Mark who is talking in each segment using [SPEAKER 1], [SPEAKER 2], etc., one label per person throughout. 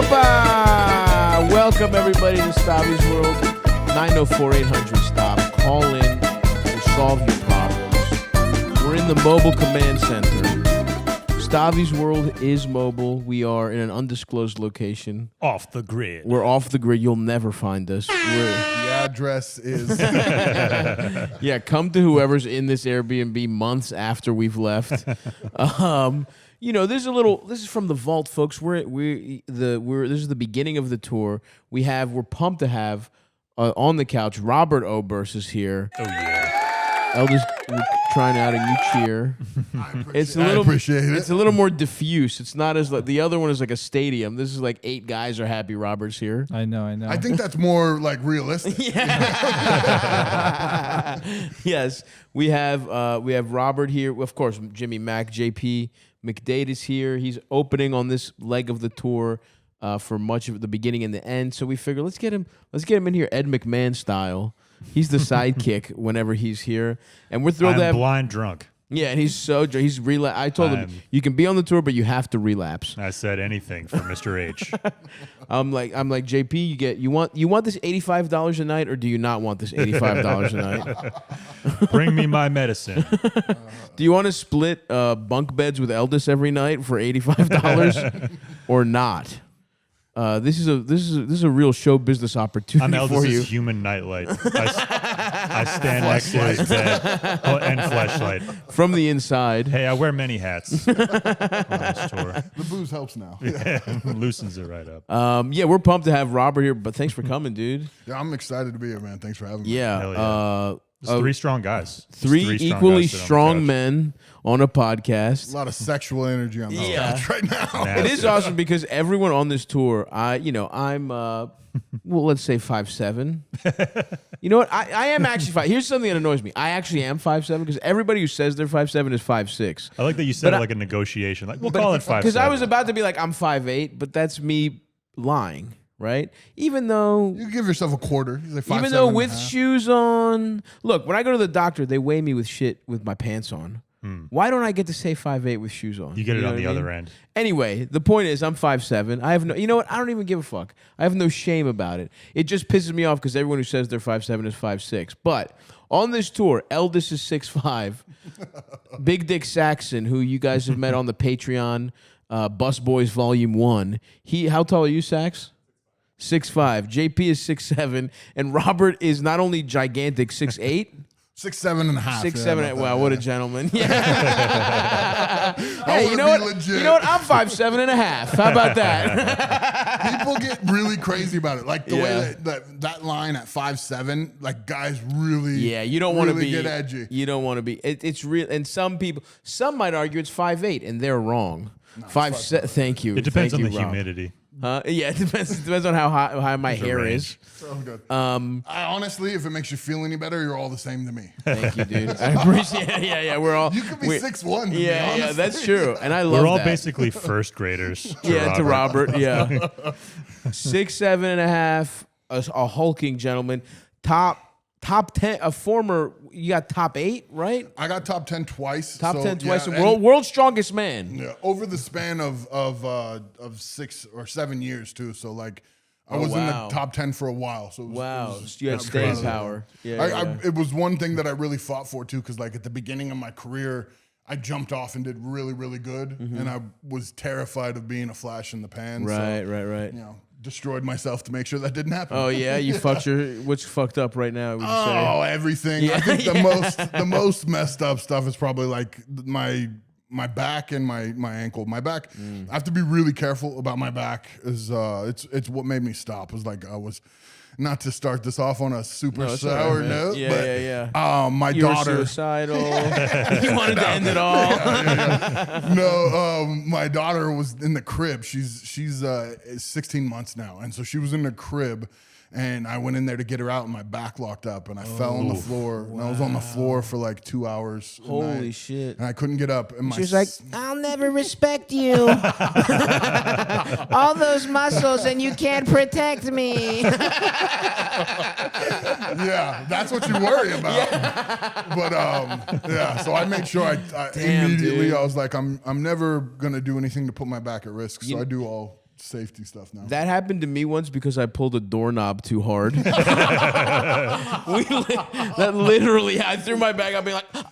[SPEAKER 1] Opa! Welcome everybody to Stavvy's World. 904-800-STOP. Call in. We'll solve your problems. We're in the mobile command center. Stavvy's World is mobile. We are in an undisclosed location.
[SPEAKER 2] Off the grid.
[SPEAKER 1] We're off the grid. You'll never find us.
[SPEAKER 3] The address is...
[SPEAKER 1] Yeah, come to whoever's in this Airbnb months after we've left. You know, there's a little. This is from the vault, folks. This is the beginning of the tour. We're pumped to have on the couch. Robert Oberst is here.
[SPEAKER 2] Oh yeah.
[SPEAKER 1] Eldest trying out a new cheer.
[SPEAKER 3] I appreciate it.
[SPEAKER 1] It's a little more diffuse. It's not as like the other one is like a stadium. This is like 8 guys are happy Robert's here.
[SPEAKER 4] I know.
[SPEAKER 3] I think that's more like realistic.
[SPEAKER 1] Yes, we have Robert here. Of course, Jimmy Mac, JP McDade is here. He's opening on this leg of the tour for much of the beginning and the end. So we figure let's get him in here Ed McMahon style. He's the sidekick whenever he's here, and we're thrilled to have
[SPEAKER 2] blind drunk.
[SPEAKER 1] Yeah, and he's I told him you can be on the tour, but you have to relapse.
[SPEAKER 2] I said anything for Mr. H.
[SPEAKER 1] I'm like JP, you want this $85 a night, or do you not want this $85 a night?
[SPEAKER 2] Bring me my medicine.
[SPEAKER 1] Do you want to split bunk beds with Eldest every night for $85 or not? This is a real show business opportunity
[SPEAKER 2] I'm
[SPEAKER 1] for you.
[SPEAKER 2] Eldest's human nightlight. I stand next to his bed and fleshlight.
[SPEAKER 1] From the inside.
[SPEAKER 2] Hey, I wear many hats on this tour.
[SPEAKER 3] The booze helps now.
[SPEAKER 2] Yeah, loosens it right up.
[SPEAKER 1] Yeah, we're pumped to have Robert here, but thanks for coming, dude.
[SPEAKER 3] Yeah, I'm excited to be here, man. Thanks for having me.
[SPEAKER 1] Yeah.
[SPEAKER 2] Hell yeah. There's 3 strong guys.
[SPEAKER 1] Three equally strong men on a podcast.
[SPEAKER 3] A lot of sexual energy on this couch right now.
[SPEAKER 1] It is awesome because everyone on this tour, I'm well, let's say 5'7". You know what? I am actually 5. Here's something that annoys me. I actually am 5'7" because everybody who says they're 5'7" is 5'6".
[SPEAKER 2] I like that you said it like a negotiation. Like we'll call it 5'7".
[SPEAKER 1] Because I was about to be like, I'm 5'8", but that's me lying. Right? Even though...
[SPEAKER 3] You give yourself a quarter. Like 5'7",
[SPEAKER 1] even though with shoes on... Look, when I go to the doctor, they weigh me with shit with my pants on. Why don't I get to say 5'8" with shoes on?
[SPEAKER 2] You get it on the
[SPEAKER 1] what I mean?
[SPEAKER 2] other end.
[SPEAKER 1] Anyway, the point is I'm 5'7". I have no... You know what? I don't even give a fuck. I have no shame about it. It just pisses me off because everyone who says they're 5'7" is 5'6". But on this tour, Eldest is 6'5". Big Dick Saxon, who you guys have met on the Patreon, Bus Boys Volume 1. How tall are you, Sax? 6'5". JP is 6'7", and Robert is not only gigantic, 6'8".
[SPEAKER 3] 6'7" and a half.
[SPEAKER 1] 6'7". Wow, what a gentleman! Yeah. Hey, you know what?
[SPEAKER 3] Legit.
[SPEAKER 1] You know what? I'm 5'7" and a half. How about that?
[SPEAKER 3] People get really crazy about it. Like the way that line at 5'7", like guys really.
[SPEAKER 1] Yeah, you don't want to be
[SPEAKER 3] get edgy.
[SPEAKER 1] You don't want to be. It's real, and some might argue it's 5'8", and they're wrong.
[SPEAKER 3] No,
[SPEAKER 1] 5'7". Thank you.
[SPEAKER 2] It depends
[SPEAKER 1] Thank
[SPEAKER 2] on
[SPEAKER 1] you,
[SPEAKER 2] the
[SPEAKER 1] Rob.
[SPEAKER 2] humidity.
[SPEAKER 1] Yeah, it depends on how high my hair is.
[SPEAKER 3] So good. I honestly, if it makes you feel any better, you're all the same to me.
[SPEAKER 1] Thank you, dude. I appreciate it. Yeah, we're all...
[SPEAKER 3] You could be 6'1".
[SPEAKER 1] Yeah, that's true. And I love that.
[SPEAKER 2] We're all basically first graders.
[SPEAKER 1] To Robert, yeah. 6'7" and a half, a hulking gentleman. Top 10, you got top 8, right?
[SPEAKER 3] I got top 10 twice.
[SPEAKER 1] Top 10 twice.
[SPEAKER 3] Yeah,
[SPEAKER 1] world's strongest man.
[SPEAKER 3] Yeah, over the span of 6 or 7 years too. So like, I was in the top 10 for a while. So it was,
[SPEAKER 1] you had staying power. Yeah,
[SPEAKER 3] it was one thing that I really fought for too, because like at the beginning of my career, I jumped off and did really, really good, and I was terrified of being a flash in the pan.
[SPEAKER 1] Right.
[SPEAKER 3] You know, destroyed myself to make sure that didn't happen.
[SPEAKER 1] Oh yeah, you fucked what's fucked up right now? Would you say?
[SPEAKER 3] Oh, everything. Yeah. I think the most messed up stuff is probably like my back and my ankle. My back, I have to be really careful about my back. Is it's what made me stop. Was like I was. Not to start this off on a super sour note, but my daughter
[SPEAKER 1] were suicidal. You wanted to end it all.
[SPEAKER 3] No, my daughter was in the crib. She's 16 months now, and so she was in the crib. And I went in there to get her out, and my back locked up, and I fell on the floor. Wow. And I was on the floor for like 2 hours.
[SPEAKER 1] Holy shit!
[SPEAKER 3] And I couldn't get up. And
[SPEAKER 5] she was like, "I'll never respect you. All those muscles, and you can't protect me."
[SPEAKER 3] Yeah, that's what you worry about. But so I made sure I immediately. Dude. I was like, I'm never gonna do anything to put my back at risk. So I do all safety stuff now.
[SPEAKER 1] That happened to me once because I pulled a doorknob too hard. That literally, I threw my back up being like, and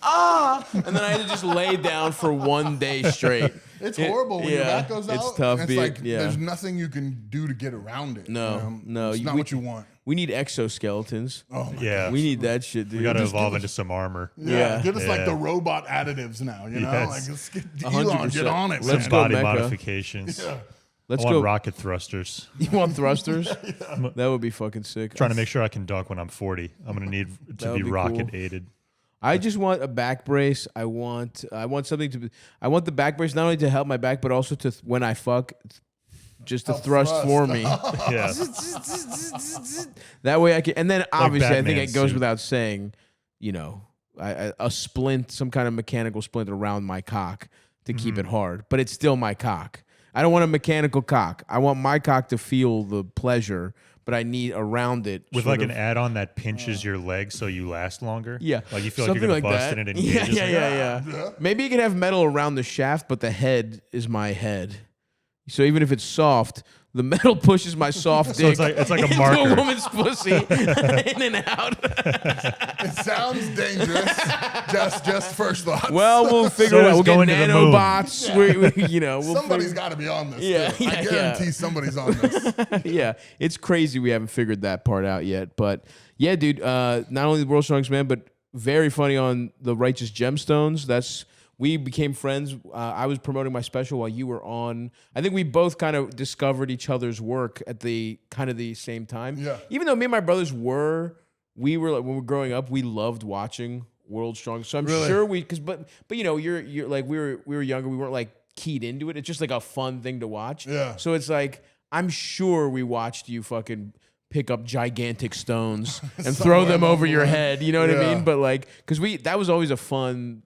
[SPEAKER 1] then I had to just lay down for 1 day straight.
[SPEAKER 3] It's horrible when your back goes out.
[SPEAKER 1] It's tough.
[SPEAKER 3] It's like there's nothing you can do to get around it.
[SPEAKER 1] No.
[SPEAKER 3] It's not what you want.
[SPEAKER 1] We need exoskeletons.
[SPEAKER 3] Oh my
[SPEAKER 2] Yeah.
[SPEAKER 1] We need that shit, dude.
[SPEAKER 2] We got to evolve into some armor.
[SPEAKER 3] Yeah, get us like
[SPEAKER 2] Yeah.
[SPEAKER 3] the robot additives now. You know,
[SPEAKER 2] Yes.
[SPEAKER 3] like let's get
[SPEAKER 1] 100%.
[SPEAKER 3] Get on it.
[SPEAKER 1] Let's
[SPEAKER 3] man.
[SPEAKER 1] go,
[SPEAKER 2] Body
[SPEAKER 1] Mecca.
[SPEAKER 2] modifications.
[SPEAKER 1] Let's
[SPEAKER 2] I want
[SPEAKER 1] go.
[SPEAKER 2] rocket thrusters.
[SPEAKER 1] You want thrusters? That would be fucking sick.
[SPEAKER 2] Trying to make sure I can dunk when I'm 40. I'm gonna need to
[SPEAKER 1] That
[SPEAKER 2] be
[SPEAKER 1] would be
[SPEAKER 2] rocket
[SPEAKER 1] cool.
[SPEAKER 2] aided.
[SPEAKER 1] I just want a back brace. I want something to. I want the back brace not only to help my back, but also to when I fuck, just to
[SPEAKER 3] Help
[SPEAKER 1] thrust
[SPEAKER 3] thrust.
[SPEAKER 1] for me.
[SPEAKER 2] Yeah.
[SPEAKER 1] That way I can. And then obviously I think
[SPEAKER 2] Batman's
[SPEAKER 1] it goes
[SPEAKER 2] suit.
[SPEAKER 1] without saying, you know, a splint, some kind of mechanical splint around my cock to keep
[SPEAKER 2] Mm-hmm.
[SPEAKER 1] it hard, but it's still my cock. I don't want a mechanical cock. I want my cock to feel the pleasure, but I need around it
[SPEAKER 2] With
[SPEAKER 1] sort
[SPEAKER 2] like
[SPEAKER 1] of-
[SPEAKER 2] an add-on that pinches your leg so you last longer.
[SPEAKER 1] Yeah,
[SPEAKER 2] Like you feel
[SPEAKER 1] something
[SPEAKER 2] like you're gonna bust
[SPEAKER 1] that.
[SPEAKER 2] it and it
[SPEAKER 1] Yeah,
[SPEAKER 2] engages.
[SPEAKER 1] yeah. Maybe you can have metal around the shaft, but the head is my head. So even if it's soft, the metal pushes my soft dick
[SPEAKER 2] it's like a
[SPEAKER 1] into
[SPEAKER 2] marker.
[SPEAKER 1] a woman's pussy in and out.
[SPEAKER 3] It sounds dangerous. just first thoughts.
[SPEAKER 1] Well, we'll figure
[SPEAKER 2] So
[SPEAKER 1] it out.
[SPEAKER 2] is
[SPEAKER 1] We'll get
[SPEAKER 2] going to the moon.
[SPEAKER 1] nanobots. We'll
[SPEAKER 3] somebody's
[SPEAKER 1] figure-
[SPEAKER 3] got to be on this.
[SPEAKER 1] Yeah,
[SPEAKER 3] too.
[SPEAKER 1] yeah,
[SPEAKER 3] I
[SPEAKER 1] yeah.
[SPEAKER 3] guarantee somebody's on this.
[SPEAKER 1] Yeah, it's crazy we haven't figured that part out yet. But yeah, dude, not only the world's strongest man, but very funny on the Righteous Gemstones. We became friends. I was promoting my special while you were on. I think we both kind of discovered each other's work at the kind of the same time.
[SPEAKER 3] Yeah.
[SPEAKER 1] Even though me and my brothers we were like, when we were growing up, we loved watching World's Strongest. So I'm
[SPEAKER 3] Really?
[SPEAKER 1] sure but you know, you're like we were younger. We weren't like keyed into it. It's just like a fun thing to watch.
[SPEAKER 3] Yeah.
[SPEAKER 1] So it's like I'm sure we watched you fucking pick up gigantic stones and throw them
[SPEAKER 3] Somewhere
[SPEAKER 1] over your
[SPEAKER 3] along the
[SPEAKER 1] head. You know what I
[SPEAKER 3] Yeah.
[SPEAKER 1] mean? But like, because that was always a fun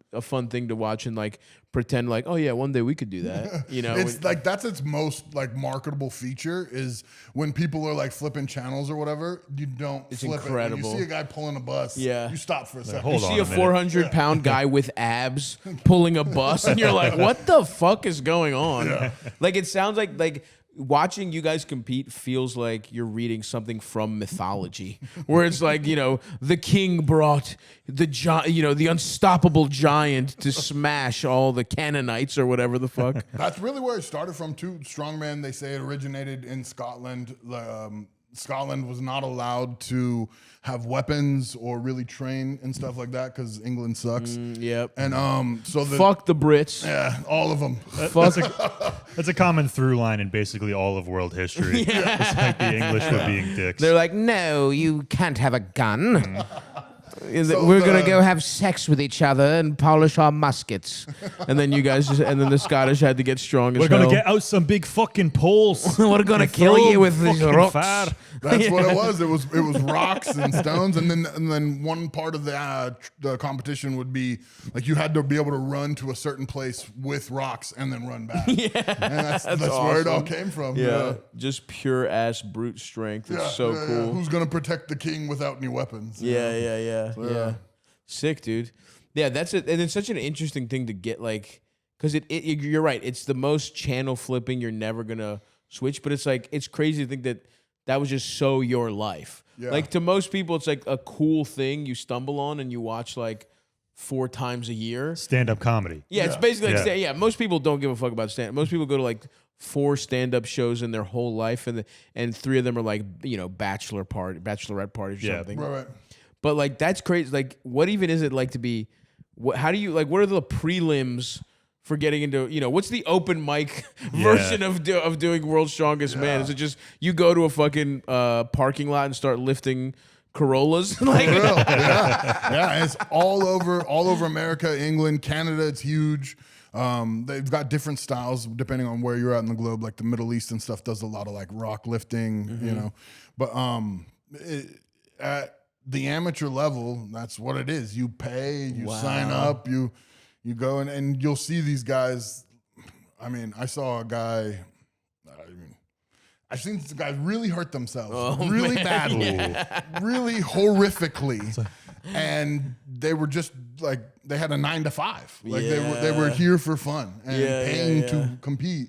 [SPEAKER 1] thing to watch and like pretend like, oh yeah, one day we could do that. You know,
[SPEAKER 3] It's like that's its most like marketable feature is when people are like flipping channels or whatever. You don't
[SPEAKER 1] It's
[SPEAKER 3] flip
[SPEAKER 1] incredible.
[SPEAKER 3] it. When you see a guy pulling a bus.
[SPEAKER 1] Yeah.
[SPEAKER 3] You stop for a second.
[SPEAKER 2] hold
[SPEAKER 1] you
[SPEAKER 2] on
[SPEAKER 1] see a
[SPEAKER 2] a minute.
[SPEAKER 1] 400-pound guy with abs pulling a bus, and you're like, what the fuck is going on? Like it sounds like. Watching you guys compete feels like you're reading something from mythology, where it's like, you know, the king brought the unstoppable giant to smash all the Canaanites or whatever the fuck.
[SPEAKER 3] That's really where it started from too. Strongman, they say it originated in Scotland. Scotland was not allowed to have weapons or really train and stuff like that because England sucks.
[SPEAKER 1] Yep.
[SPEAKER 3] And so
[SPEAKER 1] Fuck the Brits.
[SPEAKER 3] yeah, all of them.
[SPEAKER 2] That's a common through line in basically all of world history. It's like the English were being dicks.
[SPEAKER 1] They're like, no, you can't have a gun.
[SPEAKER 3] So
[SPEAKER 1] We're gonna go have sex with each other and polish our muskets, and then you guys and then the Scottish had to get strong as
[SPEAKER 2] We're
[SPEAKER 1] hell.
[SPEAKER 2] gonna get out some big fucking poles.
[SPEAKER 1] We're gonna
[SPEAKER 2] And
[SPEAKER 1] kill
[SPEAKER 2] throw
[SPEAKER 1] you with these
[SPEAKER 2] fucking
[SPEAKER 1] rocks.
[SPEAKER 2] fire.
[SPEAKER 3] That's what it was. It was rocks and stones, and then one part of the competition would be like you had to be able to run to a certain place with rocks and then run back. Yeah, and that's where it all
[SPEAKER 1] awesome.
[SPEAKER 3] came from.
[SPEAKER 1] Yeah, just pure ass brute strength. It's so cool.
[SPEAKER 3] Who's gonna protect the king without any weapons?
[SPEAKER 1] Yeah. Sick, dude. Yeah, that's it. And it's such an interesting thing to get, like, because you're right. It's the most channel flipping. You're never gonna switch, but it's like it's crazy to think that was just so your life.
[SPEAKER 3] Yeah.
[SPEAKER 1] Like to most people, it's like a cool thing you stumble on and you watch like 4 times a year.
[SPEAKER 2] Stand-up comedy.
[SPEAKER 1] Yeah, it's basically like
[SPEAKER 2] Yeah.
[SPEAKER 1] most people don't give a fuck about stand. Most people go to like 4 stand-up shows in their whole life, and 3 of them are like, you know, bachelorette parties or
[SPEAKER 2] Yeah.
[SPEAKER 1] something.
[SPEAKER 3] Right.
[SPEAKER 1] But like that's crazy. Like, what even is it like to be? How do you like? What are the prelims for getting into? You know, what's the open mic version of doing World's Strongest Man? Is it just you go to a fucking parking lot and start lifting Corollas? Like,
[SPEAKER 3] Real, yeah. It's all over America, England, Canada. It's huge. They've got different styles depending on where you're at in the globe. Like the Middle East and stuff does a lot of like rock lifting, you know. But at the amateur level, that's what it is. You pay, you sign up, you go and you'll see these guys. I mean, I saw a guy. I've seen guys really hurt themselves really badly, really horrifically. and they were just like they had a 9 to 5. Like
[SPEAKER 1] Yeah.
[SPEAKER 3] they were here for fun and paying
[SPEAKER 1] yeah.
[SPEAKER 3] to compete.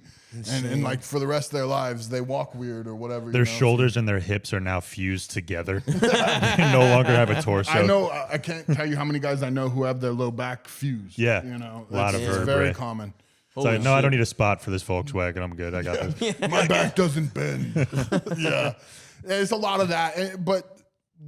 [SPEAKER 3] And like for the rest of their lives, they walk weird or whatever.
[SPEAKER 2] Their shoulders and their hips are now fused together. They no longer have a torso.
[SPEAKER 3] I know. I can't tell you how many guys I know who have their low back fused.
[SPEAKER 2] Yeah.
[SPEAKER 3] You know,
[SPEAKER 2] A lot of
[SPEAKER 3] it's
[SPEAKER 2] vertebrae.
[SPEAKER 3] very common.
[SPEAKER 2] It's like, no, I don't need a spot for this Volkswagen. I'm good. I got this.
[SPEAKER 3] My back doesn't bend. Yeah, it's a lot of that. But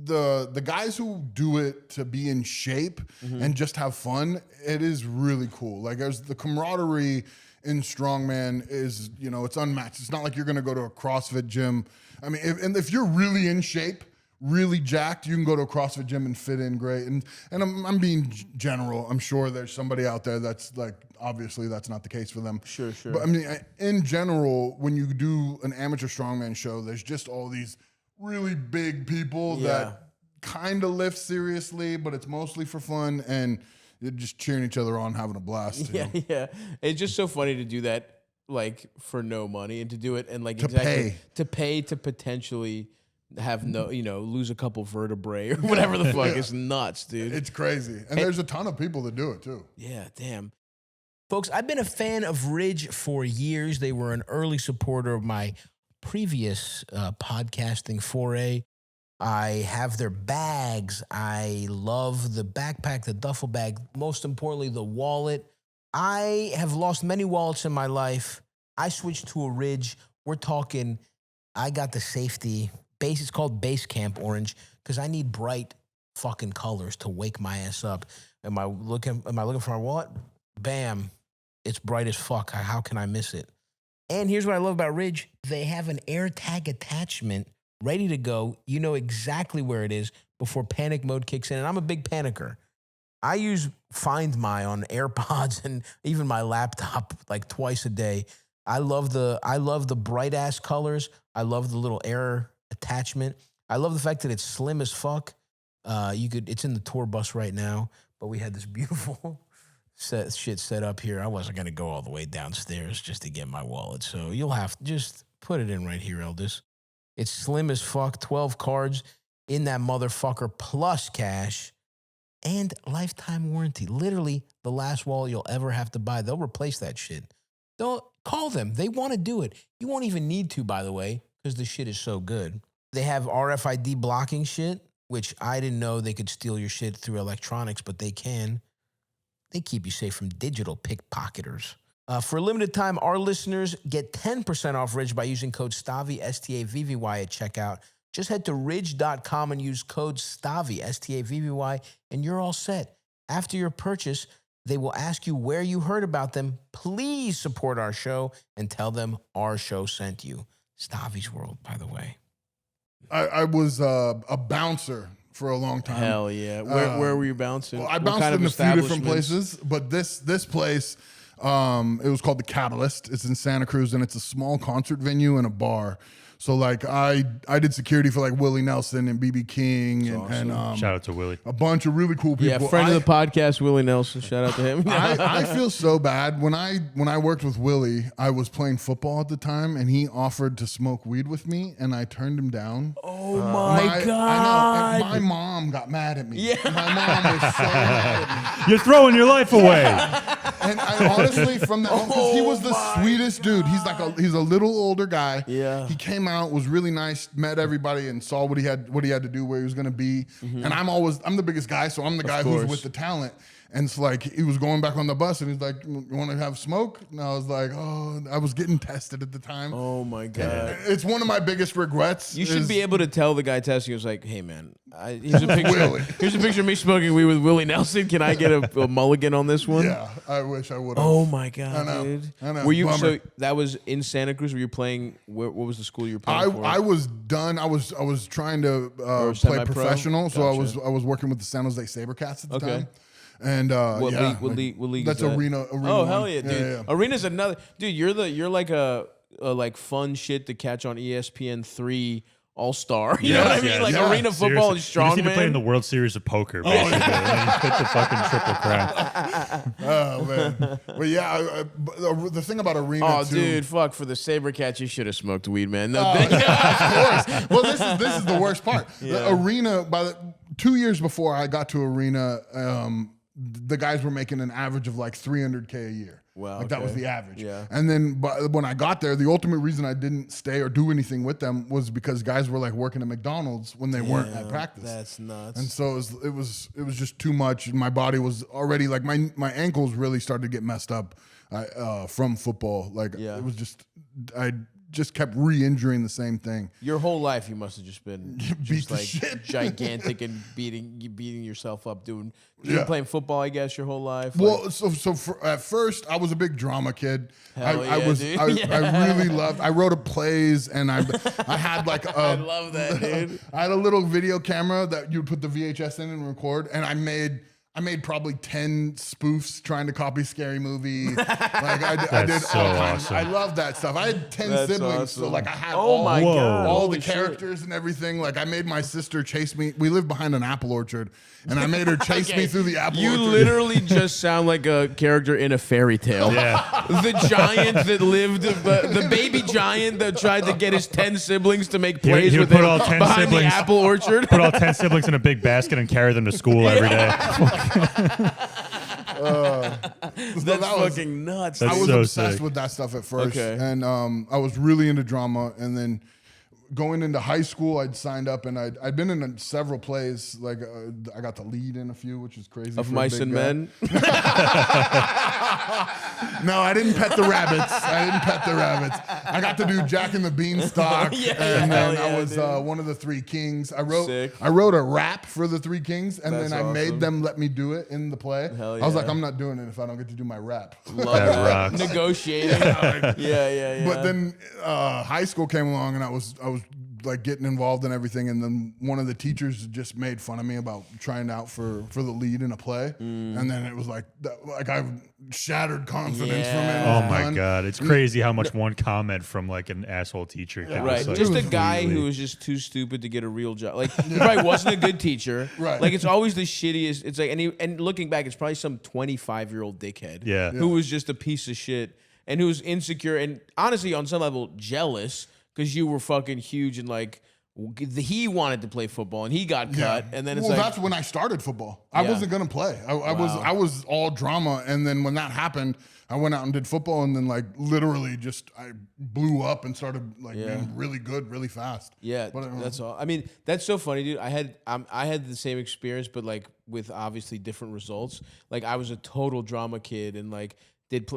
[SPEAKER 3] the guys who do it to be in shape and just have fun, it is really cool. Like there's the camaraderie in Strongman is, you know, it's unmatched. It's not like you're going to go to a CrossFit gym. I mean, if you're really in shape, really jacked, you can go to a CrossFit gym and fit in great. And I'm being general. I'm sure there's somebody out there that's like, obviously that's not the case for them.
[SPEAKER 1] Sure.
[SPEAKER 3] But I mean, in general, when you do an amateur strongman show, there's just all these really big people that kind of lift seriously, but it's mostly for fun. And you're just cheering each other on, having a blast.
[SPEAKER 1] Yeah, yeah. It's just so funny to do that, like for no money, and to do it and like
[SPEAKER 3] To pay
[SPEAKER 1] to potentially have lose a couple vertebrae or whatever the fuck. It's nuts, dude.
[SPEAKER 3] It's crazy. And there's a ton of people that do it too.
[SPEAKER 1] Yeah, damn. Folks, I've been a fan of Ridge for years. They were an early supporter of my previous podcasting foray. I have their bags. I love the backpack, the duffel bag. Most importantly, the wallet. I have lost many wallets in my life. I switched to a Ridge. We're talking, I got the safety base. It's called Base Camp Orange because I need bright fucking colors to wake my ass up. Am I looking for my wallet? Bam. It's bright as fuck. How can I miss it? And here's what I love about Ridge. They have an AirTag attachment ready to go. You know exactly where it is before panic mode kicks in. And I'm a big panicker. I use Find My on AirPods and even my laptop like twice a day. I love the bright ass colors. I love the little air attachment. I love the fact that it's slim as fuck. It's in the tour bus right now, but we had this beautiful shit set up here. I wasn't gonna go all the way downstairs just to get my wallet. So you'll have to just put it in right here, Eldis. It's slim as fuck, 12 cards in that motherfucker, plus cash and lifetime warranty. Literally the last wallet you'll ever have to buy. They'll replace that shit. Don't call them. They want to do it. You won't even need to, by the way, because the shit is so good. They have RFID blocking shit, which I didn't know they could steal your shit through electronics, but they can. They keep you safe from digital pickpocketers. For a limited time, our listeners get 10% off Ridge by using code Stavvy, STAVVY at checkout. Just head to ridge.com and use code Stavvy, STAVVY, and you're all set. After your purchase, they will ask you where you heard about them. Please support our show and tell them our show sent you. Stavvy's World, by the way.
[SPEAKER 3] I was a bouncer for a long time.
[SPEAKER 1] Hell yeah. Where were you bouncing?
[SPEAKER 3] Well, I bounced in a few different places, but this place, it was called The Catalyst. It's in Santa Cruz, and it's a small concert venue and a bar. So like I did security for like Willie Nelson and BB King and
[SPEAKER 2] Shout out to Willie.
[SPEAKER 3] a bunch of really cool people.
[SPEAKER 1] Yeah, friend of the podcast, Willie Nelson. Shout out to him.
[SPEAKER 3] I feel so bad. When I worked with Willie, I was playing football at the time, and he offered to smoke weed with me, and I turned him down.
[SPEAKER 1] Oh my God.
[SPEAKER 3] I know. And my mom got mad at me.
[SPEAKER 1] Yeah.
[SPEAKER 3] My mom was so mad at me.
[SPEAKER 2] You're throwing your life away.
[SPEAKER 3] And I honestly, from that moment, because he was the sweetest dude. He's a little older guy.
[SPEAKER 1] Yeah.
[SPEAKER 3] He came out, was really nice, met everybody, and saw what he had to do, where he was going to be. And I'm the biggest guy, so I'm the guy who's with the talent. And it's like he was going back on the bus, and he's like, "You want to have smoke?" And I was like, "Oh, I was getting tested at the time."
[SPEAKER 1] Oh my God.
[SPEAKER 3] It's one of my biggest regrets.
[SPEAKER 1] You should be able to tell the guy testing. He was like, "Hey man, here's a picture. Here's a picture of me smoking weed with Willie Nelson. Can I get a mulligan on this one?"
[SPEAKER 3] Yeah, I wish I would have.
[SPEAKER 1] Oh my God,
[SPEAKER 3] I know.
[SPEAKER 1] dude.
[SPEAKER 3] I know.
[SPEAKER 1] Were you
[SPEAKER 3] Bummer.
[SPEAKER 1] so that was in Santa Cruz? Were you playing? What was the school you were playing for?
[SPEAKER 3] I was done. I was trying to play
[SPEAKER 1] semi-pro?
[SPEAKER 3] professional, so
[SPEAKER 1] Gotcha.
[SPEAKER 3] I was working with the San Jose SaberCats at the
[SPEAKER 1] Okay.
[SPEAKER 3] time. And
[SPEAKER 1] What
[SPEAKER 3] yeah,
[SPEAKER 1] league
[SPEAKER 3] that's
[SPEAKER 1] is that?
[SPEAKER 3] arena.
[SPEAKER 1] Oh hell
[SPEAKER 3] one.
[SPEAKER 1] yeah, dude! Arena's another dude. You're like a like fun shit to catch on ESPN3 All-Star. You know what I mean? Like arena football and
[SPEAKER 2] Seriously. You just need to play in
[SPEAKER 1] strongman.
[SPEAKER 2] the World Series of Poker, basically. And then you hit the fucking triple crown.
[SPEAKER 3] Oh man, but yeah, the thing about arena.
[SPEAKER 1] Oh,
[SPEAKER 3] too,
[SPEAKER 1] dude, fuck! For the SaberCats, you should have smoked weed, man. No,
[SPEAKER 3] of course. Well, this is the worst part. The arena, 2 years before I got to arena, the guys were making an average of like $300K a year.
[SPEAKER 1] Wow,
[SPEAKER 3] like that was
[SPEAKER 1] okay.
[SPEAKER 3] the average.
[SPEAKER 1] Yeah.
[SPEAKER 3] And then when I got there, the ultimate reason I didn't stay or do anything with them was because guys were like working at McDonald's when they weren't at practice.
[SPEAKER 1] That's nuts.
[SPEAKER 3] And so it was just too much. My body was already like my ankles really started to get messed up from football. Like it was just I just kept re-injuring the same thing.
[SPEAKER 1] Your whole life, you must have just been just like
[SPEAKER 3] shit.
[SPEAKER 1] gigantic and beating yourself up doing playing football. I guess your whole life.
[SPEAKER 3] Well, at first I was a big drama kid. I really loved. I wrote plays and I had like a.
[SPEAKER 1] I love that, dude.
[SPEAKER 3] I had a little video camera that you'd put the VHS in and record, and I made probably 10 spoofs trying to copy Scary Movie. Like I did
[SPEAKER 2] so
[SPEAKER 3] all kinds.
[SPEAKER 2] awesome.
[SPEAKER 3] I love that stuff. I had 10
[SPEAKER 1] That's
[SPEAKER 3] siblings,
[SPEAKER 1] awesome.
[SPEAKER 3] so like I had
[SPEAKER 1] Oh my God.
[SPEAKER 3] all
[SPEAKER 1] Holy
[SPEAKER 3] the
[SPEAKER 1] shit.
[SPEAKER 3] characters and everything. Like I made my sister chase me. We lived behind an apple orchard, and I made her chase me through the apple orchard.
[SPEAKER 1] You literally just sound like a character in a fairy tale.
[SPEAKER 2] Yeah.
[SPEAKER 1] The giant that lived, the baby giant that tried to get his 10 siblings to make plays
[SPEAKER 2] he
[SPEAKER 1] with
[SPEAKER 2] would put
[SPEAKER 1] him
[SPEAKER 2] all 10
[SPEAKER 1] behind
[SPEAKER 2] siblings-
[SPEAKER 1] the apple orchard.
[SPEAKER 2] Put all 10 siblings in a big basket and carry them to school every day.
[SPEAKER 1] That's fucking nuts.
[SPEAKER 2] That's
[SPEAKER 3] I was
[SPEAKER 2] so
[SPEAKER 3] obsessed
[SPEAKER 2] sick.
[SPEAKER 3] with that stuff at first,
[SPEAKER 1] Okay.
[SPEAKER 3] and I was really into drama. And then going into high school, I'd signed up, and I'd been in several plays. Like I got to lead in a few, which is crazy.
[SPEAKER 1] Of
[SPEAKER 3] for a
[SPEAKER 1] Mice
[SPEAKER 3] big
[SPEAKER 1] and
[SPEAKER 3] guy.
[SPEAKER 1] Men.
[SPEAKER 3] No, I didn't pet the rabbits. I got to do Jack and the Beanstalk, and then
[SPEAKER 1] hell
[SPEAKER 3] I
[SPEAKER 1] yeah,
[SPEAKER 3] was
[SPEAKER 1] dude.
[SPEAKER 3] one of the Three Kings. I
[SPEAKER 1] Sick.
[SPEAKER 3] wrote a rap for the Three Kings, and
[SPEAKER 1] That's
[SPEAKER 3] then I made
[SPEAKER 1] awesome.
[SPEAKER 3] them let me do it in the play.
[SPEAKER 1] Hell
[SPEAKER 3] I was like,
[SPEAKER 1] yeah.
[SPEAKER 3] I'm not doing it if I don't get to do my rap.
[SPEAKER 1] Love
[SPEAKER 2] That
[SPEAKER 1] that.
[SPEAKER 2] rocks.
[SPEAKER 1] Negotiating. Yeah.
[SPEAKER 3] But then high school came along, and I was like getting involved in everything, and then one of the teachers just made fun of me about trying out for the lead in a play, and then it was like I shattered confidence from it.
[SPEAKER 1] Yeah.
[SPEAKER 2] Oh
[SPEAKER 3] It was
[SPEAKER 2] my
[SPEAKER 3] done.
[SPEAKER 2] God. It's crazy how much one comment from like an asshole teacher can
[SPEAKER 1] Right,
[SPEAKER 2] just, like,
[SPEAKER 1] just a
[SPEAKER 3] was
[SPEAKER 1] guy
[SPEAKER 2] really-
[SPEAKER 1] who was just too stupid to get a real job. Like he probably wasn't a good teacher.
[SPEAKER 3] Right.
[SPEAKER 1] Like it's always the shittiest. It's like and looking back, it's probably some 25-year-old dickhead.
[SPEAKER 2] Yeah.
[SPEAKER 1] Who was just a piece of shit and who was insecure and honestly on some level jealous because you were fucking huge and like he wanted to play football and he got cut and then it's like
[SPEAKER 3] that's when I started football. I
[SPEAKER 1] Yeah.
[SPEAKER 3] wasn't gonna play. I was all drama, and then when that happened, I went out and did football, and then like literally just I blew up and started like being really good really fast.
[SPEAKER 1] Yeah,
[SPEAKER 3] But,
[SPEAKER 1] that's all. I mean, that's so funny, dude. I had the same experience, but like with obviously different results. Like I was a total drama kid, and like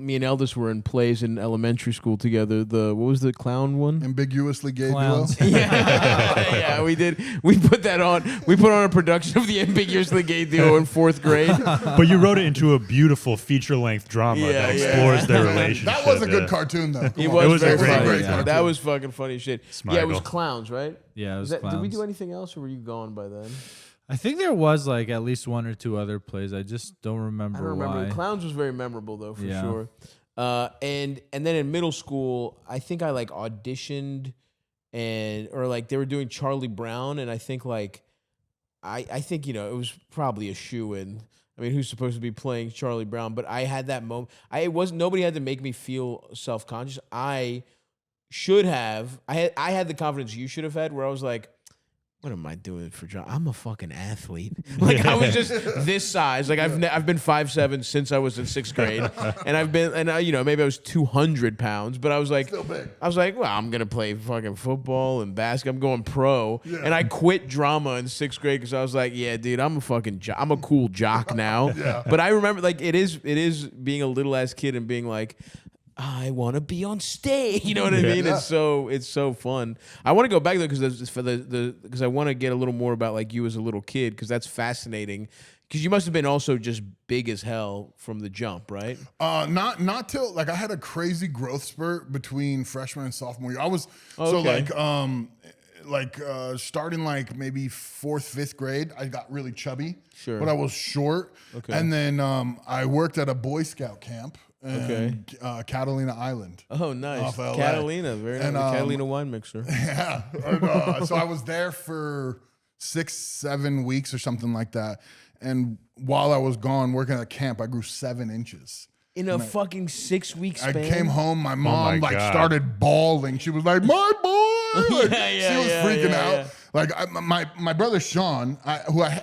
[SPEAKER 1] me and Eldest were in plays in elementary school together. What was the clown one?
[SPEAKER 3] Ambiguously gay
[SPEAKER 4] Clowns.
[SPEAKER 3] duo.
[SPEAKER 1] Yeah, we did. We put that on. We put on a production of the Ambiguously Gay Duo in 4th grade.
[SPEAKER 2] But you wrote it into a beautiful feature-length drama
[SPEAKER 1] Yeah,
[SPEAKER 2] that
[SPEAKER 1] yeah.
[SPEAKER 2] explores their relationship.
[SPEAKER 3] That was a good
[SPEAKER 2] yeah.
[SPEAKER 3] cartoon though.
[SPEAKER 1] It
[SPEAKER 3] Come on.
[SPEAKER 1] was,
[SPEAKER 2] It was a
[SPEAKER 1] very
[SPEAKER 2] great
[SPEAKER 1] funny.
[SPEAKER 4] cartoon.
[SPEAKER 1] That was fucking funny shit. Yeah, it was
[SPEAKER 2] Smiggle.
[SPEAKER 1] clowns, right?
[SPEAKER 4] Yeah, it was
[SPEAKER 1] Did we
[SPEAKER 4] clowns.
[SPEAKER 1] do anything else, or were you gone by then?
[SPEAKER 4] I think there was like at least one or two other plays. I just don't remember
[SPEAKER 1] I don't remember.
[SPEAKER 4] why.
[SPEAKER 1] Clowns was very memorable though, for
[SPEAKER 4] Yeah.
[SPEAKER 1] sure. And then in middle school, I think I like auditioned or like they were doing Charlie Brown, and I think like I think it was probably a shoe-in. I mean, who's supposed to be playing Charlie Brown? But I had that moment. Nobody had to make me feel self-conscious. I should have. I had the confidence you should have had, where I was like, what am I doing for job? I'm a fucking athlete. Like I was just this size. Like I've been 5'7" since I was in 6th grade, and maybe I was 200 pounds, but I was like,
[SPEAKER 3] Still big.
[SPEAKER 1] I was like, well, I'm gonna play fucking football and basketball. I'm going pro, and I quit drama in 6th grade because I was like, yeah, dude, I'm a cool jock now. But I remember like it is being a little ass kid and being like, I want to be on stage. You know what I mean?
[SPEAKER 3] Yeah.
[SPEAKER 1] It's so fun. I want to go back though because I want to get a little more about like you as a little kid because that's fascinating. Because you must have been also just big as hell from the jump, right?
[SPEAKER 3] Not till like I had a crazy growth spurt between freshman and sophomore year. I was
[SPEAKER 1] Okay.
[SPEAKER 3] starting like maybe 4th, 5th grade, I got really chubby.
[SPEAKER 1] Sure.
[SPEAKER 3] But I was short.
[SPEAKER 1] Okay.
[SPEAKER 3] And then I worked at a Boy Scout camp in
[SPEAKER 1] Okay.
[SPEAKER 3] Catalina Island.
[SPEAKER 1] Oh, nice.
[SPEAKER 3] Off LA.
[SPEAKER 1] Catalina, very nice.
[SPEAKER 3] And,
[SPEAKER 1] The Catalina wine mixer.
[SPEAKER 3] Yeah. And, so I was there for 6-7 weeks or something like that. And while I was gone working at camp, I grew 7 inches.
[SPEAKER 1] In a fucking 6-week span.
[SPEAKER 3] I came home, my mom
[SPEAKER 2] my God.
[SPEAKER 3] started bawling. She was like, "My boy!" Like,
[SPEAKER 1] Yeah,
[SPEAKER 3] she was freaking out. Like my brother Sean, who I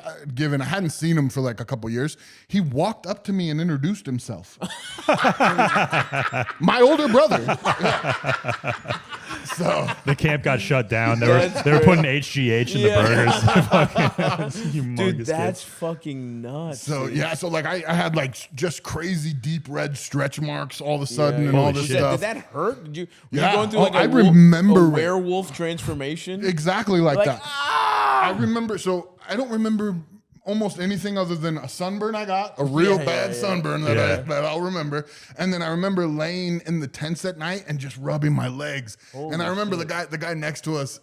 [SPEAKER 3] hadn't seen him for like a couple years. He walked up to me and introduced himself. My older brother. Yeah. So
[SPEAKER 2] The camp got shut down. They were putting HGH in the burgers.
[SPEAKER 1] Dude, that's fucking nuts.
[SPEAKER 3] So
[SPEAKER 1] dude.
[SPEAKER 3] yeah, so like I had like just crazy deep red stretch marks all of a sudden and
[SPEAKER 1] Yeah.
[SPEAKER 3] all this
[SPEAKER 1] Did
[SPEAKER 3] stuff.
[SPEAKER 1] that hurt? Were you
[SPEAKER 3] Yeah.
[SPEAKER 1] going through
[SPEAKER 3] Oh,
[SPEAKER 1] like
[SPEAKER 3] I
[SPEAKER 1] a
[SPEAKER 3] remember it.
[SPEAKER 1] werewolf transformation?
[SPEAKER 3] Exactly like that.
[SPEAKER 1] Ah!
[SPEAKER 3] I remember. So I don't remember almost anything other than a sunburn I got, a real bad sunburn that I'll remember. And then I remember laying in the tents at night and just rubbing my legs. And I remember the guy next to us,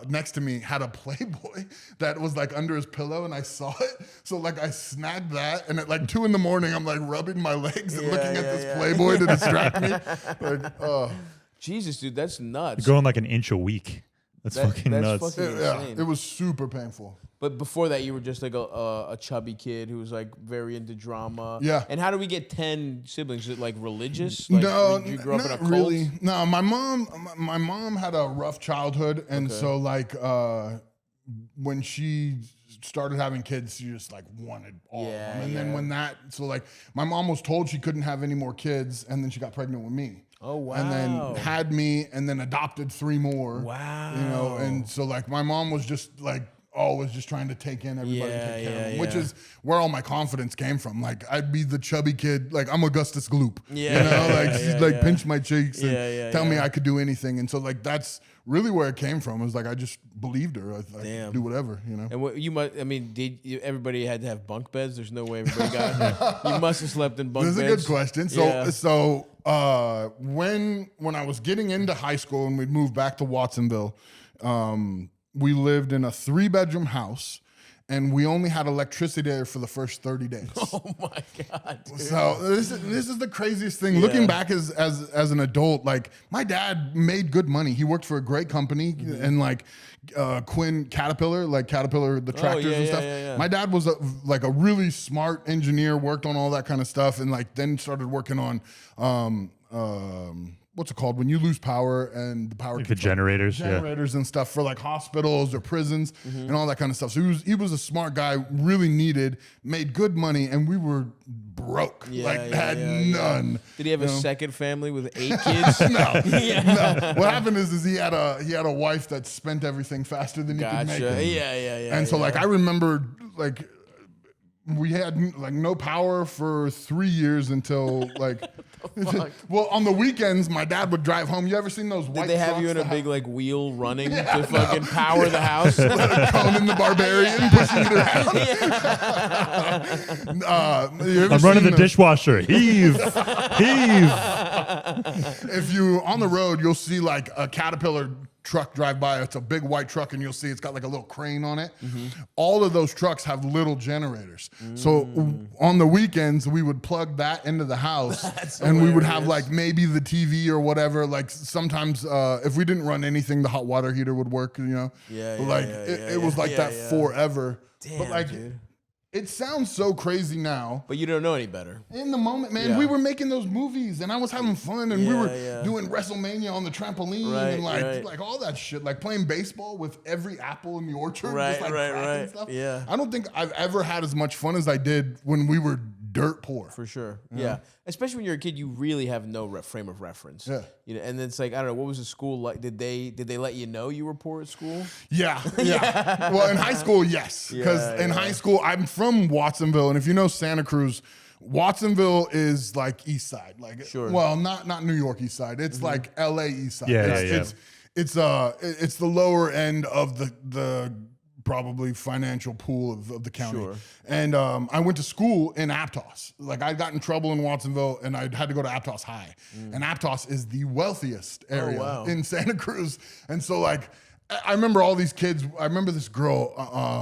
[SPEAKER 3] next to me, had a Playboy that was like under his pillow, and I saw it. So like I snagged that, and at like 2 a.m, I'm like rubbing my legs and looking at this Playboy to distract me. Like,
[SPEAKER 1] Jesus, dude, that's nuts.
[SPEAKER 2] Going like an inch a week. That's fucking nuts.
[SPEAKER 1] Fucking insane.
[SPEAKER 3] it was super painful.
[SPEAKER 1] But before that, you were just like a chubby kid who was like very into drama.
[SPEAKER 3] Yeah.
[SPEAKER 1] And how do we get 10 siblings? Is it like religious? Like,
[SPEAKER 3] No,
[SPEAKER 1] you grew up in a
[SPEAKER 3] not
[SPEAKER 1] cult?
[SPEAKER 3] really. No, my mom had a rough childhood, and so like when she started having kids, she just like wanted all of them. And then like my mom was told she couldn't have any more kids, and then she got pregnant with me.
[SPEAKER 1] Oh, wow.
[SPEAKER 3] And then had me, and then adopted 3 more.
[SPEAKER 1] Wow.
[SPEAKER 3] You know, and so like my mom was just like always just trying to take in everybody, take care of them, which is where all my confidence came from. Like I'd be the chubby kid, like I'm Augustus Gloop. Yeah. You know, like she'd like pinch my cheeks and tell me I could do anything. And so like that's really where it came from. It was like I just believed her. I could do whatever, you know.
[SPEAKER 1] And what you must, I mean, everybody had to have bunk beds? There's no way everybody got You must have slept in bunk
[SPEAKER 3] This
[SPEAKER 1] beds.
[SPEAKER 3] is a good question. So when I was getting into high school and we'd moved back to Watsonville, we lived in a 3-bedroom house, and we only had electricity there for the first 30 days.
[SPEAKER 1] Oh my God, dude.
[SPEAKER 3] So this is the craziest thing. Looking back as an adult, like my dad made good money. He worked for a great company and like Quinn Caterpillar, like Caterpillar, the tractors and stuff. My dad was a really smart engineer, worked on all that kind of stuff, and like then started working on what's it called when you lose power and the power
[SPEAKER 2] Like the generators
[SPEAKER 3] and stuff for like hospitals or prisons and all that kind of stuff. So he was a smart guy, really needed, made good money, and we were broke. Had none.
[SPEAKER 1] Did he have a second family with 8 kids?
[SPEAKER 3] No. What happened is he had a wife that spent everything faster than he could make it.
[SPEAKER 1] Yeah.
[SPEAKER 3] And so like I remember like we had like no power for 3 years until like well, on the weekends my dad would drive home. You ever seen those white
[SPEAKER 1] Did they have
[SPEAKER 3] trucks
[SPEAKER 1] you in a
[SPEAKER 3] that
[SPEAKER 1] big like wheel running to fucking power the house?
[SPEAKER 3] Conan the Barbarian pushing it around?
[SPEAKER 2] I'm running the dishwasher. Heave.
[SPEAKER 3] If you on the road, you'll see like a Caterpillar truck drive by. It's a big white truck, and you'll see it's got like a little crane on it. All of those trucks have little generators. So on the weekends, we would plug that into the house, and we would have like maybe the TV or whatever. Like sometimes if we didn't run anything, the hot water heater would work, you know? It was like that forever.
[SPEAKER 1] Damn,
[SPEAKER 3] but like,
[SPEAKER 1] dude.
[SPEAKER 3] it sounds so crazy now.
[SPEAKER 1] But you don't know any better.
[SPEAKER 3] In the moment, man, we were making those movies, and I was having fun, and we were doing WrestleMania on the trampoline, and like all that shit, like playing baseball with every apple in the orchard, just like cracking stuff.
[SPEAKER 1] Yeah.
[SPEAKER 3] I don't think I've ever had as much fun as I did when we were dirt poor.
[SPEAKER 1] For sure. Yeah. Especially when you're a kid, you really have no frame of reference.
[SPEAKER 3] Yeah.
[SPEAKER 1] You know, and it's like, I don't know, what was the school like? Did they let you know you were poor at school?
[SPEAKER 3] Yeah. Well, in high school, yes, because in high school, I'm from Watsonville, and if you know Santa Cruz, Watsonville is like East Side, like well, not New York East Side. It's like L.A. East Side. It's the lower end of the probably financial pool of the county.
[SPEAKER 1] Sure.
[SPEAKER 3] And I went to school in Aptos. Like I got in trouble in Watsonville, and I had to go to Aptos High. And Aptos is the wealthiest area in Santa Cruz. And so like I remember all these kids. I remember this girl.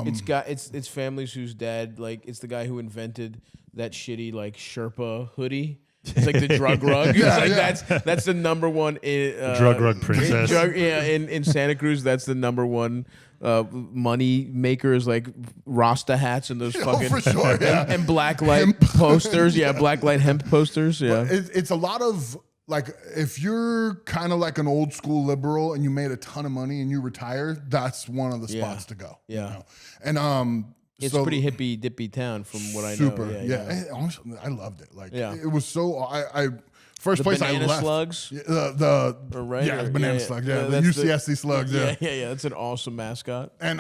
[SPEAKER 1] It's families whose dad, like, it's the guy who invented that shitty like Sherpa hoodie. It's like the drug rug. That's the number one
[SPEAKER 2] drug rug princess.
[SPEAKER 1] In Santa Cruz, that's the number one money makers, like Rasta hats and those fucking
[SPEAKER 3] for sure,
[SPEAKER 1] and black light posters. Yeah, black light hemp posters. Yeah,
[SPEAKER 3] it's a lot of like if you're kind of like an old school liberal and you made a ton of money and you retire, that's one of the spots to go.
[SPEAKER 1] Yeah.
[SPEAKER 3] You know? And
[SPEAKER 1] It's
[SPEAKER 3] so,
[SPEAKER 1] a pretty hippie dippy town from what I know.
[SPEAKER 3] super.
[SPEAKER 1] Yeah.
[SPEAKER 3] And honestly, I loved it. Like
[SPEAKER 1] Yeah.
[SPEAKER 3] it was so I first
[SPEAKER 1] The
[SPEAKER 3] place I
[SPEAKER 1] banana
[SPEAKER 3] left.
[SPEAKER 1] slugs?
[SPEAKER 3] Yeah, the
[SPEAKER 1] Or right?
[SPEAKER 3] yeah,
[SPEAKER 1] Or-
[SPEAKER 3] the banana
[SPEAKER 1] yeah,
[SPEAKER 3] slugs.
[SPEAKER 1] yeah,
[SPEAKER 3] Yeah, the
[SPEAKER 1] that's the-
[SPEAKER 3] UCSC slugs. Yeah.
[SPEAKER 1] Yeah. That's an awesome mascot.
[SPEAKER 3] And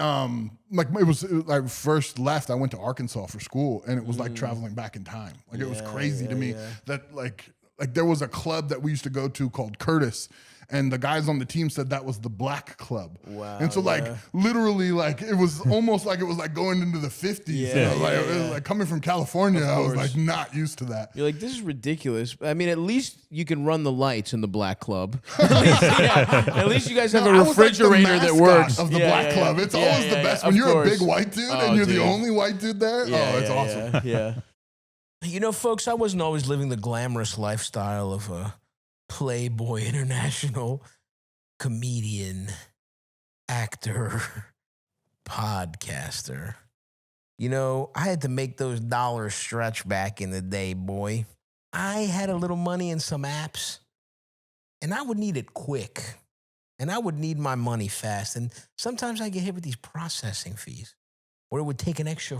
[SPEAKER 3] like it was like first left, I went to Arkansas for school, and it was like traveling back in time. Like it was crazy to me that like there was a club that we used to go to called Curtis, and the guys on the team said that was the black club.
[SPEAKER 1] Wow.
[SPEAKER 3] And so like literally like it was almost like it was like going into the 50s.
[SPEAKER 1] Yeah,
[SPEAKER 3] you know? Like,
[SPEAKER 1] yeah,
[SPEAKER 3] it was like coming from California, I was like not used to that.
[SPEAKER 1] You're like, this is ridiculous. I mean, at least you can run the lights in the black club. At least you guys have
[SPEAKER 3] No,
[SPEAKER 1] a
[SPEAKER 3] I was like the
[SPEAKER 1] refrigerator that
[SPEAKER 3] mascot
[SPEAKER 1] works.
[SPEAKER 3] of the black club. It's always the best when
[SPEAKER 1] of
[SPEAKER 3] you're a
[SPEAKER 1] course.
[SPEAKER 3] big white dude
[SPEAKER 1] Oh,
[SPEAKER 3] and you're
[SPEAKER 1] dude.
[SPEAKER 3] the only white dude there. It's awesome.
[SPEAKER 1] Yeah.
[SPEAKER 6] You know, folks, I wasn't always living the glamorous lifestyle of a Playboy International comedian, actor, podcaster. You know, I had to make those dollars stretch back in the day, boy. I had a little money in some apps, and I would need it quick, and I would need my money fast. And sometimes I get hit with these processing fees, where it would take an extra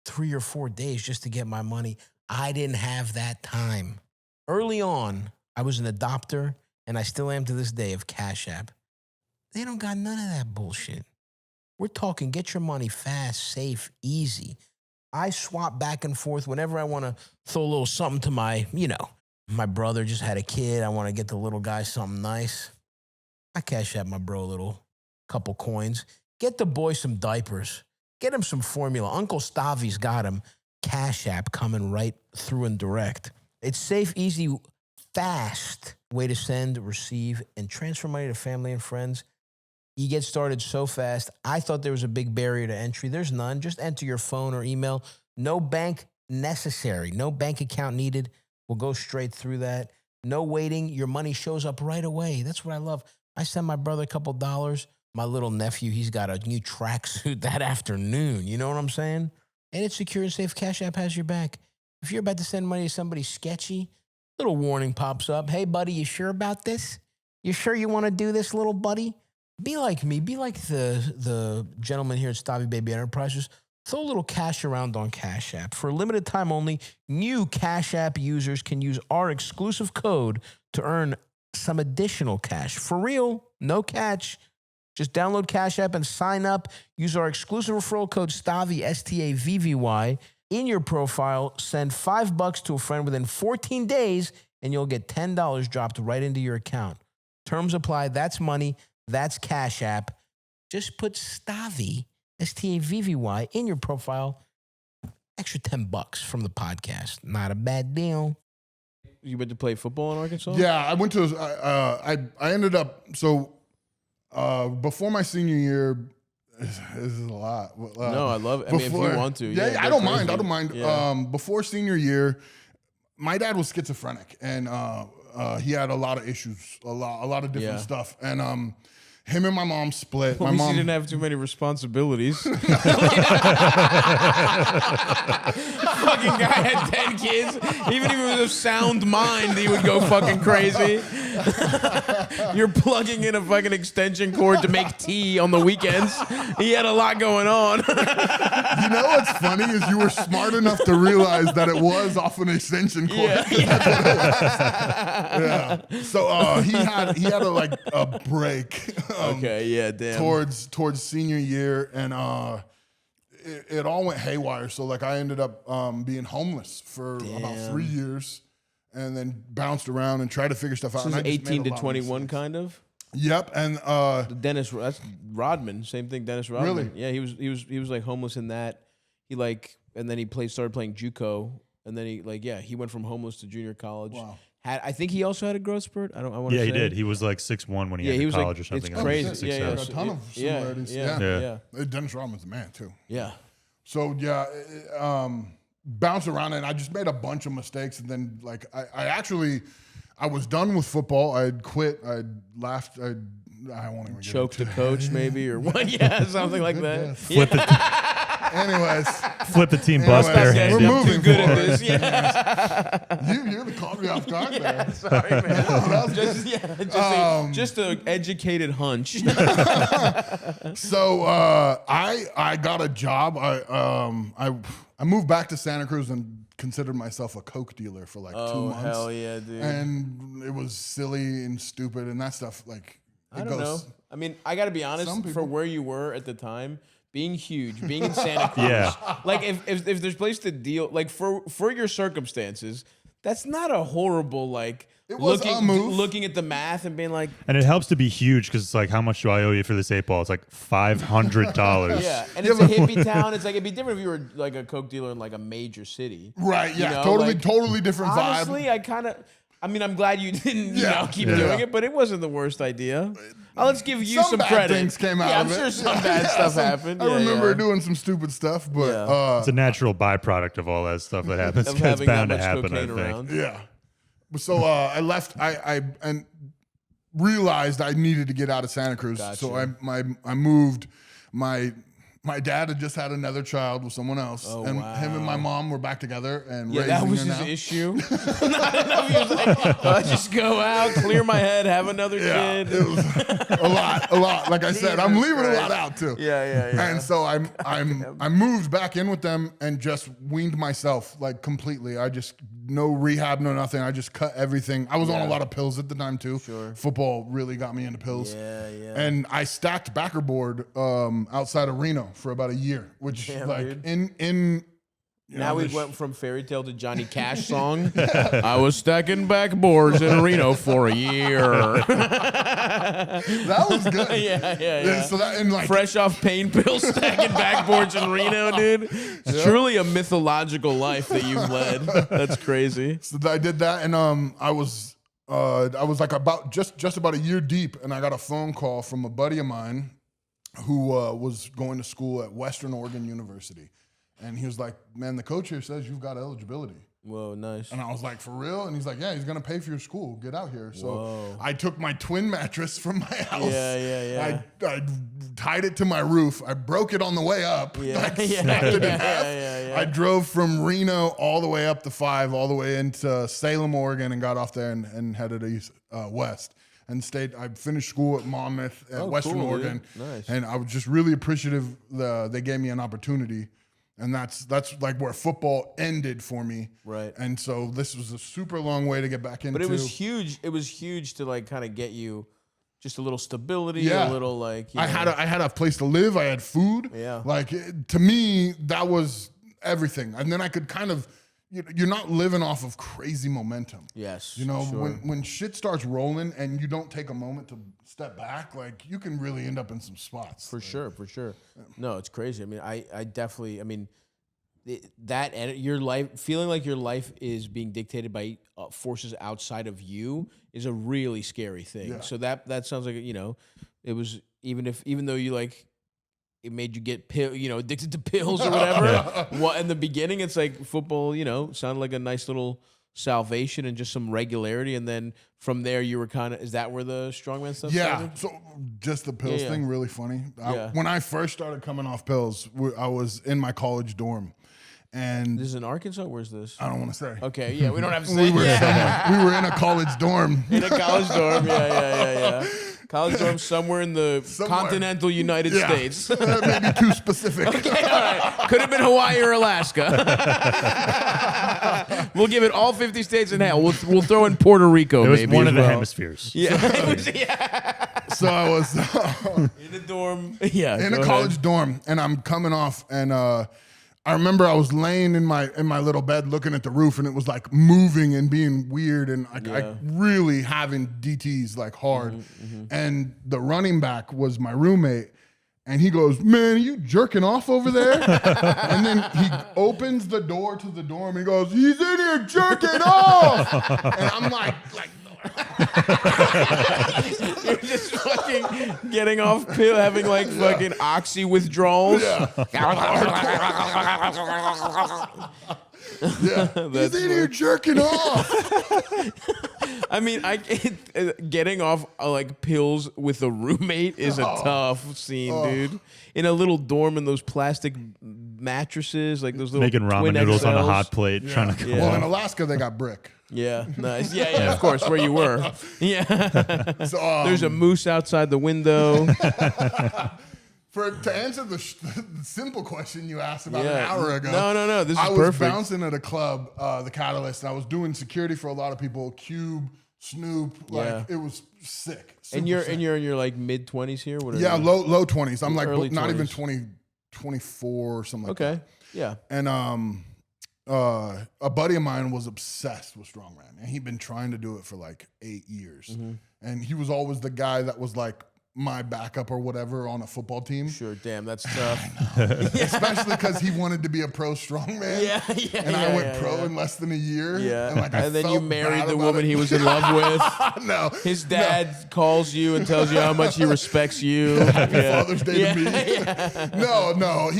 [SPEAKER 6] 3 or 4 days just to get my money. I didn't have that time. Early on, I was an adopter, and I still am to this day, of Cash App. They don't got none of that bullshit. We're talking get your money fast, safe, easy. I swap back and forth whenever I want to throw a little something to my, my brother just had a kid. I want to get the little guy something nice. I Cash App my bro a little couple coins. Get the boy some diapers. Get him some formula. Uncle Stavvy's got him. Cash App coming right through and direct. It's safe, easy, fast way to send, receive, and transfer money to family and friends. You get started so fast. I thought there was a big barrier to entry. There's none. Just enter your phone or email. No bank necessary. No bank account needed. We'll go straight through that. No waiting. Your money shows up right away. That's what I love. I send my brother a couple dollars. My little nephew, he's got a new tracksuit that afternoon. You know what I'm saying? And it's secure and safe. Cash App has your back. If you're about to send money to somebody sketchy, little warning pops up. Hey, buddy, you sure about this? You sure you want to do this, little buddy? Be like me. Be like the gentleman here at Stavvy Baby Enterprises. Throw a little cash around on Cash App. For a limited time only, new Cash App users can use our exclusive code to earn some additional cash. For real, no catch. Just download Cash App and sign up. Use our exclusive referral code Stavvy, STAVVY. In your profile, send $5 to a friend within 14 days, and you'll get $10 dropped right into your account. Terms apply. That's money. That's Cash App. Just put Stavvy, STAVVY, in your profile. Extra $10 from the podcast. Not a bad deal.
[SPEAKER 1] You went to play football in Arkansas?
[SPEAKER 3] Yeah, I went to. I ended up before my senior year. This is a lot.
[SPEAKER 1] No, I love it. I mean, if you want to.
[SPEAKER 3] Yeah, I
[SPEAKER 1] go
[SPEAKER 3] don't
[SPEAKER 1] crazy.
[SPEAKER 3] mind. I don't mind.
[SPEAKER 1] Yeah.
[SPEAKER 3] Before senior year, my dad was schizophrenic, and he had a lot of issues, a lot of different stuff, and him and my mom split.
[SPEAKER 1] At
[SPEAKER 3] My
[SPEAKER 1] least
[SPEAKER 3] mom
[SPEAKER 1] he didn't have too many responsibilities. Fucking guy had 10 kids. Even if he was of sound mind, he would go fucking crazy. You're plugging in a fucking extension cord to make tea on the weekends. He had a lot going on.
[SPEAKER 3] You know what's funny is you were smart enough to realize that it was off an extension cord.
[SPEAKER 1] Yeah.
[SPEAKER 3] So he had a break.
[SPEAKER 1] Okay, yeah, damn.
[SPEAKER 3] Towards senior year, and it all went haywire. So like I ended up being homeless for about 3 years, and then bounced around and tried to figure stuff out.
[SPEAKER 1] So
[SPEAKER 3] and
[SPEAKER 1] it's
[SPEAKER 3] I just made
[SPEAKER 1] 18
[SPEAKER 3] a
[SPEAKER 1] to
[SPEAKER 3] lot of
[SPEAKER 1] 21
[SPEAKER 3] mistakes.
[SPEAKER 1] kind of?
[SPEAKER 3] Yep, and
[SPEAKER 1] Dennis, that's Rodman, same thing. Dennis Rodman.
[SPEAKER 3] Really?
[SPEAKER 1] Yeah, he was like homeless in that. And then he started playing JUCO, and then he went from homeless to junior college.
[SPEAKER 3] Wow.
[SPEAKER 1] I think he also had a growth spurt. I want to
[SPEAKER 2] Yeah,
[SPEAKER 1] say.
[SPEAKER 2] he did. He was like 6'1" when he
[SPEAKER 1] Yeah,
[SPEAKER 2] entered
[SPEAKER 1] he was
[SPEAKER 2] college
[SPEAKER 1] like,
[SPEAKER 2] or something.
[SPEAKER 1] it's
[SPEAKER 2] I think
[SPEAKER 1] crazy.
[SPEAKER 2] he was
[SPEAKER 1] Yeah,
[SPEAKER 2] 6'7".
[SPEAKER 3] a ton of similarities.
[SPEAKER 1] Yeah.
[SPEAKER 3] Dennis Rodman's the man too.
[SPEAKER 1] Yeah.
[SPEAKER 3] So yeah, bounced around, and I just made a bunch of mistakes, and then like I was done with football. I'd quit. I'd laughed. I won't even
[SPEAKER 1] Choked the
[SPEAKER 3] get
[SPEAKER 1] coach maybe or what? Yeah, something like that.
[SPEAKER 2] Flip
[SPEAKER 3] Anyways,
[SPEAKER 2] Flip the team bus
[SPEAKER 3] Anyways,
[SPEAKER 2] barehanded.
[SPEAKER 3] we're
[SPEAKER 1] I'm
[SPEAKER 3] moving
[SPEAKER 1] too good at
[SPEAKER 3] forward.
[SPEAKER 1] this. Yeah.
[SPEAKER 3] you really caught me off guard there.
[SPEAKER 1] Sorry, man.
[SPEAKER 3] that was
[SPEAKER 1] Just an educated hunch.
[SPEAKER 3] So I got a job. I moved back to Santa Cruz and considered myself a coke dealer for like 2 months.
[SPEAKER 1] Hell yeah, dude.
[SPEAKER 3] And it was silly and stupid and that stuff. Like
[SPEAKER 1] I don't know. I mean, I got to be honest.
[SPEAKER 3] Some
[SPEAKER 1] For
[SPEAKER 3] people-
[SPEAKER 1] where you were at the time, being huge, being in Santa Cruz,
[SPEAKER 2] Yeah.
[SPEAKER 1] like if there's place to deal, like for your circumstances, that's not a horrible like.
[SPEAKER 3] It was a move.
[SPEAKER 1] Looking at the math and being like,
[SPEAKER 2] And it helps to be huge because it's like, how much do I owe you for this 8 ball? It's like $500.
[SPEAKER 1] yeah, and it's a hippie town. It's like it'd be different if you were like a coke dealer in like a major city.
[SPEAKER 3] Right, yeah,
[SPEAKER 1] You know,
[SPEAKER 3] totally,
[SPEAKER 1] like,
[SPEAKER 3] totally different
[SPEAKER 1] Honestly,
[SPEAKER 3] vibe.
[SPEAKER 1] I'm glad you didn't, keep
[SPEAKER 2] Yeah.
[SPEAKER 1] doing it, but it wasn't the worst idea. Let's give you some
[SPEAKER 3] bad
[SPEAKER 1] credit.
[SPEAKER 3] things came out
[SPEAKER 1] yeah,
[SPEAKER 3] of
[SPEAKER 1] I'm
[SPEAKER 3] it.
[SPEAKER 1] sure some bad stuff happened.
[SPEAKER 3] I
[SPEAKER 1] Yeah,
[SPEAKER 3] remember
[SPEAKER 1] yeah.
[SPEAKER 3] doing some stupid stuff, but
[SPEAKER 1] Yeah.
[SPEAKER 2] It's a natural byproduct of all that stuff that happens.
[SPEAKER 1] Of
[SPEAKER 2] It's
[SPEAKER 1] having
[SPEAKER 2] bound
[SPEAKER 1] that
[SPEAKER 2] to
[SPEAKER 1] much
[SPEAKER 2] happen, I
[SPEAKER 1] cocaine
[SPEAKER 2] think.
[SPEAKER 1] around.
[SPEAKER 3] yeah. So I left. I and realized I needed to get out of Santa Cruz.
[SPEAKER 1] Gotcha.
[SPEAKER 3] So I moved. My dad had just had another child with someone else,
[SPEAKER 1] Oh,
[SPEAKER 3] and
[SPEAKER 1] wow.
[SPEAKER 3] him and my mom were back together and
[SPEAKER 1] Yeah,
[SPEAKER 3] raising
[SPEAKER 1] that was
[SPEAKER 3] her
[SPEAKER 1] his
[SPEAKER 3] now.
[SPEAKER 1] issue. Not enough. He was like, just go out, clear my head, have another
[SPEAKER 3] Yeah,
[SPEAKER 1] kid.
[SPEAKER 3] it was a lot. Like I said, I'm
[SPEAKER 1] Jesus
[SPEAKER 3] leaving a lot
[SPEAKER 1] Christ.
[SPEAKER 3] out too.
[SPEAKER 1] Yeah.
[SPEAKER 3] And so I moved back in with them and just weaned myself like completely. I just no rehab, no nothing. I just cut everything. I was on a lot of pills at the time too.
[SPEAKER 1] Sure.
[SPEAKER 3] Football really got me into pills.
[SPEAKER 1] Yeah.
[SPEAKER 3] And I stacked backerboard outside of Reno for about a year, which
[SPEAKER 1] Damn,
[SPEAKER 3] like
[SPEAKER 1] dude.
[SPEAKER 3] in you
[SPEAKER 1] Now
[SPEAKER 3] know,
[SPEAKER 1] we
[SPEAKER 3] this-
[SPEAKER 1] went from fairy tale to Johnny Cash song. I was stacking backboards in Reno for a year.
[SPEAKER 3] that was good.
[SPEAKER 1] yeah.
[SPEAKER 3] So that and like
[SPEAKER 1] Fresh off pain pills, stacking backboards in Reno, dude. It's truly a mythological life that you've led. That's crazy.
[SPEAKER 3] So I did that, and I was like about just about a year deep, and I got a phone call from a buddy of mine who was going to school at Western Oregon University, and he was like, "Man, the coach here says you've got eligibility."
[SPEAKER 1] Whoa, nice.
[SPEAKER 3] And I was like, "For real?" And he's like, "Yeah, he's gonna pay for your school. Get out here." So
[SPEAKER 1] Whoa.
[SPEAKER 3] I took my twin mattress from my house.
[SPEAKER 1] Yeah.
[SPEAKER 3] I tied it to my roof. I broke it on the way up.
[SPEAKER 1] Yeah,
[SPEAKER 3] Like,
[SPEAKER 1] yeah,
[SPEAKER 3] snapped it in
[SPEAKER 1] yeah,
[SPEAKER 3] half.
[SPEAKER 1] yeah.
[SPEAKER 3] I drove from Reno all the way up the 5, all the way into Salem, Oregon, and got off there and headed east, west. And stayed. I finished school at Monmouth at Western
[SPEAKER 1] cool, dude.
[SPEAKER 3] Oregon.
[SPEAKER 1] Nice.
[SPEAKER 3] And I was just really appreciative. They gave me an opportunity. And that's like where football ended for me.
[SPEAKER 1] Right.
[SPEAKER 3] And so this was a super long way to get back into.
[SPEAKER 1] But it was huge. It was huge to like kind of get you just a little stability,
[SPEAKER 3] Yeah.
[SPEAKER 1] a little like.
[SPEAKER 3] I had a place to live. I had food.
[SPEAKER 1] Yeah.
[SPEAKER 3] Like to me, that was everything. And then I could kind of, you're not living off of crazy momentum.
[SPEAKER 1] Yes.
[SPEAKER 3] You know,
[SPEAKER 1] sure.
[SPEAKER 3] when shit starts rolling and you don't take a moment to step back, like you can really end up in some spots.
[SPEAKER 1] For sure. No, it's crazy. I mean, I definitely. I mean, your life feeling like your life is being dictated by forces outside of you is a really scary thing.
[SPEAKER 3] Yeah.
[SPEAKER 1] So that sounds like it was even though you like. It made you get addicted to pills or whatever. In the beginning, it's like football. Sounded like a nice little salvation and just some regularity. And then from there, you were kind of. Is that where the strongman stuff
[SPEAKER 3] Yeah.
[SPEAKER 1] started?
[SPEAKER 3] So just the pills
[SPEAKER 1] Yeah.
[SPEAKER 3] thing, really funny.
[SPEAKER 1] Yeah.
[SPEAKER 3] When I first started coming off pills, I was in my college dorm. And
[SPEAKER 1] This is in Arkansas. Where's this?
[SPEAKER 3] I don't want to say.
[SPEAKER 1] Okay, yeah, we don't have to say.
[SPEAKER 3] We were,
[SPEAKER 1] Yeah.
[SPEAKER 3] we were in a college dorm.
[SPEAKER 1] In a college dorm, yeah. College dorm somewhere in the
[SPEAKER 3] Somewhere.
[SPEAKER 1] continental United
[SPEAKER 3] Yeah.
[SPEAKER 1] States.
[SPEAKER 3] Maybe too specific.
[SPEAKER 1] Okay, all right. Could have been Hawaii or Alaska. We'll give it all 50 states in hell. We'll throw in Puerto Rico.
[SPEAKER 2] It was
[SPEAKER 1] maybe
[SPEAKER 2] one
[SPEAKER 1] as
[SPEAKER 2] of the
[SPEAKER 1] well.
[SPEAKER 2] hemispheres.
[SPEAKER 1] Yeah, yeah.
[SPEAKER 3] So I was
[SPEAKER 1] In the dorm. Yeah,
[SPEAKER 3] in
[SPEAKER 1] go
[SPEAKER 3] a college dorm, and I'm coming off, and I remember I was laying in my little bed looking at the roof, and it was like moving and being weird, and I really having DTs like hard. And the running back was my roommate, and he goes, "Man, are you jerking off over there?" And then he opens the door to the dorm, and he goes, "He's in here jerking off," and I'm like.
[SPEAKER 1] You're just fucking getting off pill, having like fucking oxy withdrawals.
[SPEAKER 3] Yeah, he's in here jerking off.
[SPEAKER 1] I mean, getting off like pills with a roommate is a tough scene, dude. In a little dorm in those plastic mattresses, like those little
[SPEAKER 2] Making ramen
[SPEAKER 1] twin
[SPEAKER 2] noodles on a
[SPEAKER 1] XLs.
[SPEAKER 2] hot plate, trying to.
[SPEAKER 3] Well, in Alaska they got brick.
[SPEAKER 1] Yeah, nice. Yeah, of course, where you were. Yeah.
[SPEAKER 3] So,
[SPEAKER 1] There's a moose outside the window.
[SPEAKER 3] To answer the simple question you asked about an
[SPEAKER 1] Yeah.
[SPEAKER 3] hour ago.
[SPEAKER 1] No. This is
[SPEAKER 3] I was
[SPEAKER 1] perfect.
[SPEAKER 3] bouncing at a club, the Catalyst, and I was doing security for a lot of people. Cube, Snoop,
[SPEAKER 1] Yeah.
[SPEAKER 3] it was sick.
[SPEAKER 1] And
[SPEAKER 3] super
[SPEAKER 1] you're
[SPEAKER 3] sick.
[SPEAKER 1] in your like mid-20s here. What are
[SPEAKER 3] Yeah,
[SPEAKER 1] you?
[SPEAKER 3] low 20s. I'm like
[SPEAKER 1] Early
[SPEAKER 3] not even
[SPEAKER 1] 20s.
[SPEAKER 3] 24 or something like that.
[SPEAKER 1] Okay. Yeah.
[SPEAKER 3] And a buddy of mine was obsessed with Strongman, and he'd been trying to do it for like 8 years.
[SPEAKER 1] Mm-hmm.
[SPEAKER 3] And he was always the guy that was like my backup or whatever on a football team.
[SPEAKER 1] Sure. Damn, that's tough.
[SPEAKER 3] Especially because he wanted to be a pro strongman.
[SPEAKER 1] Yeah.
[SPEAKER 3] And I went pro in less than a year.
[SPEAKER 1] Yeah.
[SPEAKER 3] And, like, I
[SPEAKER 1] And then you
[SPEAKER 3] felt
[SPEAKER 1] married
[SPEAKER 3] bad
[SPEAKER 1] the
[SPEAKER 3] about
[SPEAKER 1] woman
[SPEAKER 3] it.
[SPEAKER 1] he was in love with.
[SPEAKER 3] No.
[SPEAKER 1] His dad calls you and tells you how much he respects you.
[SPEAKER 3] Happy
[SPEAKER 1] Yeah.
[SPEAKER 3] Father's Day to me. No.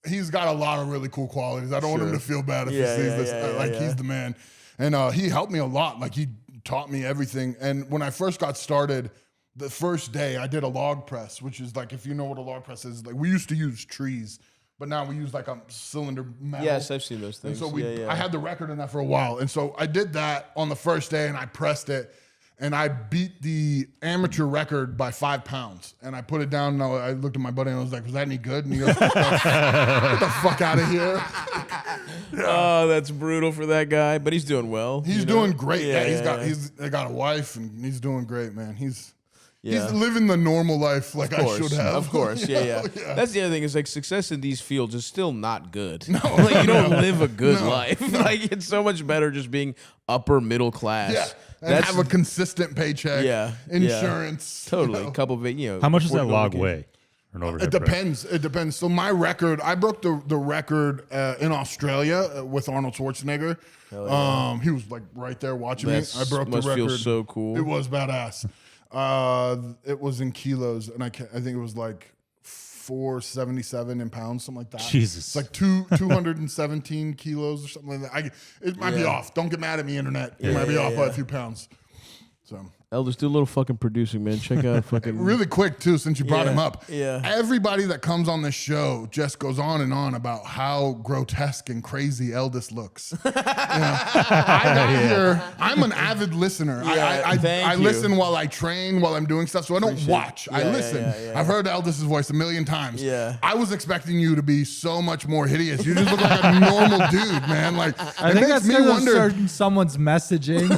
[SPEAKER 3] He's got a lot of really cool qualities. I don't want him to feel bad if he sees this. He's the man. And he helped me a lot. Like he taught me everything. And when I first got started, the first day I did a log press, which is like, if you know what a log press is, like we used to use trees, but now we use like a cylinder metal.
[SPEAKER 1] Yes, I've seen those
[SPEAKER 3] And
[SPEAKER 1] things.
[SPEAKER 3] so I had the record in that for a while. And so I did that on the first day and I pressed it and I beat the amateur record by 5 pounds. And I put it down and I looked at my buddy and I was like, was that any good? And he goes, get the fuck out of here.
[SPEAKER 1] Oh, that's brutal for that guy, but he's doing well.
[SPEAKER 3] He's
[SPEAKER 1] you know?
[SPEAKER 3] doing great.
[SPEAKER 1] Yeah,
[SPEAKER 3] He's got a wife and he's doing great, man. He's
[SPEAKER 1] Yeah.
[SPEAKER 3] living the normal life like I should have.
[SPEAKER 1] Of course,
[SPEAKER 3] You
[SPEAKER 1] yeah.
[SPEAKER 3] know?
[SPEAKER 1] That's the other thing is like success in these fields is still not good. No, like you don't live a good life. Like it's so much better just being upper middle class.
[SPEAKER 3] Yeah. And have a consistent paycheck.
[SPEAKER 1] Yeah,
[SPEAKER 3] Insurance.
[SPEAKER 1] totally.
[SPEAKER 3] you know.
[SPEAKER 1] Couple of
[SPEAKER 2] How much does
[SPEAKER 1] before
[SPEAKER 2] that
[SPEAKER 1] you go on
[SPEAKER 2] log
[SPEAKER 1] vacation.
[SPEAKER 2] weigh? An overhead
[SPEAKER 3] It
[SPEAKER 2] press?
[SPEAKER 3] depends. It depends. So my record, I broke the record in Australia with Arnold Schwarzenegger. He was like right there watching me. I broke the
[SPEAKER 1] must
[SPEAKER 3] record.
[SPEAKER 1] feel so cool.
[SPEAKER 3] It was badass. It was in kilos, and I think it was like 477 in pounds, something like that.
[SPEAKER 2] Jesus.
[SPEAKER 3] It's like 217 kilos or something like that. It might be off. Don't get mad at me, internet. It might be off by a few pounds. So
[SPEAKER 1] Elders, do a little fucking producing, man. Check out fucking.
[SPEAKER 3] really quick too, since you brought him up.
[SPEAKER 1] Yeah.
[SPEAKER 3] Everybody that comes on this show just goes on and on about how grotesque and crazy Eldest looks. You know, I got here. I'm an avid listener. I
[SPEAKER 1] thank you.
[SPEAKER 3] listen while I train, while I'm doing stuff. So I don't watch. I
[SPEAKER 1] Yeah,
[SPEAKER 3] listen.
[SPEAKER 1] yeah.
[SPEAKER 3] I've heard Eldest's voice a million times.
[SPEAKER 1] Yeah.
[SPEAKER 3] I was expecting you to be so much more hideous. You just look like a normal dude, man. Like
[SPEAKER 4] I
[SPEAKER 3] it
[SPEAKER 4] think
[SPEAKER 3] makes
[SPEAKER 4] that's
[SPEAKER 3] me
[SPEAKER 4] because of
[SPEAKER 3] wonder.
[SPEAKER 4] someone's messaging.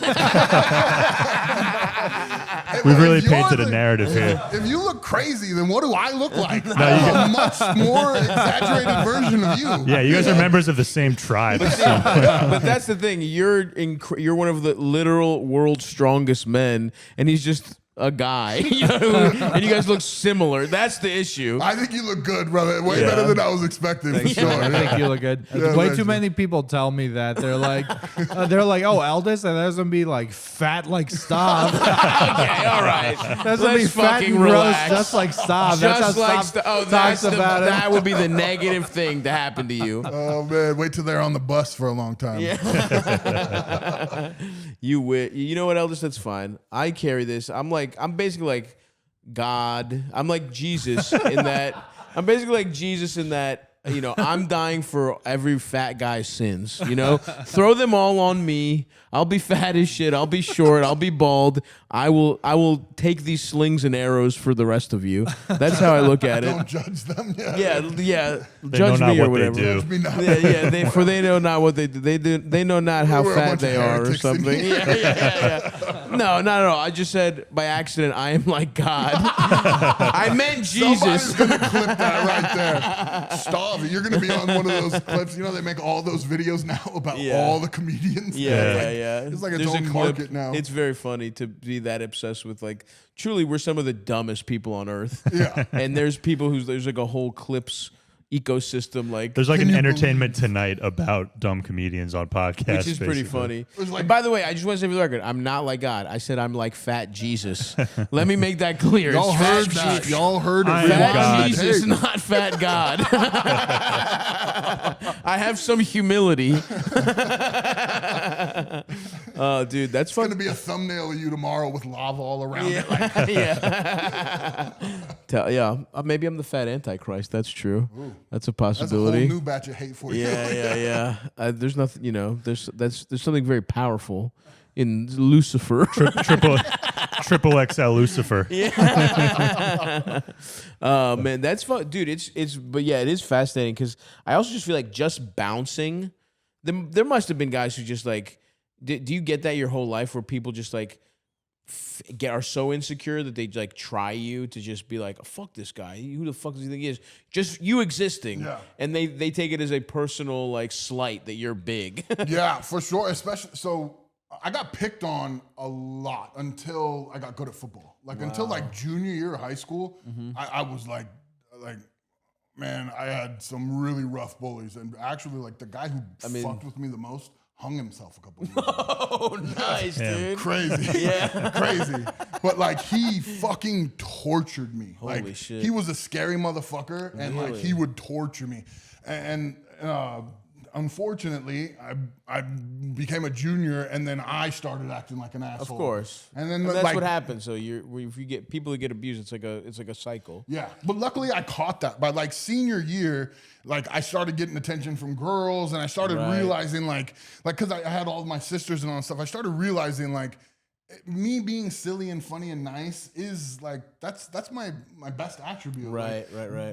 [SPEAKER 2] We've really
[SPEAKER 3] If you're
[SPEAKER 2] painted a
[SPEAKER 3] the-
[SPEAKER 2] narrative here.
[SPEAKER 3] If you look crazy, then what do I look like? I'm a much more exaggerated version of you.
[SPEAKER 2] Yeah, you guys are members of the same tribe.
[SPEAKER 1] But that's the thing. You're one of the literal world's strongest men, and he's just a guy. You know, and you guys look similar. That's the issue.
[SPEAKER 3] I think you look good, brother. Way better than I was expecting, for sure.
[SPEAKER 4] I think you look good.
[SPEAKER 3] Yeah,
[SPEAKER 4] Way
[SPEAKER 3] thank
[SPEAKER 4] too
[SPEAKER 3] you.
[SPEAKER 4] many people tell me that. They're like, oh, Eldest, and there's gonna be like fat like Stav.
[SPEAKER 1] Okay, all right.
[SPEAKER 4] There's gonna be
[SPEAKER 1] Let's
[SPEAKER 4] fat
[SPEAKER 1] fucking
[SPEAKER 4] and gross
[SPEAKER 1] relax.
[SPEAKER 4] just like Stav. That's
[SPEAKER 1] Just
[SPEAKER 4] how
[SPEAKER 1] like
[SPEAKER 4] Stav
[SPEAKER 1] that's
[SPEAKER 4] talks about it.
[SPEAKER 1] that would be the negative thing to happen to you.
[SPEAKER 3] Oh man, wait till they're on the bus for a long time.
[SPEAKER 1] You know what, Eldest? That's fine. I carry this. I'm basically like God. I'm like Jesus in that. I'm basically like Jesus in that. You know, I'm dying for every fat guy's sins. You know, throw them all on me. I'll be fat as shit. I'll be short. I'll be bald. I will take these slings and arrows for the rest of you. That's how I look at it.
[SPEAKER 3] Don't judge them.
[SPEAKER 1] Yeah.
[SPEAKER 2] They
[SPEAKER 1] Judge
[SPEAKER 2] know not
[SPEAKER 1] me or
[SPEAKER 2] what they
[SPEAKER 1] whatever.
[SPEAKER 2] do.
[SPEAKER 3] Me not.
[SPEAKER 1] Yeah. They know not what they do. They know not how
[SPEAKER 3] We're a
[SPEAKER 1] fat
[SPEAKER 3] bunch
[SPEAKER 1] they
[SPEAKER 3] of
[SPEAKER 1] are or
[SPEAKER 3] heretics in
[SPEAKER 1] something.
[SPEAKER 3] here.
[SPEAKER 1] Yeah. No, not at all. I just said by accident I am like God. I meant
[SPEAKER 3] Somebody's
[SPEAKER 1] Jesus.
[SPEAKER 3] gonna clip that right there. Stavvy, you're gonna be on one of those clips. You know they make all those videos now about
[SPEAKER 1] Yeah.
[SPEAKER 3] all the comedians.
[SPEAKER 1] Yeah.
[SPEAKER 3] It's like its
[SPEAKER 1] There's a
[SPEAKER 3] own
[SPEAKER 1] clip.
[SPEAKER 3] market now.
[SPEAKER 1] It's very funny to be that obsessed with like. Truly, we're some of the dumbest people on earth.
[SPEAKER 3] Yeah.
[SPEAKER 1] And there's people there's like a whole clips ecosystem like.
[SPEAKER 2] There's like
[SPEAKER 3] Can
[SPEAKER 2] an
[SPEAKER 3] you
[SPEAKER 2] Entertainment Tonight about dumb comedians on podcasts.
[SPEAKER 1] Which is pretty
[SPEAKER 2] basically.
[SPEAKER 1] funny.
[SPEAKER 3] was like-
[SPEAKER 1] And by the way, I just want to say for the record, I'm not like God. I said I'm like fat Jesus. Let me make that clear.
[SPEAKER 3] Y'all
[SPEAKER 1] It's
[SPEAKER 3] heard
[SPEAKER 1] fat
[SPEAKER 3] that.
[SPEAKER 1] Jesus.
[SPEAKER 3] Y'all heard it.
[SPEAKER 2] I am
[SPEAKER 3] Rewind
[SPEAKER 1] Fat
[SPEAKER 3] the
[SPEAKER 2] God.
[SPEAKER 1] Jesus,
[SPEAKER 3] tape.
[SPEAKER 1] not fat God. I have some humility. Oh, dude, that's
[SPEAKER 3] It's
[SPEAKER 1] fun.
[SPEAKER 3] gonna be a thumbnail of you tomorrow with lava all around it. Like,
[SPEAKER 1] Yeah. Maybe I'm the fat antichrist. That's true. That's a
[SPEAKER 3] that's a whole
[SPEAKER 1] possibility.
[SPEAKER 3] new batch of hate for you.
[SPEAKER 1] Yeah. There's nothing, there's something very powerful in Lucifer.
[SPEAKER 2] Triple XL Lucifer.
[SPEAKER 1] Man, that's fun, dude. But yeah, it is fascinating because I also just feel like just bouncing. There must have been guys who just like. Do you get that your whole life where people just like are so insecure that they like try you to just be like, oh, fuck this guy. Who the fuck does he think he is? Just you existing.
[SPEAKER 3] Yeah.
[SPEAKER 1] And they take it as a personal like slight that you're big.
[SPEAKER 3] Yeah, for sure. Especially so, I got picked on a lot until I got good at football. Like until like junior year of high school, I was like, man, I had some really rough bullies, and actually, like the guy who fucked with me the most hung himself a couple of years ago.
[SPEAKER 1] Oh, nice, dude.
[SPEAKER 3] Crazy. Yeah. Crazy. But like he fucking tortured me.
[SPEAKER 1] Holy
[SPEAKER 3] like
[SPEAKER 1] shit.
[SPEAKER 3] he was a scary motherfucker and like he would torture me. And unfortunately, I became a junior and then I started acting like an asshole.
[SPEAKER 1] Of course.
[SPEAKER 3] And then
[SPEAKER 1] that's
[SPEAKER 3] like,
[SPEAKER 1] what happens. So if you get people who get abused, it's like a cycle.
[SPEAKER 3] yeah, but luckily I caught that. By like senior year, like I started getting attention from girls, and I started realizing like because I had all of my sisters and all that stuff. I started realizing like me being silly and funny and nice is like that's my best attribute.
[SPEAKER 1] Right.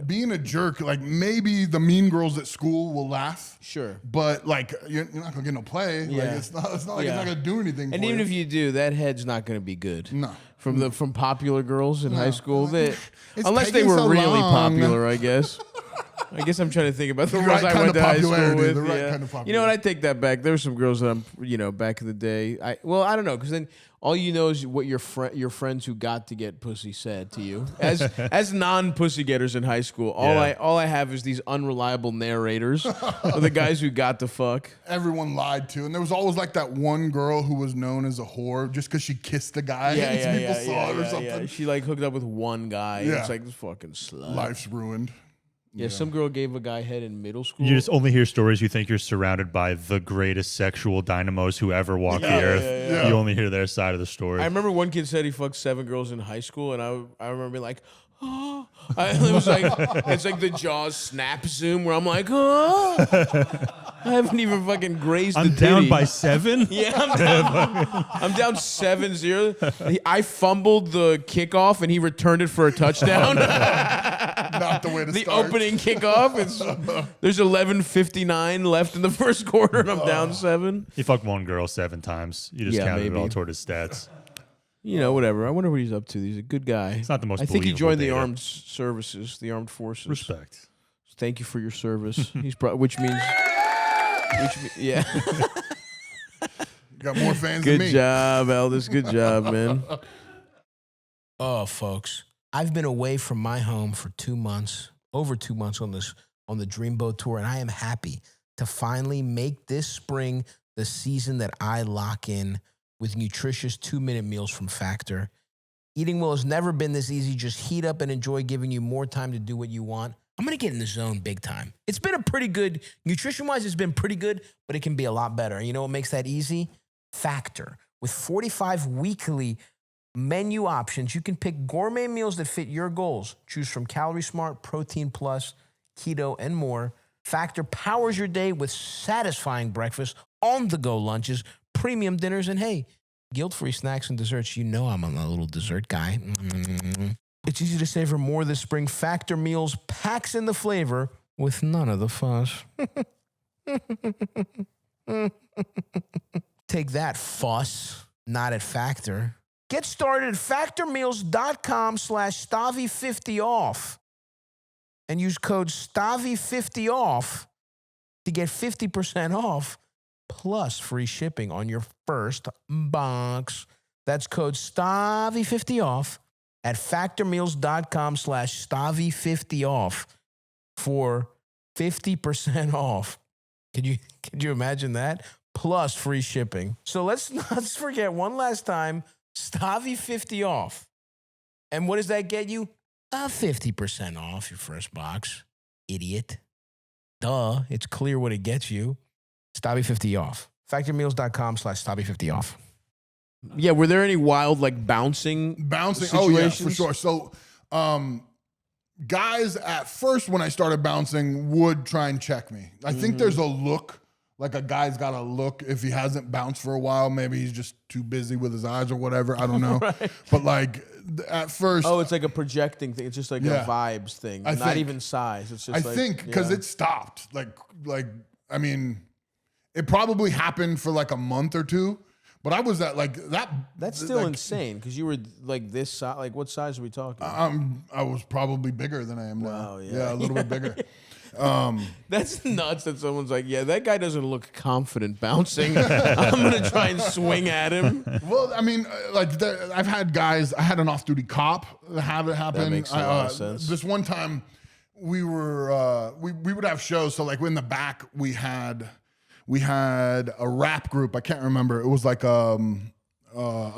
[SPEAKER 3] Being a jerk, like maybe the mean girls at school will laugh.
[SPEAKER 1] Sure.
[SPEAKER 3] But like you're not gonna get no play.
[SPEAKER 1] Yeah.
[SPEAKER 3] Like it's not like it's not gonna do anything.
[SPEAKER 1] And
[SPEAKER 3] for
[SPEAKER 1] even
[SPEAKER 3] you.
[SPEAKER 1] if you do, that head's not going to be good.
[SPEAKER 3] No.
[SPEAKER 1] From popular girls in high school,
[SPEAKER 3] It's
[SPEAKER 1] unless they
[SPEAKER 3] taking
[SPEAKER 1] were
[SPEAKER 3] so
[SPEAKER 1] really
[SPEAKER 3] long.
[SPEAKER 1] popular, I guess. I guess I'm trying to think about the
[SPEAKER 3] The
[SPEAKER 1] girls
[SPEAKER 3] right
[SPEAKER 1] I
[SPEAKER 3] kind
[SPEAKER 1] went
[SPEAKER 3] of
[SPEAKER 1] to high school
[SPEAKER 3] popularity,
[SPEAKER 1] with.
[SPEAKER 3] the right
[SPEAKER 1] yeah.
[SPEAKER 3] kind of
[SPEAKER 1] You know what? I take that back. There were some girls that back in the day. I don't know, because then all you know is what your friends who got to get pussy said to you. As non-pussy getters in high school, all I have is these unreliable narrators of the guys who got to fuck.
[SPEAKER 3] Everyone lied to, and there was always like that one girl who was known as a whore just because she kissed a guy and people saw it or something.
[SPEAKER 1] Yeah. She like hooked up with one guy.
[SPEAKER 3] Yeah.
[SPEAKER 1] It's like this fucking slut.
[SPEAKER 3] Life's ruined.
[SPEAKER 1] Yeah, some girl gave a guy head in middle school.
[SPEAKER 2] You just only hear stories. You think you're surrounded by the greatest sexual dynamos who ever walked the earth.
[SPEAKER 3] yeah.
[SPEAKER 2] You only hear their side of the story.
[SPEAKER 1] I remember one kid said he fucked 7 girls in high school, and I remember being like, oh. It was like it's like the Jaws snap zoom where I'm like, oh. I haven't even fucking grazed
[SPEAKER 2] I'm
[SPEAKER 1] the
[SPEAKER 2] down
[SPEAKER 1] titty.
[SPEAKER 2] by 7.
[SPEAKER 1] Yeah, I'm down 7-0. I fumbled the kickoff, and he returned it for a touchdown.
[SPEAKER 3] Not the way to
[SPEAKER 1] The
[SPEAKER 3] start.
[SPEAKER 1] opening kickoff. There's 11:59 left in the first quarter, and I'm down 7.
[SPEAKER 2] He fucked one girl 7 times. You just counted it
[SPEAKER 1] maybe.
[SPEAKER 2] all toward his stats.
[SPEAKER 1] Whatever. I wonder what he's up to. He's a good guy.
[SPEAKER 2] It's not the most
[SPEAKER 1] I think he
[SPEAKER 2] believable
[SPEAKER 1] joined the
[SPEAKER 2] data.
[SPEAKER 1] armed services, the armed forces.
[SPEAKER 2] Respect.
[SPEAKER 1] Thank you for your service. which means, yeah.
[SPEAKER 3] Got more fans than
[SPEAKER 1] Good
[SPEAKER 3] me.
[SPEAKER 1] job, Aldous. Good job, man.
[SPEAKER 6] Oh, folks, I've been away from my home for 2 months, over 2 months on the Dreamboat Tour, and I am happy to finally make this spring the season that I lock in with nutritious 2-minute meals from Factor. Eating well has never been this easy. Just heat up and enjoy, giving you more time to do what you want. I'm going to get in the zone big time. It's been a pretty good, nutrition-wise, it's been pretty good, but it can be a lot better. You know what makes that easy? Factor. With 45 weekly menu options, you can pick gourmet meals that fit your goals. Choose from Calorie Smart, Protein Plus, Keto, and more. Factor powers your day with satisfying breakfast, on-the-go lunches, premium dinners, and hey, guilt-free snacks and desserts. You know I'm a little dessert guy. It's easy to savor more this spring. Factor meals packs in the flavor with none of the fuss. Take that, fuss. Not at Factor. Get started at factormeals.com/Stavvy50off and use code Stavvy50off to get 50% off plus free shipping on your first box. That's code Stavvy50off at factormeals.com/Stavvy50off for 50% off. Could you imagine that? Plus free shipping. So let's not forget one last time, Stavvy50 off. And what does that get you? 50% off your first box. Idiot. Duh. It's clear what it gets you. Stavvy 50 off. Factormeals.com/Stavvy50 off.
[SPEAKER 1] Yeah, were there any wild like bouncing
[SPEAKER 3] Oh yeah, for
[SPEAKER 1] situations?
[SPEAKER 3] sure. So guys at first when I started bouncing would try and check me. I think there's a look, like a guy's got a look if he hasn't bounced for a while. Maybe he's just too busy with his eyes or whatever. I don't know. But like at first.
[SPEAKER 1] Oh, it's like a projecting thing. It's just like
[SPEAKER 3] Yeah.
[SPEAKER 1] a vibes thing. Not
[SPEAKER 3] think-
[SPEAKER 1] even size. It's just
[SPEAKER 3] I
[SPEAKER 1] like,
[SPEAKER 3] think because
[SPEAKER 1] yeah.
[SPEAKER 3] it stopped. Like I mean, it probably happened for like a month or two. But I was at like that.
[SPEAKER 1] That's still
[SPEAKER 3] like,
[SPEAKER 1] insane because you were like this size. Like, what size are we talking?
[SPEAKER 3] I was probably bigger than I am now.
[SPEAKER 1] Wow, yeah.
[SPEAKER 3] Yeah, a little bit bigger.
[SPEAKER 1] That's nuts that someone's like, yeah, that guy doesn't look confident bouncing. I'm going to try and swing at him.
[SPEAKER 3] Well, I mean, I've had guys. I had an off-duty cop have it happen.
[SPEAKER 1] That makes a lot of sense.
[SPEAKER 3] This one time, we were we would have shows. So like in the back, we had a rap group. I can't remember. It was like a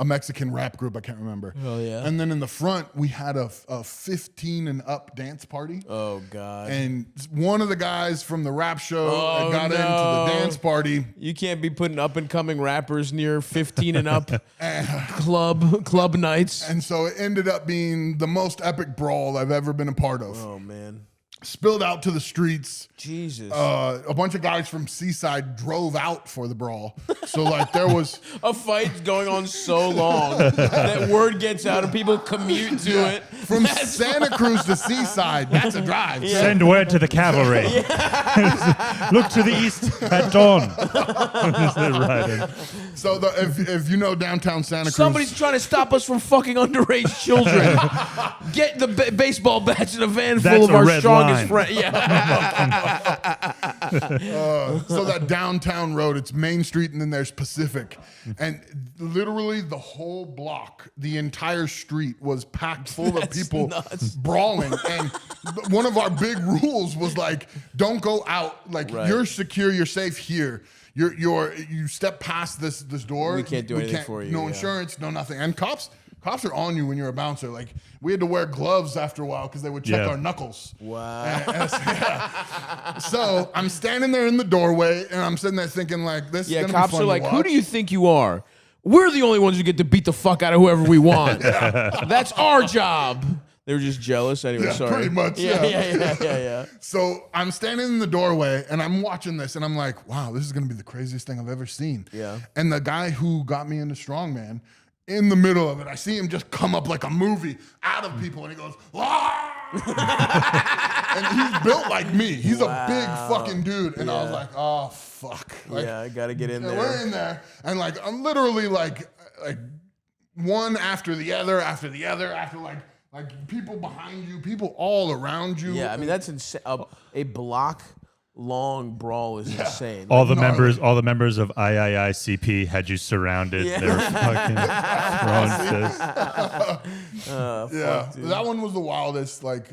[SPEAKER 3] Mexican rap group. I can't remember.
[SPEAKER 1] Oh yeah.
[SPEAKER 3] And then in the front, we had a 15 and up dance party.
[SPEAKER 1] Oh god.
[SPEAKER 3] And one of the guys from the rap show
[SPEAKER 1] Oh,
[SPEAKER 3] got into
[SPEAKER 1] no.
[SPEAKER 3] the dance party.
[SPEAKER 1] You can't be putting up and coming rappers near 15 and up club nights.
[SPEAKER 3] And so it ended up being the most epic brawl I've ever been a part of.
[SPEAKER 1] Oh man.
[SPEAKER 3] Spilled out to the streets.
[SPEAKER 1] Jesus.
[SPEAKER 3] A bunch of guys from Seaside drove out for the brawl. So like there was
[SPEAKER 1] A fight's going on so long that word gets out and people commute to it.
[SPEAKER 3] from Santa Cruz to Seaside. That's a drive.
[SPEAKER 2] Send word to the cavalry. Look to the east at dawn. Riding.
[SPEAKER 3] So if you know downtown Santa Cruz,
[SPEAKER 1] Somebody's trying to stop us from fucking underage children. Get the baseball bats in a van full
[SPEAKER 2] That's
[SPEAKER 1] of
[SPEAKER 2] a
[SPEAKER 1] our
[SPEAKER 2] red
[SPEAKER 1] strongest
[SPEAKER 2] line.
[SPEAKER 1] friends. Yeah.
[SPEAKER 3] so that downtown road, it's Main Street and then there's Pacific. And literally the whole block, the entire street was packed full of people
[SPEAKER 1] nuts.
[SPEAKER 3] brawling. And one of our big rules was like, don't go out. Like
[SPEAKER 1] Right.
[SPEAKER 3] you're secure, you're safe here. You step past this door.
[SPEAKER 1] We can't do anything for you,
[SPEAKER 3] No
[SPEAKER 1] yeah.
[SPEAKER 3] insurance, no nothing. And cops are on you when you're a bouncer. Like we had to wear gloves after a while because they would check
[SPEAKER 2] Yeah.
[SPEAKER 3] our knuckles.
[SPEAKER 1] Wow.
[SPEAKER 3] So I'm standing there in the doorway and I'm sitting there thinking like this.
[SPEAKER 1] Yeah,
[SPEAKER 3] is gonna
[SPEAKER 1] cops
[SPEAKER 3] be fun
[SPEAKER 1] are
[SPEAKER 3] to
[SPEAKER 1] like, who
[SPEAKER 3] watch.
[SPEAKER 1] do you think you are? We're the only ones who get to beat the fuck out of whoever we want. That's our job. They were just jealous. Anyway,
[SPEAKER 3] Yeah,
[SPEAKER 1] sorry.
[SPEAKER 3] pretty much,
[SPEAKER 1] Yeah,
[SPEAKER 3] yeah.
[SPEAKER 1] yeah.
[SPEAKER 3] So I'm standing in the doorway and I'm watching this and I'm like, wow, this is gonna be the craziest thing I've ever seen.
[SPEAKER 1] Yeah.
[SPEAKER 3] And the guy who got me into Strongman, in the middle of it, I see him just come up like a movie out of people and he goes, "Ah!" And he's built like me. He's a big fucking dude. And I was
[SPEAKER 1] Yeah.
[SPEAKER 3] like, oh fuck. Like,
[SPEAKER 1] Yeah, I gotta get in
[SPEAKER 3] and
[SPEAKER 1] there.
[SPEAKER 3] we're in there, and like I'm literally like one after the other, after like people behind you, people all around you.
[SPEAKER 1] Yeah, I mean that's insane. A block long brawl is insane.
[SPEAKER 2] All the members of IIICP had you surrounded.
[SPEAKER 1] Yeah.
[SPEAKER 2] They were fucking throwing fists.
[SPEAKER 3] Yeah, that one was the wildest. Like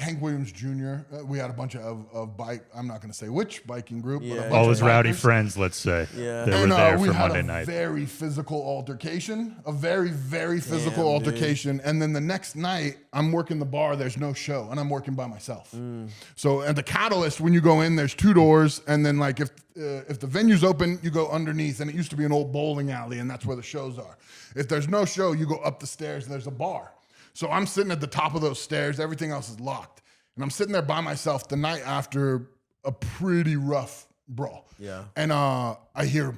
[SPEAKER 3] Hank Williams Jr. We had a bunch of bike. I'm not going to say which biking group, but a
[SPEAKER 1] Yeah.
[SPEAKER 3] bunch
[SPEAKER 2] All
[SPEAKER 3] of
[SPEAKER 2] his rowdy
[SPEAKER 3] bikers.
[SPEAKER 2] friends, let's say.
[SPEAKER 1] Yeah.
[SPEAKER 2] They were
[SPEAKER 3] And
[SPEAKER 2] there
[SPEAKER 3] we
[SPEAKER 2] for
[SPEAKER 3] had
[SPEAKER 2] Monday
[SPEAKER 3] a
[SPEAKER 2] night.
[SPEAKER 3] very physical altercation, a very, very physical
[SPEAKER 1] Damn, dude.
[SPEAKER 3] altercation. And then the next night, I'm working the bar, there's no show, and I'm working by myself.
[SPEAKER 1] Mm.
[SPEAKER 3] So at the Catalyst, when you go in, there's 2 doors, and then like if the venue's open, you go underneath, and it used to be an old bowling alley, and that's where the shows are. If there's no show, you go up the stairs, and there's a bar. So I'm sitting at the top of those stairs, everything else is locked. And I'm sitting there by myself the night after a pretty rough brawl.
[SPEAKER 1] Yeah.
[SPEAKER 3] And I hear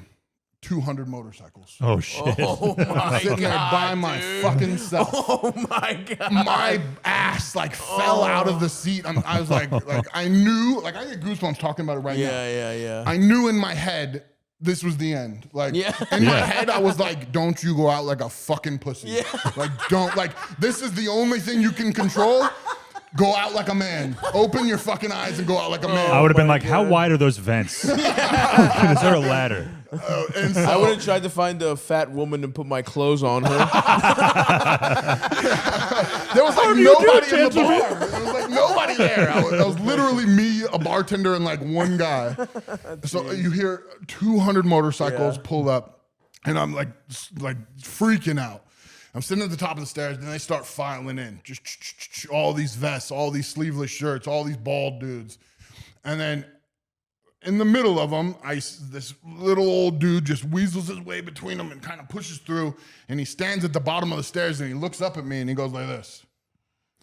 [SPEAKER 3] 200 motorcycles.
[SPEAKER 2] Oh shit!
[SPEAKER 1] Oh my
[SPEAKER 3] Sitting there by
[SPEAKER 1] god,
[SPEAKER 3] my
[SPEAKER 1] dude.
[SPEAKER 3] fucking self.
[SPEAKER 1] Oh my god.
[SPEAKER 3] My ass like fell out of the seat. I was like I knew, like I get goosebumps talking about it right now.
[SPEAKER 1] Yeah.
[SPEAKER 3] I knew in my head this was the end. Like
[SPEAKER 1] Yeah.
[SPEAKER 3] in my head, I was like, don't you go out like a fucking pussy.
[SPEAKER 1] Yeah.
[SPEAKER 3] Like don't, like this is the only thing you can control. Go out like a man. Open your fucking eyes and go out like a man.
[SPEAKER 2] I would have been like, how wide are those vents? Is there a ladder?
[SPEAKER 3] And so,
[SPEAKER 1] I would have tried to find a fat woman and put my clothes on her.
[SPEAKER 3] there was like nobody in the bar. There was like nobody there. I was literally me, a bartender, and like one guy. So you hear 200 motorcycles
[SPEAKER 1] Yeah.
[SPEAKER 3] pull up, and I'm like freaking out. I'm sitting at the top of the stairs, and they start filing in. Just all these vests, all these sleeveless shirts, all these bald dudes. And then in the middle of them, this little old dude just weasels his way between them and kind of pushes through. And he stands at the bottom of the stairs and he looks up at me and he goes like this.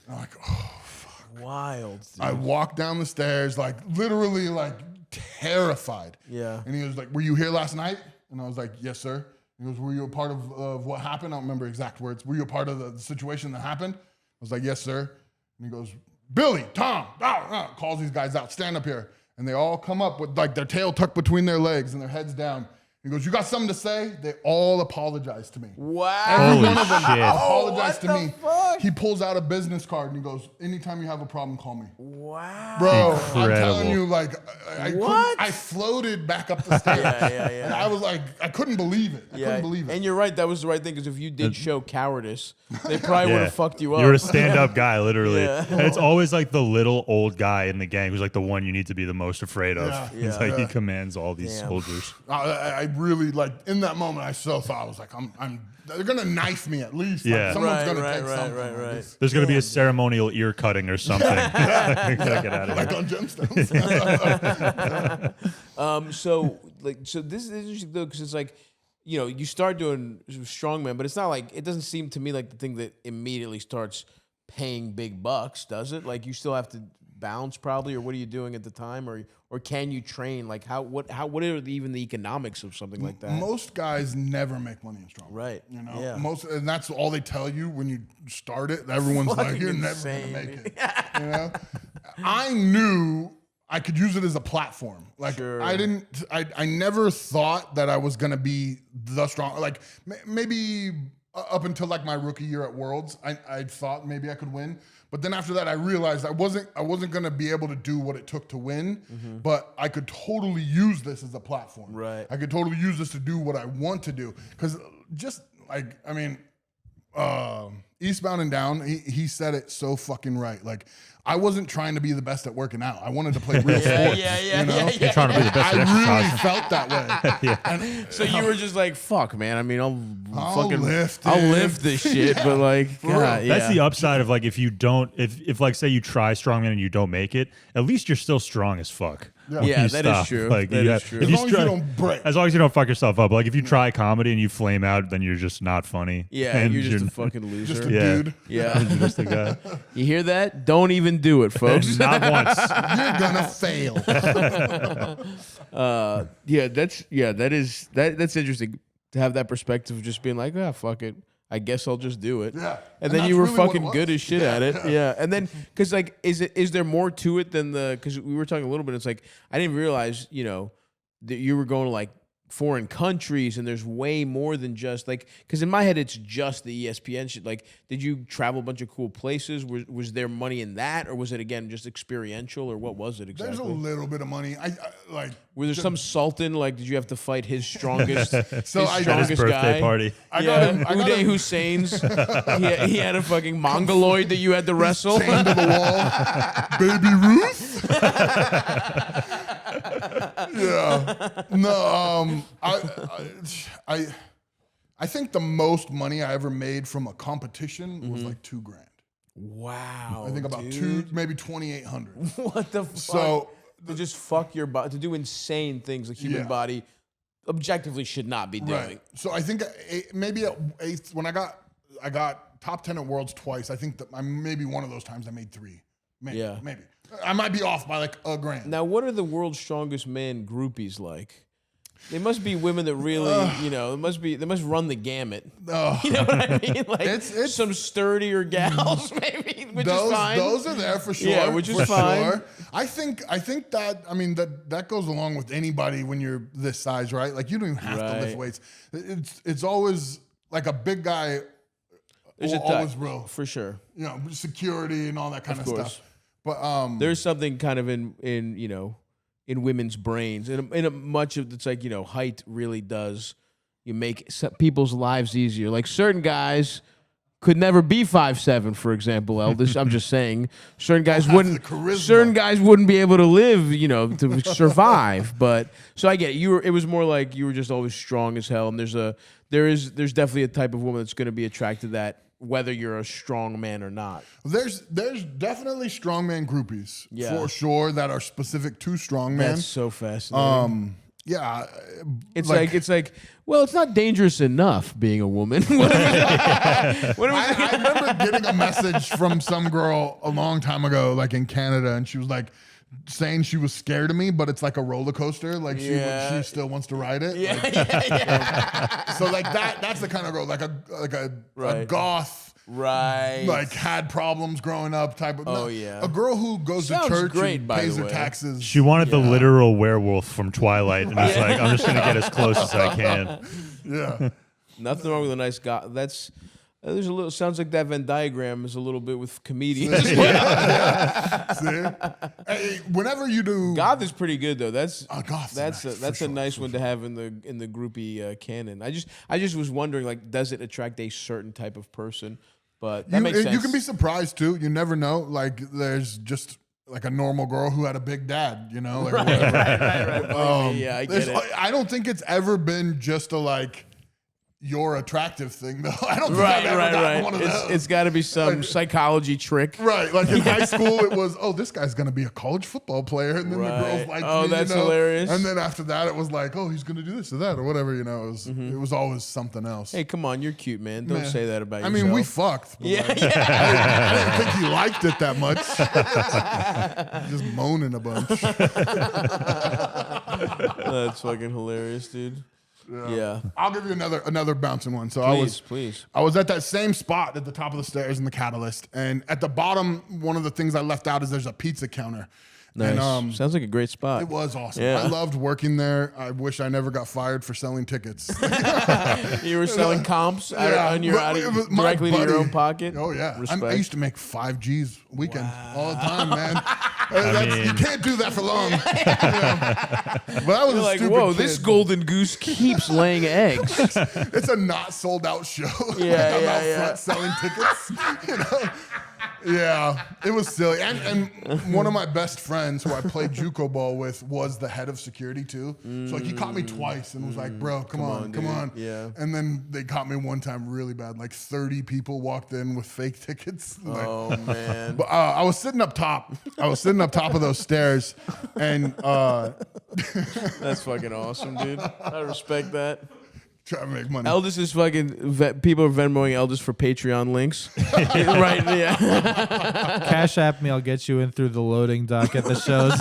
[SPEAKER 3] I'm like, oh, fuck.
[SPEAKER 1] Wild. Dude.
[SPEAKER 3] I walked down the stairs, like literally like terrified.
[SPEAKER 1] Yeah.
[SPEAKER 3] And he was like, were you here last night? And I was like, yes, sir. He goes, were you a part of what happened? I don't remember exact words. Were you a part of the situation that happened? I was like, yes, sir. And he goes, Billy, Tom, calls these guys out, stand up here. And they all come up with like their tail tucked between their legs and their heads down. He goes, you got something to say? They all apologize to me.
[SPEAKER 1] Wow.
[SPEAKER 3] Every one
[SPEAKER 2] Holy
[SPEAKER 3] of them
[SPEAKER 2] shit.
[SPEAKER 3] apologized to
[SPEAKER 1] what
[SPEAKER 3] me.
[SPEAKER 1] the fuck?
[SPEAKER 3] He pulls out a business card and he goes, anytime you have a problem, call me.
[SPEAKER 1] Wow.
[SPEAKER 3] Bro,
[SPEAKER 2] Incredible.
[SPEAKER 3] I'm telling you, like,
[SPEAKER 1] What?
[SPEAKER 3] I floated back up the stairs.
[SPEAKER 1] Yeah.
[SPEAKER 3] And I was like, I couldn't believe it. I couldn't believe it.
[SPEAKER 1] And you're right. That was the right thing because if you did show cowardice, they probably would have fucked you up.
[SPEAKER 2] You're a stand-up guy, literally.
[SPEAKER 1] Yeah.
[SPEAKER 2] And it's always like the little old guy in the gang who's like the one you need to be the most afraid of.
[SPEAKER 3] Yeah.
[SPEAKER 2] It's like he commands all these
[SPEAKER 1] Damn.
[SPEAKER 2] soldiers.
[SPEAKER 3] I really, like, in that moment, I so thought, I was like, they're going to knife me at least.
[SPEAKER 2] Yeah.
[SPEAKER 3] Like, someone's
[SPEAKER 1] Right,
[SPEAKER 3] going to
[SPEAKER 1] right,
[SPEAKER 3] take
[SPEAKER 1] right,
[SPEAKER 3] something.
[SPEAKER 1] right,
[SPEAKER 3] Like,
[SPEAKER 1] right.
[SPEAKER 3] it's-
[SPEAKER 2] There's going to be a ceremonial ear cutting or something. Gotta get out of
[SPEAKER 3] Like
[SPEAKER 2] here.
[SPEAKER 3] on gemstones.
[SPEAKER 1] So this is interesting though because it's like, you know, you start doing strongman, but it's not like it doesn't seem to me like the thing that immediately starts paying big bucks, does it? Like you still have to bounce probably, or what are you doing at the time, or can you train? Like what are even the economics of something like that?
[SPEAKER 3] Most guys never make money in strong.
[SPEAKER 1] Right.
[SPEAKER 3] You know,
[SPEAKER 1] Yeah.
[SPEAKER 3] and that's all they tell you when you start it. Everyone's like,
[SPEAKER 1] Fucking
[SPEAKER 3] you're
[SPEAKER 1] insane,
[SPEAKER 3] never gonna make it. You know, I knew I could use it as a platform. Like
[SPEAKER 1] Sure.
[SPEAKER 3] I never thought that I was gonna be the strong. Like maybe up until like my rookie year at Worlds, I thought maybe I could win. But then after that, I realized I wasn't gonna be able to do what it took to win. But I could totally use this as a platform.
[SPEAKER 1] Right.
[SPEAKER 3] I could totally use this to do what I want to do. Because just like, I mean, Eastbound and Down, he said it so fucking right. Like, I wasn't trying to be the best at working out. I wanted to play real sports. You know?
[SPEAKER 2] You're trying to be the best at
[SPEAKER 3] I really
[SPEAKER 2] exercising.
[SPEAKER 3] felt that way. And
[SPEAKER 1] So you were just like, fuck, man. I mean,
[SPEAKER 3] I'll
[SPEAKER 1] fucking
[SPEAKER 3] lift
[SPEAKER 1] I'll
[SPEAKER 3] it.
[SPEAKER 1] lift this shit, but like, God,
[SPEAKER 2] That's the upside of like if you don't, if like say you try strongman and you don't make it, at least you're still strong as fuck. when
[SPEAKER 1] Yeah,
[SPEAKER 2] you
[SPEAKER 1] that is
[SPEAKER 2] stop.
[SPEAKER 1] true.
[SPEAKER 2] Like,
[SPEAKER 1] That
[SPEAKER 2] you
[SPEAKER 1] is
[SPEAKER 2] have-
[SPEAKER 1] true.
[SPEAKER 2] if
[SPEAKER 3] As long as you
[SPEAKER 2] stri-
[SPEAKER 3] don't break.
[SPEAKER 2] As long as you don't fuck yourself up. Like if you try comedy and you flame out, then you're just not funny.
[SPEAKER 1] Yeah,
[SPEAKER 2] and
[SPEAKER 1] you're just a fucking loser.
[SPEAKER 3] Just a
[SPEAKER 2] Yeah.
[SPEAKER 3] dude.
[SPEAKER 1] Yeah.
[SPEAKER 2] You're just a guy.
[SPEAKER 1] You hear that? Don't even do it, folks.
[SPEAKER 2] Not once.
[SPEAKER 3] You're gonna fail.
[SPEAKER 1] That's interesting to have that perspective of just being like, fuck it. I guess I'll just do it.
[SPEAKER 3] Yeah.
[SPEAKER 1] And
[SPEAKER 3] And
[SPEAKER 1] then you
[SPEAKER 3] that's
[SPEAKER 1] were
[SPEAKER 3] really what
[SPEAKER 1] fucking
[SPEAKER 3] it
[SPEAKER 1] good
[SPEAKER 3] was.
[SPEAKER 1] as shit at it. Yeah. And then, cause like, is there more to it than cause we were talking a little bit. It's like, I didn't realize, you know, that you were going to like foreign countries and there's way more than just like, cause in my head, it's just the ESPN shit. Like, did you travel a bunch of cool places? Was there money in that? Or was it again, just experiential or what was it exactly?
[SPEAKER 3] There's a little bit of money. I like.
[SPEAKER 1] Were there some sultan? Like, did you have to fight his strongest,
[SPEAKER 3] So
[SPEAKER 1] his
[SPEAKER 3] I-
[SPEAKER 2] At his
[SPEAKER 1] strongest
[SPEAKER 2] birthday
[SPEAKER 1] guy?
[SPEAKER 2] party.
[SPEAKER 3] I got him. I got
[SPEAKER 1] Uday
[SPEAKER 3] him
[SPEAKER 1] Hussein's. he had a fucking mongoloid that you had to wrestle.
[SPEAKER 3] chained to the wall. Baby Ruth. Yeah. No. I think the most money I ever made from a competition was like $2,000.
[SPEAKER 1] Wow.
[SPEAKER 3] I think about
[SPEAKER 1] dude.
[SPEAKER 3] maybe 2,800.
[SPEAKER 1] What the fuck?
[SPEAKER 3] So
[SPEAKER 1] to just fuck your body, to do insane things the human
[SPEAKER 3] Yeah.
[SPEAKER 1] body objectively should not be doing.
[SPEAKER 3] right. So I think maybe at eighth when I got top 10 at Worlds twice. I think that maybe one of those times I made 3. Maybe.
[SPEAKER 1] Yeah.
[SPEAKER 3] Maybe. I might be off by like $1,000.
[SPEAKER 1] Now, what are the world's strongest man groupies like? They must be women that really, you know, they must run the gamut. You know what I mean? Like
[SPEAKER 3] It's-
[SPEAKER 1] some sturdier gals, maybe, which is fine.
[SPEAKER 3] Those are there for sure.
[SPEAKER 1] Yeah, which is
[SPEAKER 3] for
[SPEAKER 1] fine.
[SPEAKER 3] Sure. I think that that goes along with anybody when you're this size, right? Like you don't even have to lift
[SPEAKER 1] Right.
[SPEAKER 3] weights. It's always like a big guy.
[SPEAKER 1] There's
[SPEAKER 3] will
[SPEAKER 1] a touch,
[SPEAKER 3] always real,
[SPEAKER 1] for sure.
[SPEAKER 3] you know, security and all that kind of
[SPEAKER 1] course.
[SPEAKER 3] stuff. But
[SPEAKER 1] There's something kind of in you know, in women's brains, and in a much of it's like, you know, height really does you make people's lives easier. Like certain guys could never be 5'7", for example, Eldest. I'm just saying, certain guys wouldn't.
[SPEAKER 3] the charisma.
[SPEAKER 1] Certain guys wouldn't be able to live, you know, to survive. But so I get it. It was more like you were just always strong as hell. And there's definitely a type of woman that's going to be attracted to that whether you're a strong man or not.
[SPEAKER 3] There's definitely strongman groupies for sure that are specific to strongman.
[SPEAKER 1] That's so fascinating.
[SPEAKER 3] Yeah,
[SPEAKER 1] It's like, well, it's not dangerous enough being a woman.
[SPEAKER 3] I remember getting a message from some girl a long time ago, like in Canada, and she was like saying she was scared of me, but it's like a roller coaster. Like she still wants to ride it. So like that's the kind of girl, like a goth.
[SPEAKER 1] Right.
[SPEAKER 3] Like had problems growing up type of.
[SPEAKER 1] Oh, yeah.
[SPEAKER 3] A girl who goes
[SPEAKER 1] Sounds
[SPEAKER 3] to church
[SPEAKER 1] great,
[SPEAKER 3] and
[SPEAKER 1] by
[SPEAKER 3] pays
[SPEAKER 1] the
[SPEAKER 3] her
[SPEAKER 1] way.
[SPEAKER 3] taxes.
[SPEAKER 2] She wanted the literal werewolf from Twilight, and was like, I'm just going to get as close as I can.
[SPEAKER 3] Yeah.
[SPEAKER 1] Nothing wrong with a nice guy. That's there's a little. Sounds like that Venn diagram is a little bit with comedians.
[SPEAKER 3] See? Hey, whenever you do.
[SPEAKER 1] Goth is pretty good though. That's
[SPEAKER 3] Goth's
[SPEAKER 1] that's
[SPEAKER 3] nice,
[SPEAKER 1] that's
[SPEAKER 3] for
[SPEAKER 1] a
[SPEAKER 3] sure,
[SPEAKER 1] nice
[SPEAKER 3] for
[SPEAKER 1] one to have in the groupie canon. I just was wondering, like, does it attract a certain type of person? But that makes sense.
[SPEAKER 3] You can be surprised too. You never know. Like there's just like a normal girl who had a big dad, you know? Like,
[SPEAKER 1] right. Yeah, I get it.
[SPEAKER 3] I don't think it's ever been just a like you're attractive thing though. I don't think I've ever gotten one of those.
[SPEAKER 1] It's got to be some psychology trick.
[SPEAKER 3] Right, like in high school, it was, oh, this guy's gonna be a college football player, and then the girls like,
[SPEAKER 1] oh,
[SPEAKER 3] me,
[SPEAKER 1] that's
[SPEAKER 3] you know?
[SPEAKER 1] hilarious.
[SPEAKER 3] And then after that, it was like, oh, he's gonna do this or that or whatever, you know. It was always something else.
[SPEAKER 1] Hey, come on, you're cute, man. Don't say that about
[SPEAKER 3] I
[SPEAKER 1] yourself.
[SPEAKER 3] mean, we fucked. But
[SPEAKER 1] Yeah,
[SPEAKER 3] like,
[SPEAKER 1] yeah.
[SPEAKER 3] I didn't think he liked it that much. Just moaning a bunch.
[SPEAKER 1] That's fucking hilarious, dude. Yeah.
[SPEAKER 3] I'll give you another bouncing one. So
[SPEAKER 1] Please.
[SPEAKER 3] I was at that same spot at the top of the stairs in the Catalyst, and at the bottom, one of the things I left out is there's a pizza counter.
[SPEAKER 1] Nice.
[SPEAKER 3] And,
[SPEAKER 1] Sounds like a great spot.
[SPEAKER 3] it was awesome.
[SPEAKER 1] Yeah.
[SPEAKER 3] I loved working there. I wish I never got fired for selling tickets.
[SPEAKER 1] You were selling comps directly to your own pocket.
[SPEAKER 3] Oh yeah,
[SPEAKER 1] Respect.
[SPEAKER 3] I used to make 5 G's a weekend all the time, man. You can't do that for long. But I was
[SPEAKER 1] You're
[SPEAKER 3] a
[SPEAKER 1] like,
[SPEAKER 3] stupid
[SPEAKER 1] whoa,
[SPEAKER 3] kid.
[SPEAKER 1] this golden goose keeps laying eggs.
[SPEAKER 3] It's a not sold out show.
[SPEAKER 1] Yeah,
[SPEAKER 3] I'm out
[SPEAKER 1] yeah.
[SPEAKER 3] front selling tickets. You know? Yeah, it was silly. And one of my best friends who I played JUCO ball with was the head of security too. So like he caught me twice and was like, bro, come on.
[SPEAKER 1] Yeah.
[SPEAKER 3] And then they caught me one time really bad. Like 30 people walked in with fake tickets. Like,
[SPEAKER 1] Oh man.
[SPEAKER 3] but I was sitting up top. Of those stairs, and
[SPEAKER 1] That's fucking awesome, dude. I respect that.
[SPEAKER 3] trying to make money.
[SPEAKER 1] Eldest is fucking people are Venmoing Eldest for Patreon links. Right, yeah.
[SPEAKER 4] Cash App me, I'll get you in through the loading dock at the shows.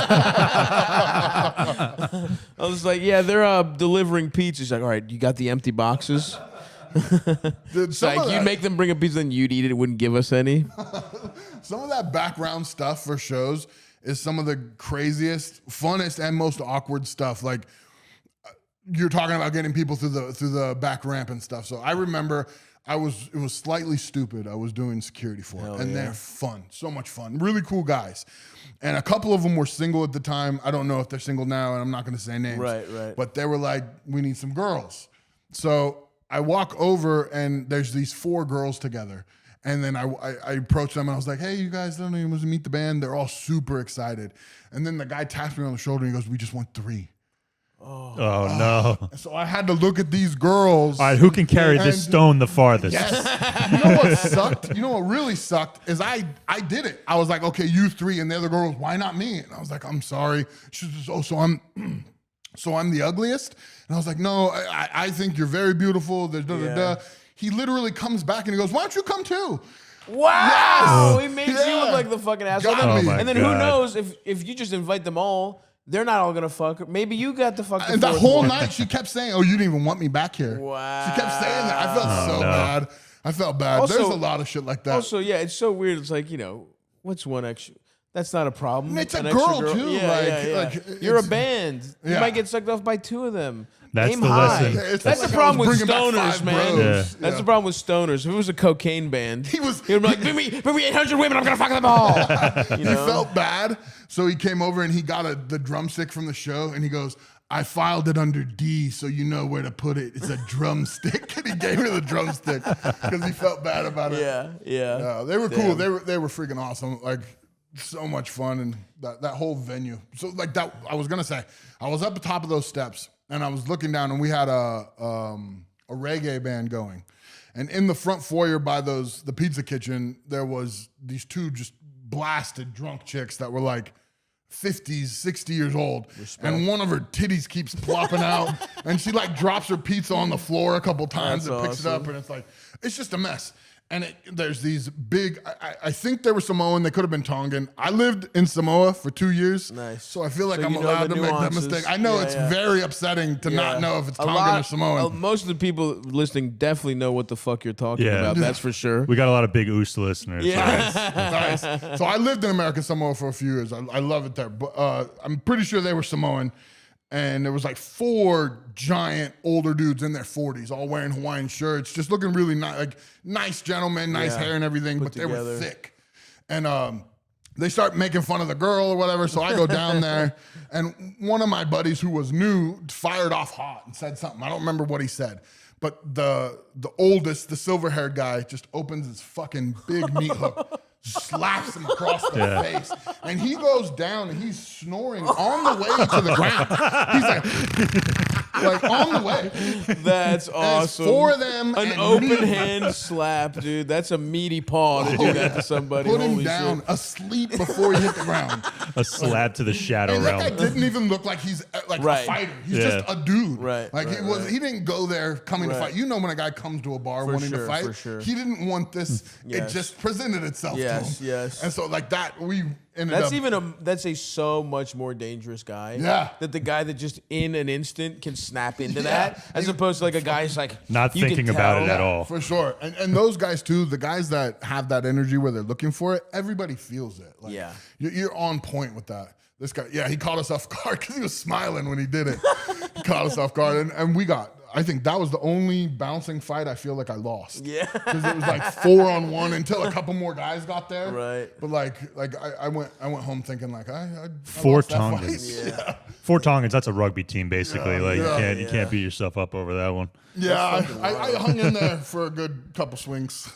[SPEAKER 1] I was like, yeah, they're delivering pizzas. He's like, all right, you got the empty boxes?
[SPEAKER 3] Dude,
[SPEAKER 1] It's like, you'd make them bring a pizza and you'd eat it, wouldn't give us any.
[SPEAKER 3] some of that background stuff for shows is some of the craziest, funnest, and most awkward stuff. Like you're talking about getting people through the back ramp and stuff. So I remember it was slightly stupid. I was doing security for it, and they're fun, so much fun, really cool guys. And a couple of them were single at the time. I don't know if they're single now, and I'm not going to say names.
[SPEAKER 1] Right.
[SPEAKER 3] But they were like, we need some girls. So I walk over, and there's these 4 girls together. And then I approached them, and I was like, hey, you guys don't even want to meet the band? They're all super excited. And then the guy taps me on the shoulder, and he goes, we just want 3.
[SPEAKER 2] Oh, no.
[SPEAKER 3] So I had to look at these girls.
[SPEAKER 2] All right, who can carry this stone the farthest?
[SPEAKER 3] Yes. You know what sucked? You know what really sucked is I did it. I was like, okay, you 3, and the other girl was, why not me? And I was like, I'm sorry. She was just, oh, so I'm the ugliest? And I was like, no, I think you're very beautiful. He literally comes back and he goes, why don't you come too?
[SPEAKER 1] Wow!
[SPEAKER 3] Yes.
[SPEAKER 1] He makes you
[SPEAKER 3] Yeah.
[SPEAKER 1] look like the fucking asshole.
[SPEAKER 3] Got me.
[SPEAKER 2] Oh my
[SPEAKER 1] And then who
[SPEAKER 2] God.
[SPEAKER 1] knows if you just invite them all, they're not all gonna fuck. Maybe you got the fucking.
[SPEAKER 3] And that
[SPEAKER 1] 4th
[SPEAKER 3] whole
[SPEAKER 1] one.
[SPEAKER 3] night she kept saying, oh, you didn't even want me back here.
[SPEAKER 1] Wow.
[SPEAKER 3] She kept saying that. I felt so
[SPEAKER 2] no.
[SPEAKER 3] bad. I felt bad.
[SPEAKER 1] Also-
[SPEAKER 3] There's a lot of shit like that.
[SPEAKER 1] Also, yeah, it's so weird. It's like, what's one extra? That's not a problem.
[SPEAKER 3] It's a
[SPEAKER 1] An extra
[SPEAKER 3] girl, too,
[SPEAKER 1] Yeah,
[SPEAKER 3] like-
[SPEAKER 1] yeah, yeah.
[SPEAKER 3] like,
[SPEAKER 1] You're a
[SPEAKER 3] it's-
[SPEAKER 1] band. You
[SPEAKER 3] Yeah.
[SPEAKER 1] might get sucked off by 2 of them.
[SPEAKER 2] That's
[SPEAKER 1] Aim
[SPEAKER 2] the
[SPEAKER 1] high.
[SPEAKER 2] lesson.
[SPEAKER 3] It's
[SPEAKER 1] That's
[SPEAKER 3] like
[SPEAKER 1] the
[SPEAKER 3] I
[SPEAKER 1] problem
[SPEAKER 3] was
[SPEAKER 1] with
[SPEAKER 3] bringing back
[SPEAKER 1] stoners,
[SPEAKER 3] 5
[SPEAKER 1] man.
[SPEAKER 3] bros.
[SPEAKER 1] That's the problem with stoners. If it was a cocaine band,
[SPEAKER 3] He was-
[SPEAKER 1] he'd be like, bring me 800 women. I'm gonna fuck them all.
[SPEAKER 3] He felt bad, so he came over and he got the drumstick from the show, and he goes, I filed it under D, so you know where to put it. It's a drumstick. And he gave me the drumstick because he felt bad about it.
[SPEAKER 1] Yeah.
[SPEAKER 3] They were cool. They were freaking awesome. Like, so much fun, and that whole venue. So like that, I was gonna say, I was up the top of those steps, and I was looking down, and we had a reggae band going, And in the front foyer by the pizza kitchen, there was these two just blasted drunk chicks that were like 50s, 60 years old. And one of her titties keeps plopping out. And she like drops her pizza on the floor a couple times and picks it up. And it's just a mess. And there's these big, I think they were Samoan. They could have been Tongan. I lived in Samoa for 2 years.
[SPEAKER 1] Nice.
[SPEAKER 3] So I feel like
[SPEAKER 1] So
[SPEAKER 3] I'm
[SPEAKER 1] you know
[SPEAKER 3] allowed
[SPEAKER 1] the
[SPEAKER 3] to make that
[SPEAKER 1] nuances.
[SPEAKER 3] mistake. I know it's very upsetting to not know if it's Tongan or Samoan.
[SPEAKER 1] Most of the people listening definitely know what the fuck you're talking
[SPEAKER 2] Yeah.
[SPEAKER 1] about. That's for sure.
[SPEAKER 2] We got a lot of big Oos listeners.
[SPEAKER 1] Yeah.
[SPEAKER 3] Nice. So I lived in American Samoa for a few years. I love it there. But I'm pretty sure they were Samoan. And there was like 4 giant older dudes in their 40s, all wearing Hawaiian shirts, just looking really nice, like nice gentlemen, nice hair and everything, but they were thick. And they start making fun of the girl or whatever. So I go down there, and one of my buddies who was new fired off hot and said something. I don't remember what he said. But the oldest, the silver-haired guy, just opens his fucking big meat hook, slaps him across the face, and he goes down and he's snoring on the way to the ground. He's like on the way.
[SPEAKER 1] That's
[SPEAKER 3] And
[SPEAKER 1] awesome.
[SPEAKER 3] it's 4 of them.
[SPEAKER 1] An
[SPEAKER 3] and
[SPEAKER 1] open
[SPEAKER 3] me.
[SPEAKER 1] hand slap, dude. That's a meaty paw to do that to somebody.
[SPEAKER 3] Put him
[SPEAKER 1] Holy
[SPEAKER 3] down
[SPEAKER 1] shit.
[SPEAKER 3] asleep before he hit the ground.
[SPEAKER 2] A slap to the shadow
[SPEAKER 3] And that guy
[SPEAKER 2] realm.
[SPEAKER 3] didn't even look like he's like
[SPEAKER 1] Right.
[SPEAKER 3] a fighter. He's
[SPEAKER 2] Yeah.
[SPEAKER 3] just a dude.
[SPEAKER 1] Right,
[SPEAKER 3] Like
[SPEAKER 1] right,
[SPEAKER 3] he didn't go there coming to
[SPEAKER 1] Right.
[SPEAKER 3] fight. You know when a guy comes to a bar wanting
[SPEAKER 1] sure,
[SPEAKER 3] to fight,
[SPEAKER 1] for sure.
[SPEAKER 3] he didn't want this.
[SPEAKER 1] Yes.
[SPEAKER 3] It just presented itself
[SPEAKER 1] Yes,
[SPEAKER 3] to him.
[SPEAKER 1] yes.
[SPEAKER 3] And so like that, we ended up.
[SPEAKER 1] That's a so much more dangerous guy.
[SPEAKER 3] Yeah.
[SPEAKER 1] That the guy that just in an instant can snap into that, as opposed to like a guy who's like
[SPEAKER 2] Not
[SPEAKER 1] you can
[SPEAKER 2] thinking about
[SPEAKER 1] tell-
[SPEAKER 2] it at all.
[SPEAKER 3] For sure. And those guys too, the guys that have that energy where they're looking for it, everybody feels it. Like,
[SPEAKER 1] Yeah.
[SPEAKER 3] You're on point with that. This guy, he caught us off guard because he was smiling when he did it. He caught us off guard. And we got, I think that was the only bouncing fight I feel like I lost.
[SPEAKER 1] Yeah.
[SPEAKER 3] Because it was like 4-on-1 until a couple more guys got there.
[SPEAKER 1] Right.
[SPEAKER 3] But like I went home thinking like I
[SPEAKER 2] 4
[SPEAKER 3] lost that fight.
[SPEAKER 2] Tongans.
[SPEAKER 3] Yeah.
[SPEAKER 2] 4 Tongans, that's a rugby team basically. Like
[SPEAKER 3] yeah,
[SPEAKER 2] you can't beat yourself up over that one.
[SPEAKER 3] Yeah, I hung in there for a good couple swings.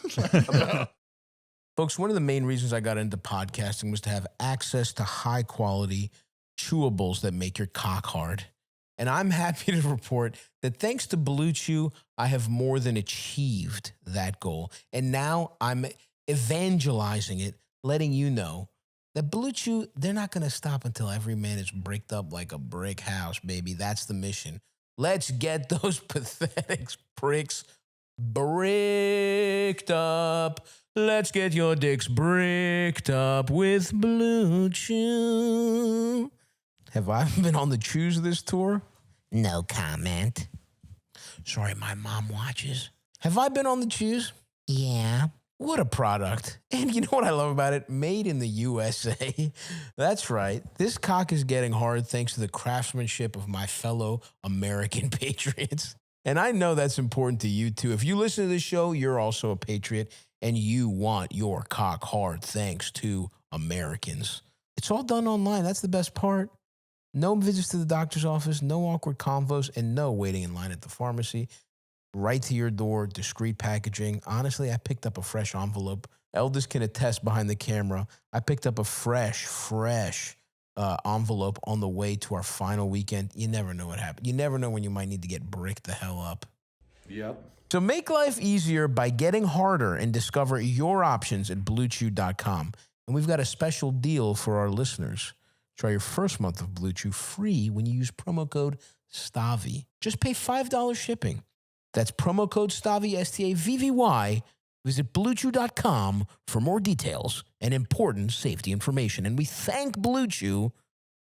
[SPEAKER 6] Folks, one of the main reasons I got into podcasting was to have access to high quality chewables that make your cock hard. And I'm happy to report that thanks to BlueChew, I have more than achieved that goal. And now I'm evangelizing it, letting you know that BlueChew, they're not going to stop until every man is bricked up like a brick house, baby. That's the mission. Let's get those pathetic pricks bricked up. Let's get your dicks bricked up with BlueChew. Have I been on the chews this tour? No comment. Sorry, my mom watches. Have I been on the chews? Yeah. What a product. And you know what I love about it? Made in the USA. That's right. This cock is getting hard thanks to the craftsmanship of my fellow American patriots. And I know that's important to you too. If you listen to this show, you're also a patriot and you want your cock hard thanks to Americans. It's all done online. That's the best part. No visits to the doctor's office, no awkward convos, and no waiting in line at the pharmacy. Right to your door, discreet packaging. Honestly, I picked up a fresh envelope. Eldest can attest behind the camera. I picked up a fresh envelope on the way to our final weekend. You never know what happened. You never know when you might need to get bricked the hell up.
[SPEAKER 4] Yep.
[SPEAKER 6] So make life easier by getting harder and discover your options at BlueChew.com. And we've got a special deal for our listeners. Try your first month of BlueChew free when you use promo code Stavvy. Just pay $5 shipping. That's promo code Stavvy, STAVVY. Visit BlueChew.com for more details and important safety information. And we thank BlueChew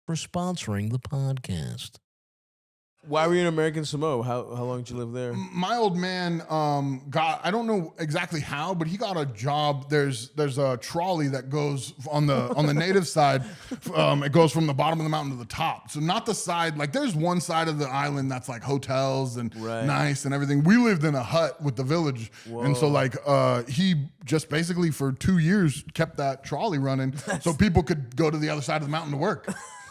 [SPEAKER 6] for sponsoring the podcast.
[SPEAKER 1] Why were you in American Samoa? How long did you live there?
[SPEAKER 3] My old man got, I don't know exactly how, but he got a job. There's a trolley that goes on the native side. It goes from the bottom of the mountain to the top. So not the side, like there's one side of the island that's like hotels and nice and everything. We lived in a hut with the village.
[SPEAKER 1] Whoa.
[SPEAKER 3] And so like he just basically for 2 years kept that trolley running so people could go to the other side of the mountain to work.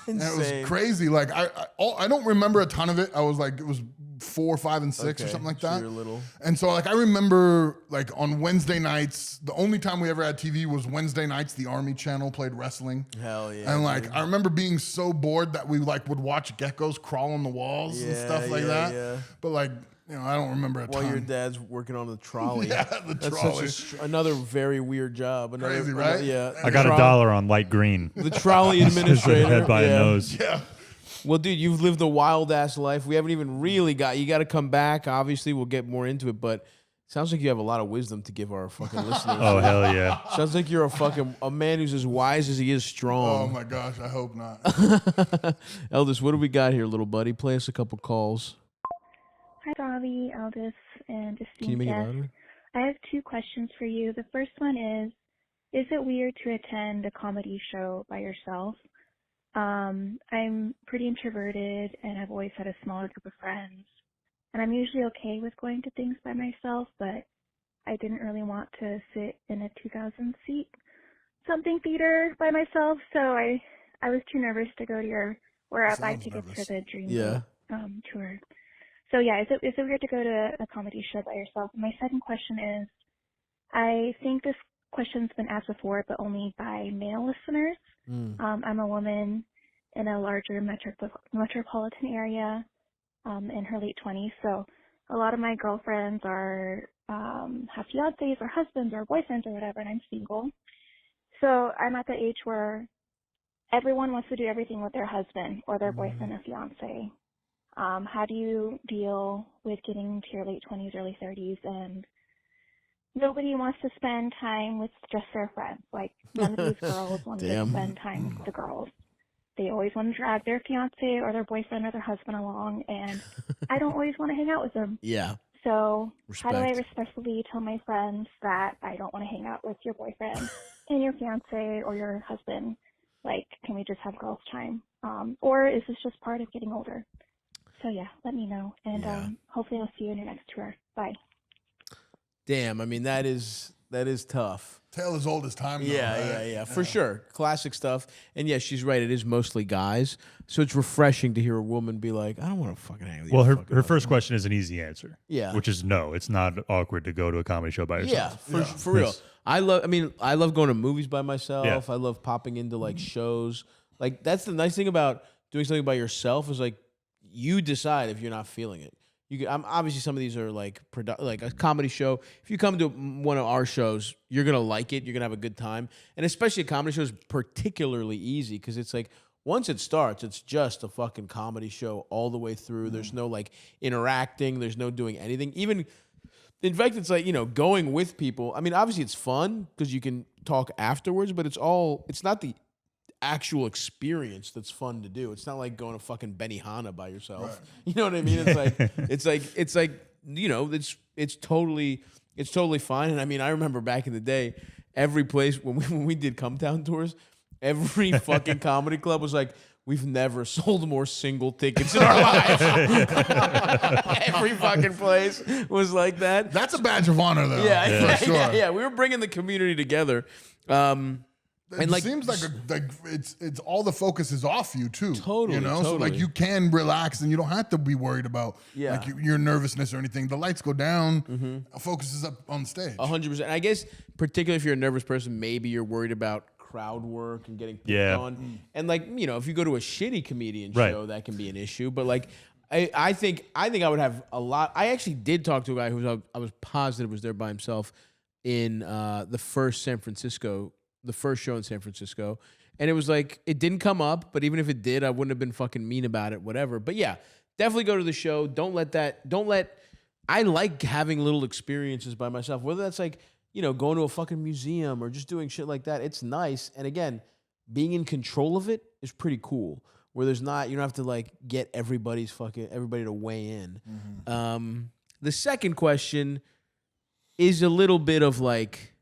[SPEAKER 3] And it was crazy. Like I don't remember a ton of it. I was like, it was 4, 5, and 6 or something like that.
[SPEAKER 1] So you're little.
[SPEAKER 3] And so like I remember like on Wednesday nights, the only time we ever had TV was Wednesday nights. The Army Channel played wrestling.
[SPEAKER 1] Hell yeah.
[SPEAKER 3] And like I remember being so bored that we like would watch geckos crawl on the walls and stuff like that.
[SPEAKER 1] Yeah.
[SPEAKER 3] But like I don't remember a
[SPEAKER 1] While
[SPEAKER 3] ton.
[SPEAKER 1] your dad's working on the trolley.
[SPEAKER 3] Yeah, the
[SPEAKER 1] That's
[SPEAKER 3] trolley.
[SPEAKER 1] such another very weird job.
[SPEAKER 3] Crazy, right?
[SPEAKER 1] Yeah.
[SPEAKER 2] I got $1 on light green.
[SPEAKER 1] The trolley administrator.
[SPEAKER 2] Head by a
[SPEAKER 1] yeah.
[SPEAKER 2] nose.
[SPEAKER 3] Yeah.
[SPEAKER 1] Well, dude, you've lived a wild ass life. We haven't even really you got to come back. Obviously, we'll get more into it, but sounds like you have a lot of wisdom to give our fucking listeners.
[SPEAKER 2] Oh, hell yeah.
[SPEAKER 1] Sounds like you're a man who's as wise as he is
[SPEAKER 3] Oh
[SPEAKER 1] strong.
[SPEAKER 3] my gosh, I hope not.
[SPEAKER 1] Eldest, what do we got here, little buddy? Play us a couple calls.
[SPEAKER 7] Hi, Stavvy, Eldest, and
[SPEAKER 1] Can you make it
[SPEAKER 7] guest.
[SPEAKER 1] louder?
[SPEAKER 7] I have 2 questions for you. The first one is it weird to attend a comedy show by yourself? I'm pretty introverted, and I've always had a smaller group of friends. And I'm usually okay with going to things by myself, but I didn't really want to sit in a 2,000-seat something theater by myself, so I was too nervous to go to where I buy
[SPEAKER 3] Sounds
[SPEAKER 7] tickets
[SPEAKER 3] nervous.
[SPEAKER 7] for the Dreamboat
[SPEAKER 1] Yeah.
[SPEAKER 7] Tour. So yeah, is it weird to go to a comedy show by yourself? And my second question is, I think this question's been asked before, but only by male listeners. I'm a woman in a larger metropolitan area, in her late 20s. So a lot of my girlfriends have fiancés or husbands or boyfriends or whatever, and I'm single. So I'm at the age where everyone wants to do everything with their husband or their boyfriend or fiance. How do you deal with getting to your late 20s, early 30s, and nobody wants to spend time with just their friends? Like, none of these girls want to
[SPEAKER 1] Damn.
[SPEAKER 7] spend time with the girls. They always want to drag their fiance or their boyfriend or their husband along, and I don't always want to hang out with them.
[SPEAKER 1] Yeah.
[SPEAKER 7] So how do I
[SPEAKER 1] Respect.
[SPEAKER 7] respectfully tell my friends that I don't want to hang out with your boyfriend and your fiance or your husband? Like, can we just have girls' time? Or is this just part of getting older? So yeah, let me know, and hopefully I'll see you in your next tour. Bye.
[SPEAKER 1] Damn, I mean, that is tough.
[SPEAKER 3] Tale as old as time. though,
[SPEAKER 1] Yeah,
[SPEAKER 3] right?
[SPEAKER 1] for sure. Classic stuff. And yeah, she's right. It is mostly guys. So it's refreshing to hear a woman be like, I don't want to fucking hang with you.
[SPEAKER 2] Well, her
[SPEAKER 1] fucking
[SPEAKER 2] first
[SPEAKER 1] husband."
[SPEAKER 2] question is an easy answer.
[SPEAKER 1] Yeah.
[SPEAKER 2] Which is no, it's not awkward to go to a comedy show by
[SPEAKER 1] Yeah,
[SPEAKER 2] yourself.
[SPEAKER 1] for real.
[SPEAKER 2] Yes.
[SPEAKER 1] I love going to movies by myself.
[SPEAKER 2] Yeah.
[SPEAKER 1] I love popping into like shows. Like that's the nice thing about doing something by yourself is like you decide if you're not feeling it. Obviously some of these are like like a comedy show. If you come to one of our shows, you're gonna like it. You're gonna have a good time, and especially a comedy show is particularly easy because it's like once it starts, it's just a fucking comedy show all the way through. There's no like interacting. There's no doing anything. Even in fact, it's like going with people. I mean, obviously it's fun because you can talk afterwards, but it's not the actual experience that's fun to do. It's not like going to fucking Benihana by yourself.
[SPEAKER 3] Right.
[SPEAKER 1] You know what I mean? It's like it's totally fine. And I mean, I remember back in the day, every place when we did Come Town tours, every fucking comedy club was like, we've never sold more single tickets in our lives. Every fucking place was like that.
[SPEAKER 3] That's a badge of honor, though.
[SPEAKER 1] Yeah,
[SPEAKER 3] for sure.
[SPEAKER 1] yeah. We were bringing the community together.
[SPEAKER 3] It
[SPEAKER 1] And, like,
[SPEAKER 3] seems like it's all the focus is off you too.
[SPEAKER 1] Totally,
[SPEAKER 3] So like
[SPEAKER 1] totally.
[SPEAKER 3] you can relax and you don't have to be worried about
[SPEAKER 1] Yeah.
[SPEAKER 3] like your nervousness or anything. The lights go down, focus is up on stage.
[SPEAKER 1] 100%. I guess, particularly if you're a nervous person, maybe you're worried about crowd work and getting picked
[SPEAKER 2] Yeah.
[SPEAKER 1] on. And like, if you go to a shitty comedian
[SPEAKER 2] Right.
[SPEAKER 1] show, that can be an issue. But like, I think I would have a lot. I actually did talk to a guy who I was positive was there by himself in the first show in San Francisco. And it was like, it didn't come up, but even if it did, I wouldn't have been fucking mean about it, whatever. But yeah, definitely go to the show. I like having little experiences by myself, whether that's like, going to a fucking museum or just doing shit like that. It's nice. And again, being in control of it is pretty cool. Where you don't have to like get everybody to weigh in. The second question is a little bit of like,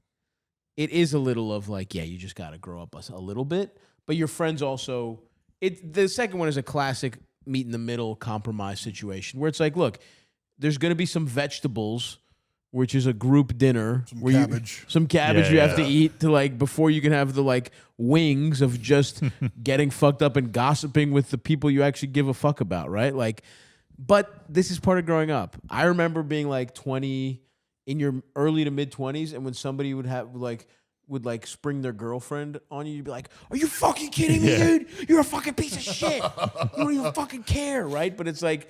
[SPEAKER 1] it is a little of like, yeah, you just got to grow up a little bit. But your friends also, the second one is a classic meet in the middle compromise situation where it's like, look, there's going to be some vegetables, which is a group dinner. Some cabbage you have to eat to like, before you can have the like wings of just getting fucked up and gossiping with the people you actually give a fuck about, right? Like, but this is part of growing up. I remember being like 20 in your early to mid 20s, and when somebody would spring their girlfriend on you, you'd be like, "Are you fucking kidding me, dude? You're a fucking piece of shit. You don't even fucking care, right?" But it's like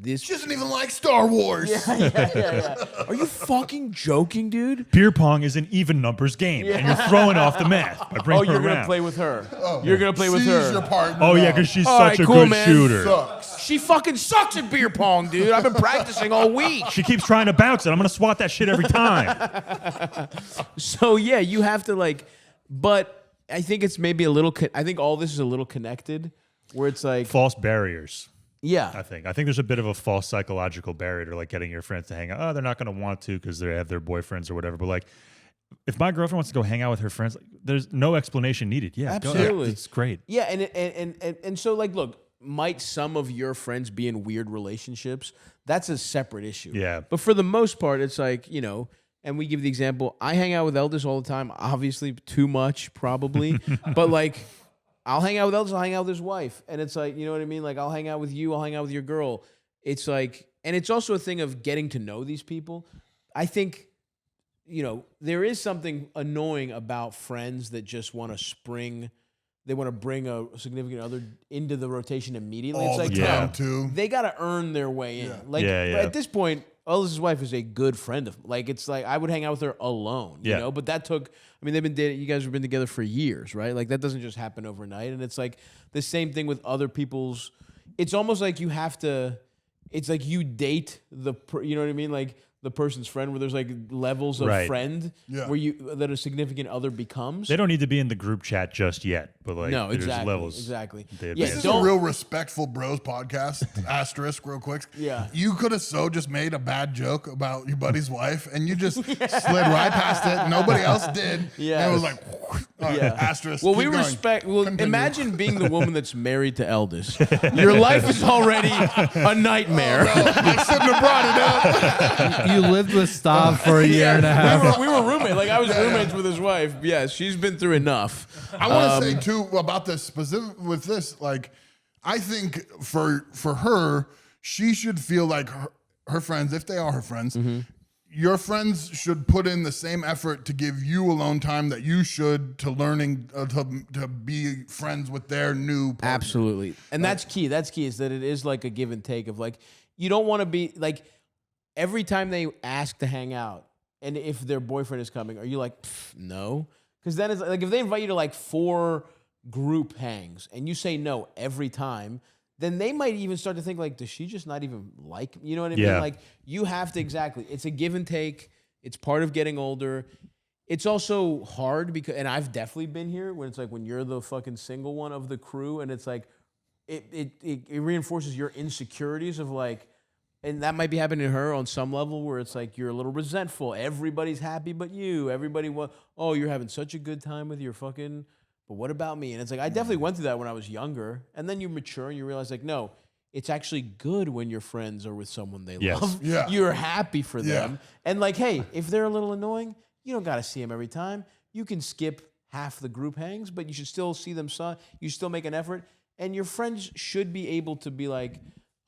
[SPEAKER 1] this.
[SPEAKER 3] She doesn't even like Star Wars.
[SPEAKER 1] Yeah. Are you fucking joking, dude?
[SPEAKER 2] Beer pong is an even numbers game, and you're throwing off the math by bringing her
[SPEAKER 1] You're
[SPEAKER 2] around.
[SPEAKER 1] gonna play with her. You're gonna play with
[SPEAKER 3] She's
[SPEAKER 1] her.
[SPEAKER 3] your partner.
[SPEAKER 2] Oh yeah,
[SPEAKER 3] now.
[SPEAKER 2] because she's
[SPEAKER 1] All
[SPEAKER 2] such
[SPEAKER 1] right,
[SPEAKER 2] a
[SPEAKER 1] cool,
[SPEAKER 2] good
[SPEAKER 1] man.
[SPEAKER 2] shooter.
[SPEAKER 3] Sucks.
[SPEAKER 1] She fucking sucks at beer pong, dude. I've been practicing all week.
[SPEAKER 2] She keeps trying to bounce it. I'm gonna swat that shit every time.
[SPEAKER 1] So yeah, you have to like, but I think it's maybe a little. I think all this is a little connected, where it's like,
[SPEAKER 2] False barriers.
[SPEAKER 1] yeah,
[SPEAKER 2] I think there's a bit of a false psychological barrier to like getting your friends to hang out. Oh, they're not going to want to because they have their boyfriends or whatever. But like, if my girlfriend wants to go hang out with her friends, like, there's no explanation needed. Yeah, go ahead.
[SPEAKER 1] Absolutely.
[SPEAKER 2] It's great.
[SPEAKER 1] yeah, and so like, look, might some of your friends be in weird relationships? That's a separate issue.
[SPEAKER 2] Yeah.
[SPEAKER 1] But for the most part, it's like, you know, and we give the example. I hang out with Eldest all the time. Obviously, too much, probably, but like. I'll hang out with Eldest, I'll hang out with his wife. And it's like, you know what I mean? Like, I'll hang out with you, I'll hang out with your girl. It's like, and it's also a thing of getting to know these people. I think, you know, there is something annoying about friends that just want to they want to bring a significant other into the rotation immediately.
[SPEAKER 3] All
[SPEAKER 1] It's like,
[SPEAKER 3] the time,
[SPEAKER 1] no,
[SPEAKER 3] too.
[SPEAKER 1] they got to earn their way in. Like,
[SPEAKER 2] Yeah.
[SPEAKER 1] but at this point, Eldest's wife is a good friend of like, it's like, I would hang out with her alone, you
[SPEAKER 2] Yeah.
[SPEAKER 1] know, but that took, I mean, they've been dating, you guys have been together for years, right? Like that doesn't just happen overnight. And it's like the same thing with other people's, it's almost like you have to, it's like you date you know what I mean? Like the person's friend where there's like levels of
[SPEAKER 2] Right.
[SPEAKER 1] friend
[SPEAKER 3] Yeah.
[SPEAKER 1] that a significant other becomes.
[SPEAKER 2] They don't need to be in the group chat just yet, but like,
[SPEAKER 1] No,
[SPEAKER 2] there's
[SPEAKER 1] exactly.
[SPEAKER 2] levels.
[SPEAKER 1] Exactly.
[SPEAKER 2] They
[SPEAKER 1] Yeah,
[SPEAKER 2] advance.
[SPEAKER 3] This is
[SPEAKER 1] don't-
[SPEAKER 3] a real respectful bros podcast. Asterisk, real quick.
[SPEAKER 1] Yeah.
[SPEAKER 3] You could have just made a bad joke about your buddy's wife, and you just slid right past it. Nobody else did.
[SPEAKER 1] Yeah.
[SPEAKER 3] And it was like, all right,
[SPEAKER 1] Yeah.
[SPEAKER 3] asterisk.
[SPEAKER 1] Well,
[SPEAKER 3] keep
[SPEAKER 1] we
[SPEAKER 3] going.
[SPEAKER 1] respect. Well,
[SPEAKER 3] Continue.
[SPEAKER 1] imagine being the woman that's married to Eldest. Your life is already a nightmare.
[SPEAKER 3] I shouldn't have brought it up.
[SPEAKER 4] You lived with Stav for a year and a half.
[SPEAKER 1] We were roommates. Like I was roommates with his wife. Yeah, she's been through enough.
[SPEAKER 3] I want to say too about this specific with this. Like, I think for her, she should feel like her friends, if they are her friends, your friends should put in the same effort to give you alone time that you should to learning to be friends with their new partner.
[SPEAKER 1] Absolutely, and that's key. That's key is that it is like a give and take of like you don't want to be like every time they ask to hang out, and if their boyfriend is coming, are you like no? Because then it's like if they invite you to like 4 group hangs and you say no every time, then they might even start to think like, does she just not even like me? You know what I mean?
[SPEAKER 2] Yeah.
[SPEAKER 1] Like you have to it's a give and take. It's part of getting older. It's also hard because, and I've definitely been here when it's like when you're the fucking single one of the crew, and it's like it reinforces your insecurities of like, and that might be happening to her on some level where it's like you're a little resentful. Everybody's happy but you. Everybody you're having such a good time with your fucking, but what about me? And it's like I definitely went through that when I was younger. And then you mature and you realize like, no, it's actually good when your friends are with someone they
[SPEAKER 2] Yes.
[SPEAKER 1] love.
[SPEAKER 3] Yeah.
[SPEAKER 1] You're happy for
[SPEAKER 3] Yeah.
[SPEAKER 1] them. And like, hey, if they're a little annoying, you don't got to see them every time. You can skip half the group hangs, but you should still see them. You still make an effort. And your friends should be able to be like,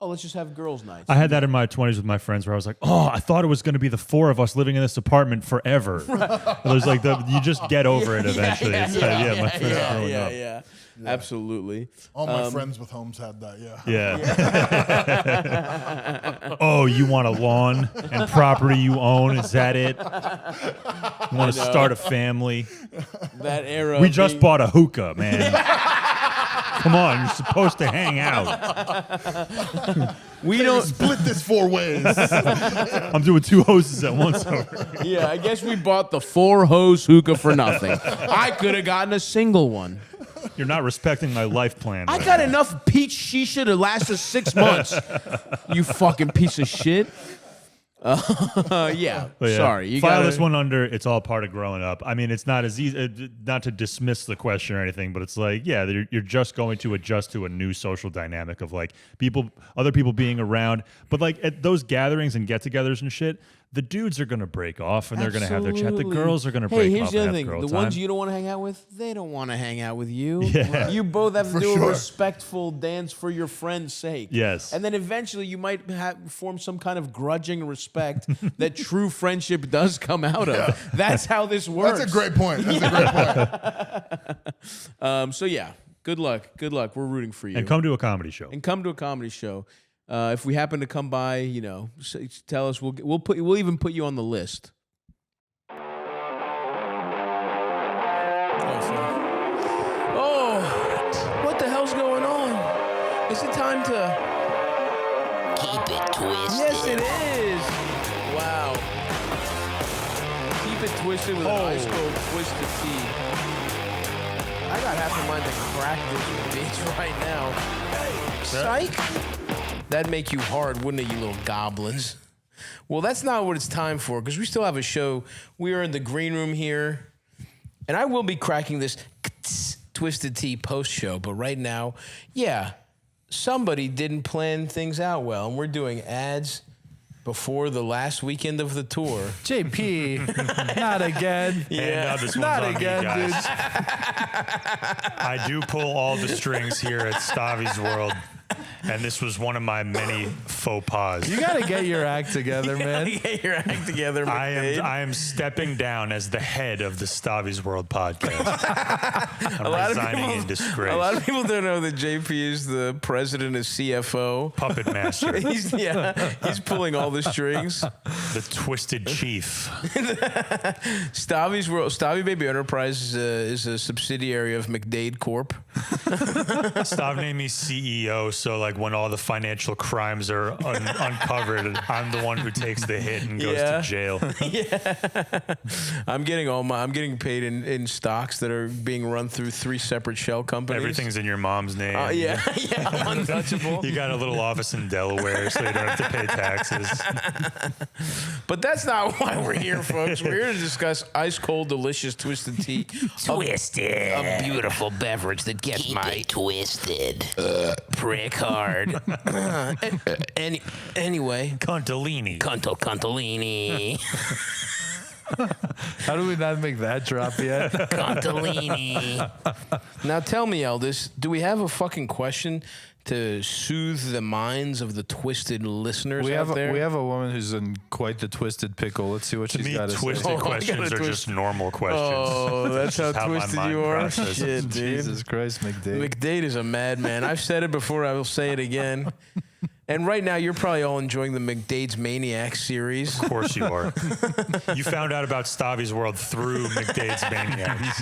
[SPEAKER 1] oh, let's just have girls' nights.
[SPEAKER 2] I had that in my 20s with my friends where I was like, oh, I thought it was going to be the 4 of us living in this apartment forever. It was like, you just get over it eventually. My friends growing up.
[SPEAKER 1] Yeah. Absolutely.
[SPEAKER 3] All my friends with homes had that. Yeah.
[SPEAKER 2] Yeah. Oh, you want a lawn and property you own? Is that it? You want to start a family?
[SPEAKER 1] That era.
[SPEAKER 2] We just bought a hookah, man. Come on, you're supposed to hang out.
[SPEAKER 1] We
[SPEAKER 3] Don't
[SPEAKER 1] don't.
[SPEAKER 3] split this 4 ways.
[SPEAKER 2] I'm doing 2 hoses at once over.
[SPEAKER 1] Yeah, I guess we bought the 4-hose hookah for nothing. I could have gotten a single one.
[SPEAKER 2] You're not respecting my life plan.
[SPEAKER 1] I
[SPEAKER 2] right
[SPEAKER 1] got
[SPEAKER 2] now.
[SPEAKER 1] enough peach shisha to last us 6 months. You fucking piece of shit. Yeah.
[SPEAKER 2] But yeah,
[SPEAKER 1] Sorry. You
[SPEAKER 2] file
[SPEAKER 1] gotta,
[SPEAKER 2] this one under. It's all part of growing up. I mean, it's not as easy. Not to dismiss the question or anything, but it's like, yeah, you're just going to adjust to a new social dynamic of like other people being around. But like at those gatherings and get-togethers and shit, the dudes are going to break off and they're going to have their chat. The
[SPEAKER 1] Absolutely.
[SPEAKER 2] girls are going to
[SPEAKER 1] Hey,
[SPEAKER 2] break
[SPEAKER 1] here's
[SPEAKER 2] off
[SPEAKER 1] the
[SPEAKER 2] and
[SPEAKER 1] other
[SPEAKER 2] have
[SPEAKER 1] thing.
[SPEAKER 2] girl
[SPEAKER 1] The
[SPEAKER 2] time.
[SPEAKER 1] ones you don't want to hang out with, they don't want to hang out with you.
[SPEAKER 2] Yeah.
[SPEAKER 1] You both have to
[SPEAKER 3] For
[SPEAKER 1] do
[SPEAKER 3] sure.
[SPEAKER 1] a respectful dance for your friend's sake.
[SPEAKER 2] Yes.
[SPEAKER 1] And then eventually you might form some kind of grudging respect that true friendship does come out of. That's how this works.
[SPEAKER 3] That's a great point. That's a great point.
[SPEAKER 1] So yeah, good luck. Good luck. We're rooting for you.
[SPEAKER 2] And come to a comedy show.
[SPEAKER 1] And come to a comedy show. If we happen to come by, you know, tell us. We'll even put you on the list. Oh, what the hell's going on? Is it time to
[SPEAKER 5] Keep it twisted.
[SPEAKER 1] Yes, it is. Wow. Keep it twisted with an ice cold twisted tea. I got half a mind to crack this bitch right now. Psych. That'd make you hard, wouldn't it, you little goblins? Well, that's not what it's time for, because we still have a show. We are in the green room here, and I will be cracking this twisted tea post-show, but right now, yeah, somebody didn't plan things out well, and we're doing ads before the last weekend of the tour.
[SPEAKER 4] JP, not again.
[SPEAKER 2] Yeah, this
[SPEAKER 4] Not
[SPEAKER 2] one's on
[SPEAKER 4] again,
[SPEAKER 2] me, guys.
[SPEAKER 4] dude.
[SPEAKER 2] I do pull all the strings here at Stavvy's World, and this was one of my many faux pas.
[SPEAKER 4] You gotta get your act together, man.
[SPEAKER 1] Get your act together, McDade.
[SPEAKER 2] I am stepping down as the head of the Stavvy's World podcast. I'm resigning in disgrace.
[SPEAKER 1] A lot of people don't know that JP is the president and CFO.
[SPEAKER 2] Puppet master,
[SPEAKER 1] He's pulling all the strings.
[SPEAKER 2] the twisted chief.
[SPEAKER 1] Stavvy's World, Stavvy Baby Enterprise is a subsidiary of McDade Corp.
[SPEAKER 2] Stav named me CEO, so like when all the financial crimes are uncovered, I'm the one who takes the hit and goes to jail.
[SPEAKER 1] I'm getting paid in stocks that are being run through 3 separate shell companies.
[SPEAKER 2] Everything's in your mom's name.
[SPEAKER 1] Yeah, I'm untouchable.
[SPEAKER 2] You got a little office in Delaware, so you don't have to pay taxes.
[SPEAKER 1] But that's not why we're here, folks. We're here to discuss ice cold, delicious twisted tea.
[SPEAKER 5] Twisted. A beautiful beverage that gets my twisted. Prick hard.
[SPEAKER 1] Anyway.
[SPEAKER 2] Contolini.
[SPEAKER 5] Contolini.
[SPEAKER 4] How do we not make that drop yet?
[SPEAKER 5] Contolini.
[SPEAKER 1] Now tell me, Eldest, do we have a fucking question to soothe the minds of the twisted listeners
[SPEAKER 4] We
[SPEAKER 1] out
[SPEAKER 4] have
[SPEAKER 1] there?
[SPEAKER 4] we have a woman who's in quite the twisted pickle. Let's see what
[SPEAKER 2] To
[SPEAKER 4] she's
[SPEAKER 2] me,
[SPEAKER 4] got to
[SPEAKER 2] twisted
[SPEAKER 4] say.
[SPEAKER 1] I
[SPEAKER 2] questions
[SPEAKER 1] gotta
[SPEAKER 2] are
[SPEAKER 1] twist-
[SPEAKER 2] just normal questions.
[SPEAKER 1] Oh, that's how
[SPEAKER 2] just how my
[SPEAKER 1] twisted
[SPEAKER 2] mind
[SPEAKER 1] you are.
[SPEAKER 2] processes.
[SPEAKER 1] Shit, dude.
[SPEAKER 4] Jesus Christ, McDade.
[SPEAKER 1] McDade is a madman. I've said it before. I will say it again. And right now, you're probably all enjoying the McDade's Maniac series.
[SPEAKER 2] Of course you are. You found out about Stavvy's World through McDade's Maniacs.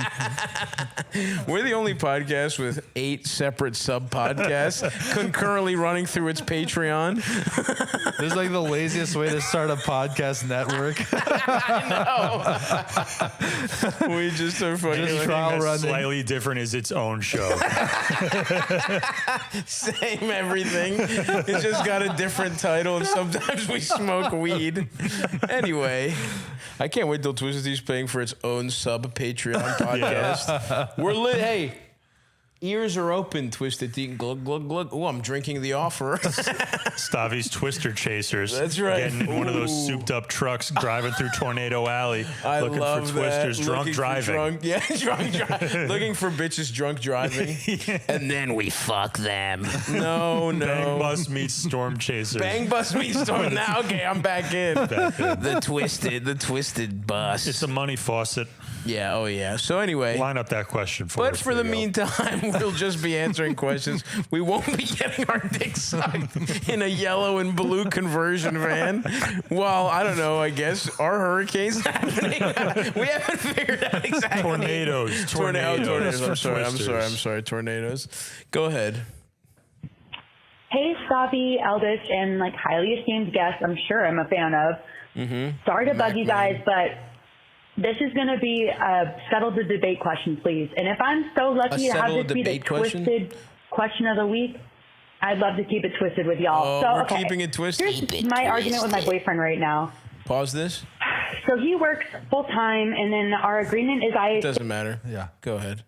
[SPEAKER 1] We're the only podcast with 8 separate sub-podcasts concurrently running through its Patreon.
[SPEAKER 4] This is like the laziest way to start a podcast network.
[SPEAKER 1] We just are fucking
[SPEAKER 4] Just
[SPEAKER 1] like,
[SPEAKER 4] trial
[SPEAKER 2] That's
[SPEAKER 4] running.
[SPEAKER 2] slightly different is its own show.
[SPEAKER 1] same everything. It's just got a different title, and sometimes we smoke weed. Anyway, I can't wait till Twisted Tea's paying for its own sub-Patreon podcast. We're lit. Hey, ears are open, Twisted Tea. Glug, glug, glug. Oh, I'm drinking the offer.
[SPEAKER 2] Stavvy's Twister Chasers.
[SPEAKER 1] That's right.
[SPEAKER 2] Getting in one of those souped up trucks driving through Tornado Alley
[SPEAKER 1] I
[SPEAKER 2] looking
[SPEAKER 1] love
[SPEAKER 2] for Twisters
[SPEAKER 1] that.
[SPEAKER 2] drunk
[SPEAKER 1] Looking for
[SPEAKER 2] driving.
[SPEAKER 1] drunk driving. Looking for bitches drunk driving.
[SPEAKER 5] And then we fuck them.
[SPEAKER 1] No.
[SPEAKER 2] Bang Bus meets Storm Chasers.
[SPEAKER 1] Bang bus me storm. Now, okay, I'm back in. The twisted bus.
[SPEAKER 2] It's a money faucet.
[SPEAKER 1] Yeah, oh yeah. So anyway.
[SPEAKER 2] Line up that question for
[SPEAKER 1] But
[SPEAKER 2] us.
[SPEAKER 1] for the
[SPEAKER 2] Miguel.
[SPEAKER 1] meantime, we'll just be answering questions. We won't be getting our dicks sucked in a yellow and blue conversion van. Well, I don't know, I guess. Are hurricanes happening? We haven't figured out exactly.
[SPEAKER 2] Tornadoes.
[SPEAKER 1] Tornadoes.
[SPEAKER 2] for
[SPEAKER 1] I'm
[SPEAKER 2] Twisters.
[SPEAKER 1] sorry. Tornadoes. Go ahead.
[SPEAKER 8] Hey, Stavvy, Eldest, and like highly esteemed guest, I'm sure I'm a fan of. Sorry to bug you guys, but this is going to be a settle the debate question, please. And if I'm so lucky to have
[SPEAKER 1] settle
[SPEAKER 8] this be the
[SPEAKER 1] debate question?
[SPEAKER 8] twisted question of the week, I'd love to keep it twisted with y'all.
[SPEAKER 1] Oh,
[SPEAKER 8] so,
[SPEAKER 1] we're
[SPEAKER 8] okay.
[SPEAKER 1] keeping it twisted?
[SPEAKER 8] Here's
[SPEAKER 5] Keep it
[SPEAKER 8] my argument with my
[SPEAKER 5] twisted.
[SPEAKER 8] boyfriend right now.
[SPEAKER 1] Pause this.
[SPEAKER 8] So he works full time, and then our agreement is
[SPEAKER 1] Doesn't matter.
[SPEAKER 4] Yeah.
[SPEAKER 1] Go ahead.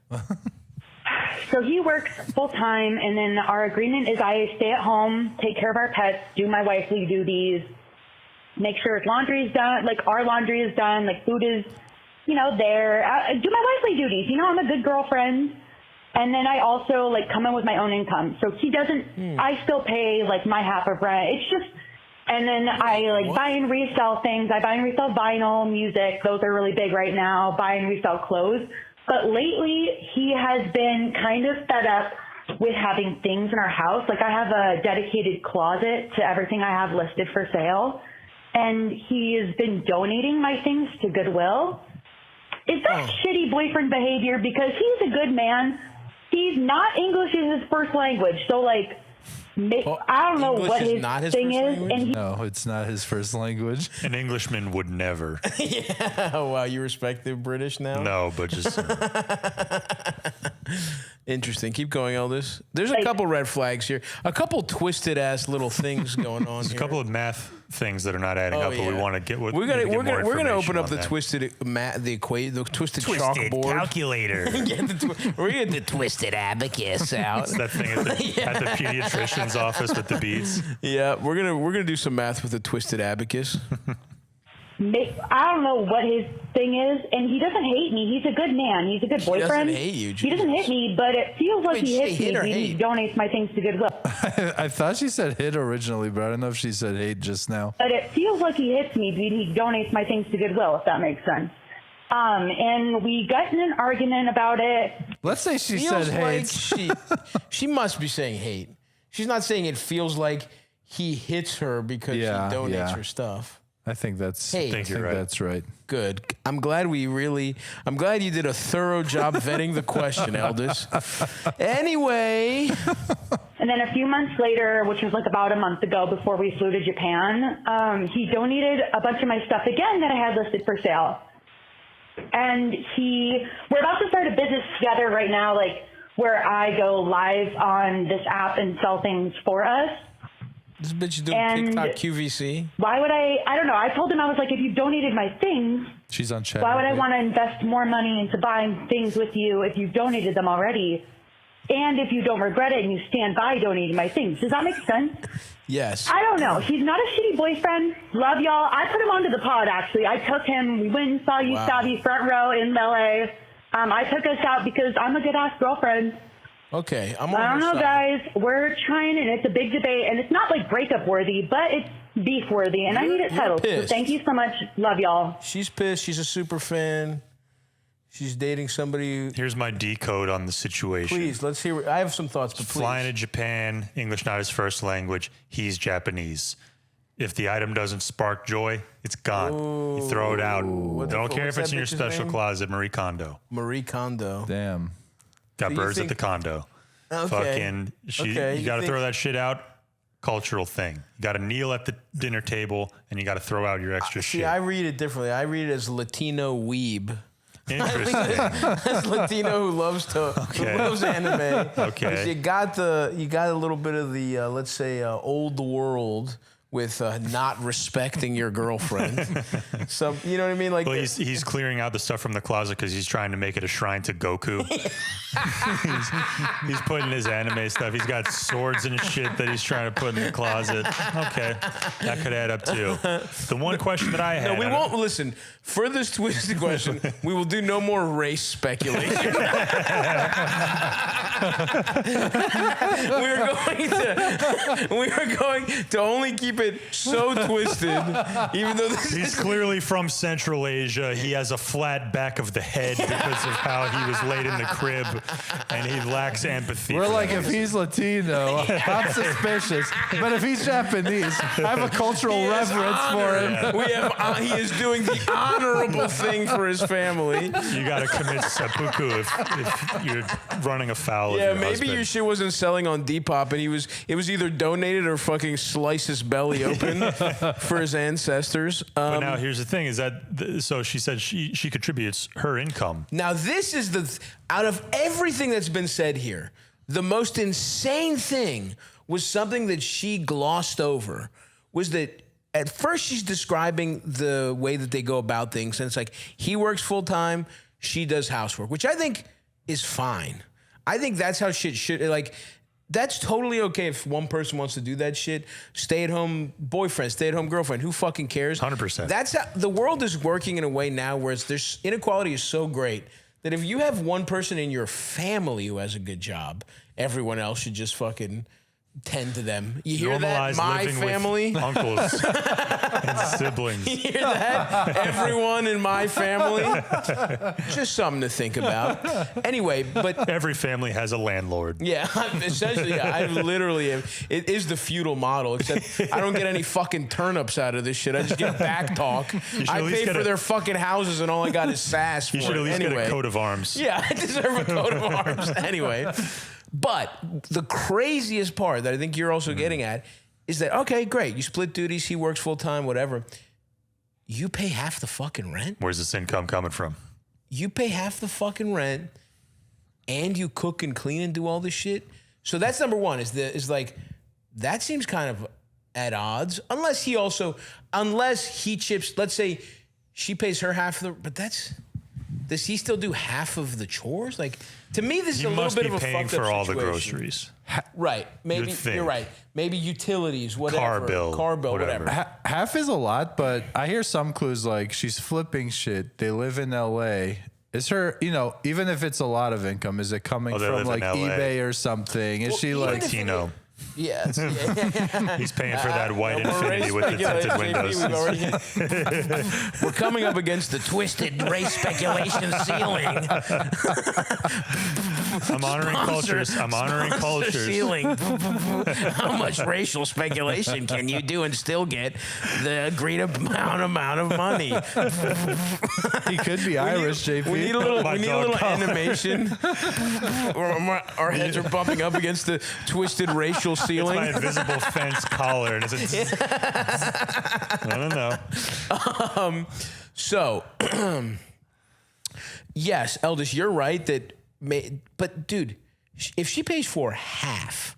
[SPEAKER 8] So he works full time, and then our agreement is I stay at home, take care of our pets, do my wifely duties, make sure his laundry is done, like our laundry is done, like food is, there. Do my wifely duties. I'm a good girlfriend. And then I also like come in with my own income. So he doesn't. I still pay like my half of rent. It's just. And then I like buy and resell things. I buy and resell vinyl, music. Those are really big right now. Buy and resell clothes. But lately, he has been kind of fed up with having things in our house. Like, I have a dedicated closet to everything I have listed for sale, and he has been donating my things to Goodwill. Is that shitty boyfriend behavior? Because he's a good man. He's not English is his first language, so like, I don't know
[SPEAKER 1] English
[SPEAKER 8] what
[SPEAKER 1] is
[SPEAKER 8] his
[SPEAKER 1] not his
[SPEAKER 8] thing
[SPEAKER 1] first
[SPEAKER 8] is,
[SPEAKER 1] language?
[SPEAKER 8] and he,
[SPEAKER 4] No, it's not his first language.
[SPEAKER 2] An Englishman would never.
[SPEAKER 1] Oh, wow, you respect the British now?
[SPEAKER 2] No, but just
[SPEAKER 1] Interesting. Keep going, Eldest. There's a couple red flags here. A couple twisted ass little things going on here.
[SPEAKER 2] a couple of math things that are not adding up, but we want to get what
[SPEAKER 1] we're gonna
[SPEAKER 2] need to get more
[SPEAKER 1] we're gonna open
[SPEAKER 2] information
[SPEAKER 1] up
[SPEAKER 2] on
[SPEAKER 1] the
[SPEAKER 2] that.
[SPEAKER 1] twisted the twisted chalkboard.
[SPEAKER 2] calculator.
[SPEAKER 1] We're gonna
[SPEAKER 5] The twisted abacus out.
[SPEAKER 2] It's that thing at the pediatrician's office with the beads.
[SPEAKER 1] yeah, we're gonna do some math with the twisted abacus.
[SPEAKER 8] I don't know what his thing is, and he doesn't hate me. He's a good man. He's a good boyfriend.
[SPEAKER 1] He doesn't hate you.
[SPEAKER 8] He doesn't hit me, but it feels like
[SPEAKER 1] Wait,
[SPEAKER 8] he hits
[SPEAKER 1] hit or
[SPEAKER 8] me. He
[SPEAKER 1] hate?
[SPEAKER 8] donates my things to Goodwill.
[SPEAKER 4] I thought she said hit originally, but I don't know if she said hate just now.
[SPEAKER 8] But it feels like he hits me, but he donates my things to Goodwill, if that makes sense. And we got in an argument about it.
[SPEAKER 4] Let's say she
[SPEAKER 1] Feels
[SPEAKER 4] said
[SPEAKER 1] like
[SPEAKER 4] hate.
[SPEAKER 1] she must be saying hate. She's not saying it feels like he hits her because she donates her stuff.
[SPEAKER 4] I think that's.
[SPEAKER 1] Hate.
[SPEAKER 4] I think
[SPEAKER 2] you're right.
[SPEAKER 4] that's right.
[SPEAKER 1] Good. I'm glad I'm glad you did a thorough job vetting the question, Eldest. Anyway.
[SPEAKER 8] And then a few months later, which was like about a month ago before we flew to Japan, he donated a bunch of my stuff again that I had listed for sale. And we're about to start a business together right now, like where I go live on this app and sell things for us.
[SPEAKER 1] This bitch is doing
[SPEAKER 8] And
[SPEAKER 1] TikTok QVC.
[SPEAKER 8] Why would I don't know. I told him, I was like, if you donated my things,
[SPEAKER 4] She's on chat.
[SPEAKER 8] why would I want to invest more money into buying things with you if you've donated them already? And if you don't regret it and you stand by donating my things. Does that make sense?
[SPEAKER 1] Yes.
[SPEAKER 8] I don't know. He's not a shitty boyfriend. Love y'all. I put him onto the pod, actually. I took him. We went and saw you, Stavvy, front row in LA. I took us out because I'm a good-ass girlfriend.
[SPEAKER 1] Okay. I'm on
[SPEAKER 8] I don't
[SPEAKER 1] your
[SPEAKER 8] know,
[SPEAKER 1] side.
[SPEAKER 8] guys. We're trying, and it's a big debate, and it's not like breakup worthy, but it's beef worthy, and I need it
[SPEAKER 1] You're
[SPEAKER 8] settled. So
[SPEAKER 1] pissed.
[SPEAKER 8] thank you so much. Love y'all.
[SPEAKER 1] She's pissed. She's a super fan. She's dating somebody.
[SPEAKER 2] Here's my decode on the situation.
[SPEAKER 1] Please, let's hear. I have some thoughts, but please.
[SPEAKER 2] Flying to Japan, English not his first language. He's Japanese. If the item doesn't spark joy, it's gone. You throw it out. Don't care
[SPEAKER 1] what's
[SPEAKER 2] if it's
[SPEAKER 1] that
[SPEAKER 2] in your
[SPEAKER 1] bitch's
[SPEAKER 2] special
[SPEAKER 1] name?
[SPEAKER 2] closet. Marie Kondo.
[SPEAKER 1] Marie Kondo.
[SPEAKER 4] Damn.
[SPEAKER 2] Got
[SPEAKER 1] So you
[SPEAKER 2] birds
[SPEAKER 1] think-
[SPEAKER 2] at the condo.
[SPEAKER 1] Okay.
[SPEAKER 2] Fucking,
[SPEAKER 1] Okay,
[SPEAKER 2] you
[SPEAKER 1] you
[SPEAKER 2] got to
[SPEAKER 1] think-
[SPEAKER 2] throw that shit out. Cultural thing. You got to kneel at the dinner table and you got to throw out your extra
[SPEAKER 1] See,
[SPEAKER 2] shit.
[SPEAKER 1] I read it differently. I read it as Latino weeb.
[SPEAKER 2] Interesting.
[SPEAKER 1] As Latino who loves
[SPEAKER 2] Okay.
[SPEAKER 1] who loves anime.
[SPEAKER 2] Okay.
[SPEAKER 1] 'Cause you got a little bit of the let's say old world with not respecting your girlfriend. So you know what I mean? Like
[SPEAKER 2] Well, he's clearing out the stuff from the closet because he's trying to make it a shrine to Goku. he's putting his anime stuff. He's got swords and shit that he's trying to put in the closet. Okay, that could add up too. The one question that I had.
[SPEAKER 1] no, we won't listen. For this twisted question, we will do no more race speculation. we are going to only keep it so twisted, even though this
[SPEAKER 2] He's clearly from Central Asia. He has a flat back of the head because of how he was laid in the crib, and he lacks empathy.
[SPEAKER 4] We're
[SPEAKER 2] for
[SPEAKER 4] like,
[SPEAKER 2] that.
[SPEAKER 4] if he's Latino, I'm suspicious. But if he's Japanese, I have a cultural reverence for him.
[SPEAKER 1] we have, he is doing the honorable thing for his family.
[SPEAKER 2] You got to commit seppuku if you're running afoul of
[SPEAKER 1] Yeah,
[SPEAKER 2] your
[SPEAKER 1] maybe
[SPEAKER 2] husband.
[SPEAKER 1] your shit wasn't selling on Depop, and it was either donated or fucking slice his belly open for his ancestors.
[SPEAKER 2] But now here's the thing: is that so she said she contributes her income.
[SPEAKER 1] Now this is out of everything that's been said here, the most insane thing was something that she glossed over. Was that at first she's describing the way that they go about things, and it's like he works full time, she does housework, which I think is fine. I think that's how shit should like. That's totally okay if one person wants to do that shit. Stay-at-home boyfriend, stay-at-home girlfriend. Who fucking cares?
[SPEAKER 2] 100%.
[SPEAKER 1] That's how the world is working in a way now where there's inequality is so great that if you have one person in your family who has a good job, everyone else should just fucking
[SPEAKER 6] tend to them. You hear
[SPEAKER 2] Normalize
[SPEAKER 6] that? My
[SPEAKER 2] living
[SPEAKER 6] family.
[SPEAKER 2] with uncles and siblings.
[SPEAKER 6] You hear that? Everyone in my family. Just something to think about. Anyway, but
[SPEAKER 2] Every family has a landlord.
[SPEAKER 6] yeah, essentially, yeah, I literally am. It is the feudal model, except I don't get any fucking turnips out of this shit. I just get back talk. I
[SPEAKER 2] at least
[SPEAKER 6] pay
[SPEAKER 2] get
[SPEAKER 6] for
[SPEAKER 2] a-
[SPEAKER 6] their fucking houses, and all I got is sass.
[SPEAKER 2] You
[SPEAKER 6] for
[SPEAKER 2] should at
[SPEAKER 6] it.
[SPEAKER 2] least
[SPEAKER 6] Anyway.
[SPEAKER 2] get a coat of arms.
[SPEAKER 6] Yeah, I deserve a coat of arms. Anyway. But the craziest part that I think you're also getting at is that, okay, great. You split duties. He works full time, whatever. You pay half the fucking rent.
[SPEAKER 2] Where's this income coming from?
[SPEAKER 6] You pay half the fucking rent and you cook and clean and do all this shit. So that's number one is like, that seems kind of at odds. Unless he chips, let's say she pays her half of the, but does he still do half of the chores? Like, to me, this is
[SPEAKER 2] You
[SPEAKER 6] a little
[SPEAKER 2] must
[SPEAKER 6] bit
[SPEAKER 2] be
[SPEAKER 6] of a
[SPEAKER 2] paying
[SPEAKER 6] fucked up
[SPEAKER 2] for all the
[SPEAKER 6] situation.
[SPEAKER 2] groceries.
[SPEAKER 6] Right. Maybe
[SPEAKER 2] You'd think.
[SPEAKER 6] you're right. Maybe utilities, whatever.
[SPEAKER 2] Car bill,
[SPEAKER 6] whatever.
[SPEAKER 2] whatever.
[SPEAKER 4] Half is a lot, but I hear some clues like she's flipping shit. They live in LA. Is her, even if it's a lot of income, is it coming
[SPEAKER 2] they
[SPEAKER 4] from
[SPEAKER 2] live in
[SPEAKER 4] like
[SPEAKER 2] LA.
[SPEAKER 4] eBay or something? Is she
[SPEAKER 6] even
[SPEAKER 4] like
[SPEAKER 6] if-
[SPEAKER 2] Tino.
[SPEAKER 6] Yes.
[SPEAKER 2] He's paying for that white
[SPEAKER 6] We're
[SPEAKER 2] Infinity with the
[SPEAKER 6] race
[SPEAKER 2] tinted
[SPEAKER 6] speculating.
[SPEAKER 2] windows.
[SPEAKER 6] We're coming up against the twisted race speculation ceiling.
[SPEAKER 2] I'm honoring cultures. I'm honoring cultures.
[SPEAKER 6] Ceiling. How much racial speculation can you do and still get the agreed amount of money?
[SPEAKER 4] he could be Irish, JP?
[SPEAKER 6] We need a little,
[SPEAKER 2] My
[SPEAKER 6] we need a
[SPEAKER 2] dog
[SPEAKER 6] little
[SPEAKER 2] collar.
[SPEAKER 6] animation. Where our heads are bumping up against the twisted racial
[SPEAKER 2] It's
[SPEAKER 6] ceiling.
[SPEAKER 2] my invisible fence collar. And it's I don't know.
[SPEAKER 6] So, yes, Eldest, you're right but dude, if she pays for half,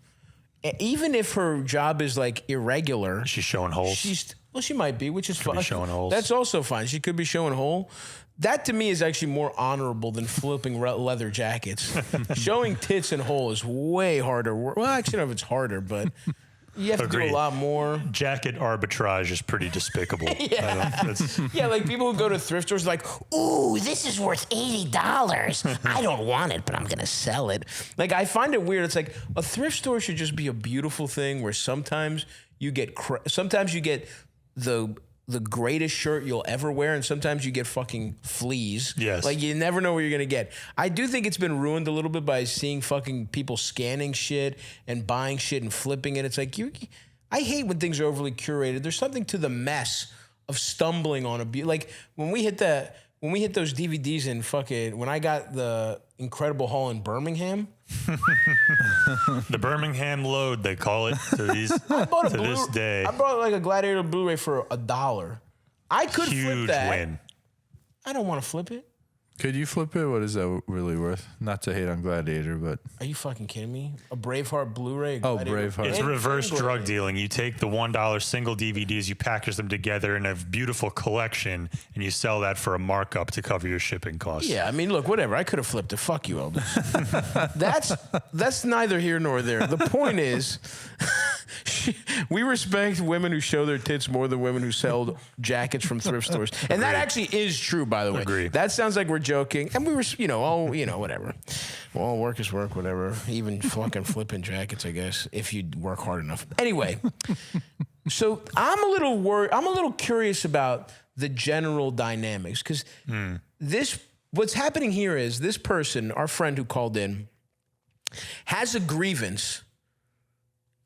[SPEAKER 6] even if her job is like irregular,
[SPEAKER 2] She's showing holes.
[SPEAKER 6] she might be, which is fine.
[SPEAKER 2] be showing holes.
[SPEAKER 6] That's also fine. She could be showing hole. That to me is actually more honorable than flipping leather jackets. Showing tits and hole is way harder. Well, actually, I don't know if it's harder, but you have to do
[SPEAKER 2] Agreed.
[SPEAKER 6] a lot more.
[SPEAKER 2] Jacket arbitrage is pretty despicable.
[SPEAKER 6] Yeah, like people who go to thrift stores like,
[SPEAKER 5] Ooh, this is worth $80. I don't want it, but I'm gonna sell it.
[SPEAKER 6] like I find it weird. It's like a thrift store should just be a beautiful thing where sometimes you get the greatest shirt you'll ever wear, and sometimes you get fucking fleas.
[SPEAKER 2] Yes.
[SPEAKER 6] Like you never know what you're gonna get. I do think it's been ruined a little bit by seeing fucking people scanning shit and buying shit and flipping it. It's like I hate when things are overly curated. There's something to the mess of stumbling on like when we hit those DVDs in fucking when I got the Incredible Haul in Birmingham.
[SPEAKER 2] The Birmingham load, they call it to these
[SPEAKER 6] bought
[SPEAKER 2] to this day.
[SPEAKER 6] I bought like a Gladiator Blu-ray for $1. I could flip
[SPEAKER 2] Huge
[SPEAKER 6] that.
[SPEAKER 2] win.
[SPEAKER 6] I don't want to flip it.
[SPEAKER 4] Could you flip it? What is that really worth? Not to hate on Gladiator, but
[SPEAKER 6] Are you fucking kidding me? A Braveheart Blu-ray?
[SPEAKER 4] Oh,
[SPEAKER 6] Gladiator-
[SPEAKER 4] Braveheart.
[SPEAKER 2] It's
[SPEAKER 6] And-
[SPEAKER 2] reverse
[SPEAKER 6] and
[SPEAKER 2] drug
[SPEAKER 6] Gladiator.
[SPEAKER 2] dealing. You take the $1 single DVDs, you package them together in a beautiful collection, and you sell that for a markup to cover your shipping costs.
[SPEAKER 6] Yeah, I mean, look, whatever. I could have flipped it. Fuck you, Elders. That's neither here nor there. The point is, we respect women who show their tits more than women who sell jackets from thrift stores, and that actually is true, by the way.
[SPEAKER 2] Agreed.
[SPEAKER 6] That sounds like we're joking, and we were, whatever. Well, work is work, whatever. Even fucking flipping jackets, I guess, if you work hard enough. Anyway, so I'm a little worried. I'm a little curious about the general dynamics because what's happening here is this person, our friend who called in, has a grievance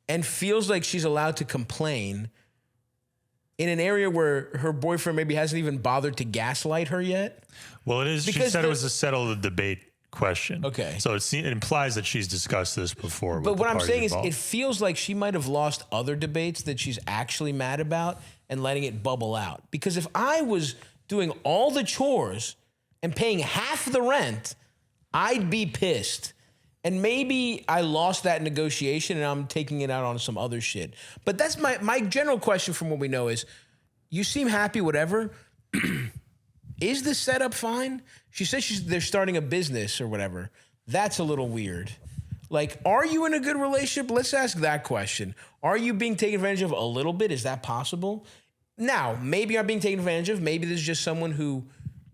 [SPEAKER 6] and feels like she's allowed to complain in an area where her boyfriend maybe hasn't even bothered to gaslight her yet.
[SPEAKER 2] Well, it is. She
[SPEAKER 6] Because
[SPEAKER 2] said
[SPEAKER 6] the-
[SPEAKER 2] it was a settle the debate question.
[SPEAKER 6] Okay.
[SPEAKER 2] So it implies that she's discussed this before.
[SPEAKER 6] But
[SPEAKER 2] with
[SPEAKER 6] what
[SPEAKER 2] the
[SPEAKER 6] I'm
[SPEAKER 2] parties
[SPEAKER 6] saying is
[SPEAKER 2] involved.
[SPEAKER 6] it feels like she might have lost other debates that she's actually mad about and letting it bubble out. Because if I was doing all the chores and paying half the rent, I'd be pissed. And maybe I lost that negotiation and I'm taking it out on some other shit. But that's my general question from what we know is, you seem happy, whatever. Is the setup fine? She says they're starting a business or whatever. That's a little weird. Like, are you in a good relationship? Let's ask that question. Are you being taken advantage of a little bit? Is that possible? Now, maybe you're being taken advantage of. Maybe there's just someone who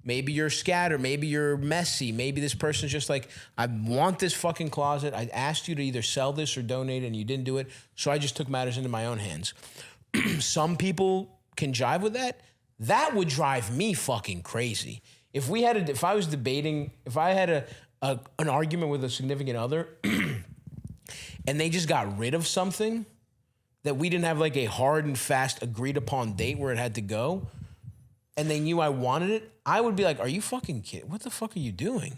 [SPEAKER 6] Maybe you're scattered. Maybe you're messy. Maybe this person's just like, I want this fucking closet. I asked you to either sell this or donate it, and you didn't do it. So I just took matters into my own hands. Some people can jive with that. That would drive me fucking crazy. If I was debating, if I had an argument with a significant other and they just got rid of something that we didn't have like a hard and fast agreed upon date where it had to go, and they knew I wanted it, I would be like, are you fucking kidding? What the fuck are you doing?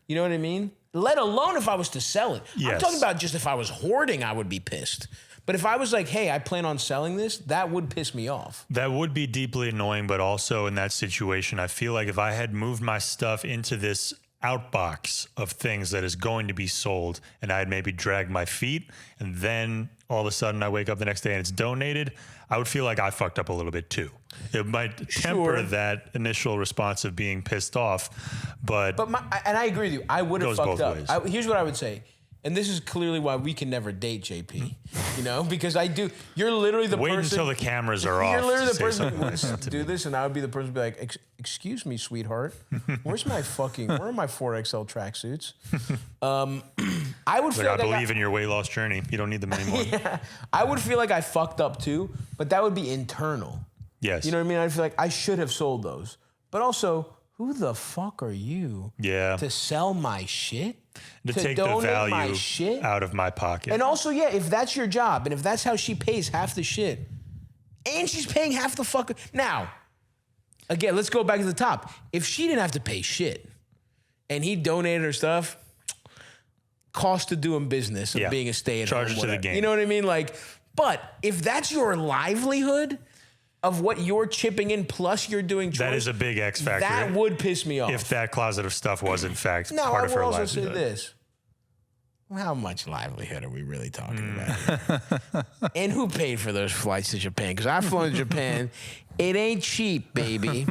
[SPEAKER 6] You know what I mean? Let alone if I was to sell it.
[SPEAKER 2] Yes.
[SPEAKER 6] I'm talking about just if I was hoarding, I would be pissed. But if I was like, hey, I plan on selling this, that would piss me off.
[SPEAKER 2] That would be deeply annoying, but also in that situation, I feel like if I had moved my stuff into this outbox of things that is going to be sold and I had maybe dragged my feet and then all of a sudden I wake up the next day and it's donated, I would feel like I fucked up a little bit too. It might temper that initial response of being pissed off, but
[SPEAKER 6] and I agree with you. I would have fucked up.
[SPEAKER 2] ways.
[SPEAKER 6] Here's what I would say. And this is clearly why we can never date, JP. You know, because you're literally the
[SPEAKER 2] wait
[SPEAKER 6] person.
[SPEAKER 2] until the cameras are off.
[SPEAKER 6] You're literally the
[SPEAKER 2] to say
[SPEAKER 6] person
[SPEAKER 2] something
[SPEAKER 6] who
[SPEAKER 2] like that
[SPEAKER 6] would
[SPEAKER 2] to
[SPEAKER 6] do
[SPEAKER 2] me.
[SPEAKER 6] this, and I would be the person who'd be like, excuse me, sweetheart. Where are my 4XL tracksuits? I would feel
[SPEAKER 2] Like,
[SPEAKER 6] like
[SPEAKER 2] I believe in your weight loss journey. You don't need them anymore.
[SPEAKER 6] Yeah, I would feel like I fucked up too, but that would be internal.
[SPEAKER 2] Yes.
[SPEAKER 6] You know what I mean? I'd feel like I should have sold those. But also, who the fuck are you to sell my shit?
[SPEAKER 2] To take the
[SPEAKER 6] donate my
[SPEAKER 2] value
[SPEAKER 6] shit?
[SPEAKER 2] out of my pocket.
[SPEAKER 6] And also, yeah, if that's your job and if that's how she pays half the shit, and she's paying half the fuck. Now, again, let's go back to the top. If she didn't have to pay shit and he donated her stuff, cost of doing business of being a stay-at-home.
[SPEAKER 2] Charge it to the game.
[SPEAKER 6] You know what I mean? Like, but if that's your livelihood of what you're chipping in plus you're doing chores,
[SPEAKER 2] that is a big X factor.
[SPEAKER 6] that would piss me off.
[SPEAKER 2] If that closet of stuff was in fact
[SPEAKER 6] Now,
[SPEAKER 2] part
[SPEAKER 6] I
[SPEAKER 2] of
[SPEAKER 6] will
[SPEAKER 2] her
[SPEAKER 6] also
[SPEAKER 2] livelihood.
[SPEAKER 6] say this. How much livelihood are we really talking about here? And who paid for those flights to Japan? Because I've flown to Japan. It ain't cheap, baby.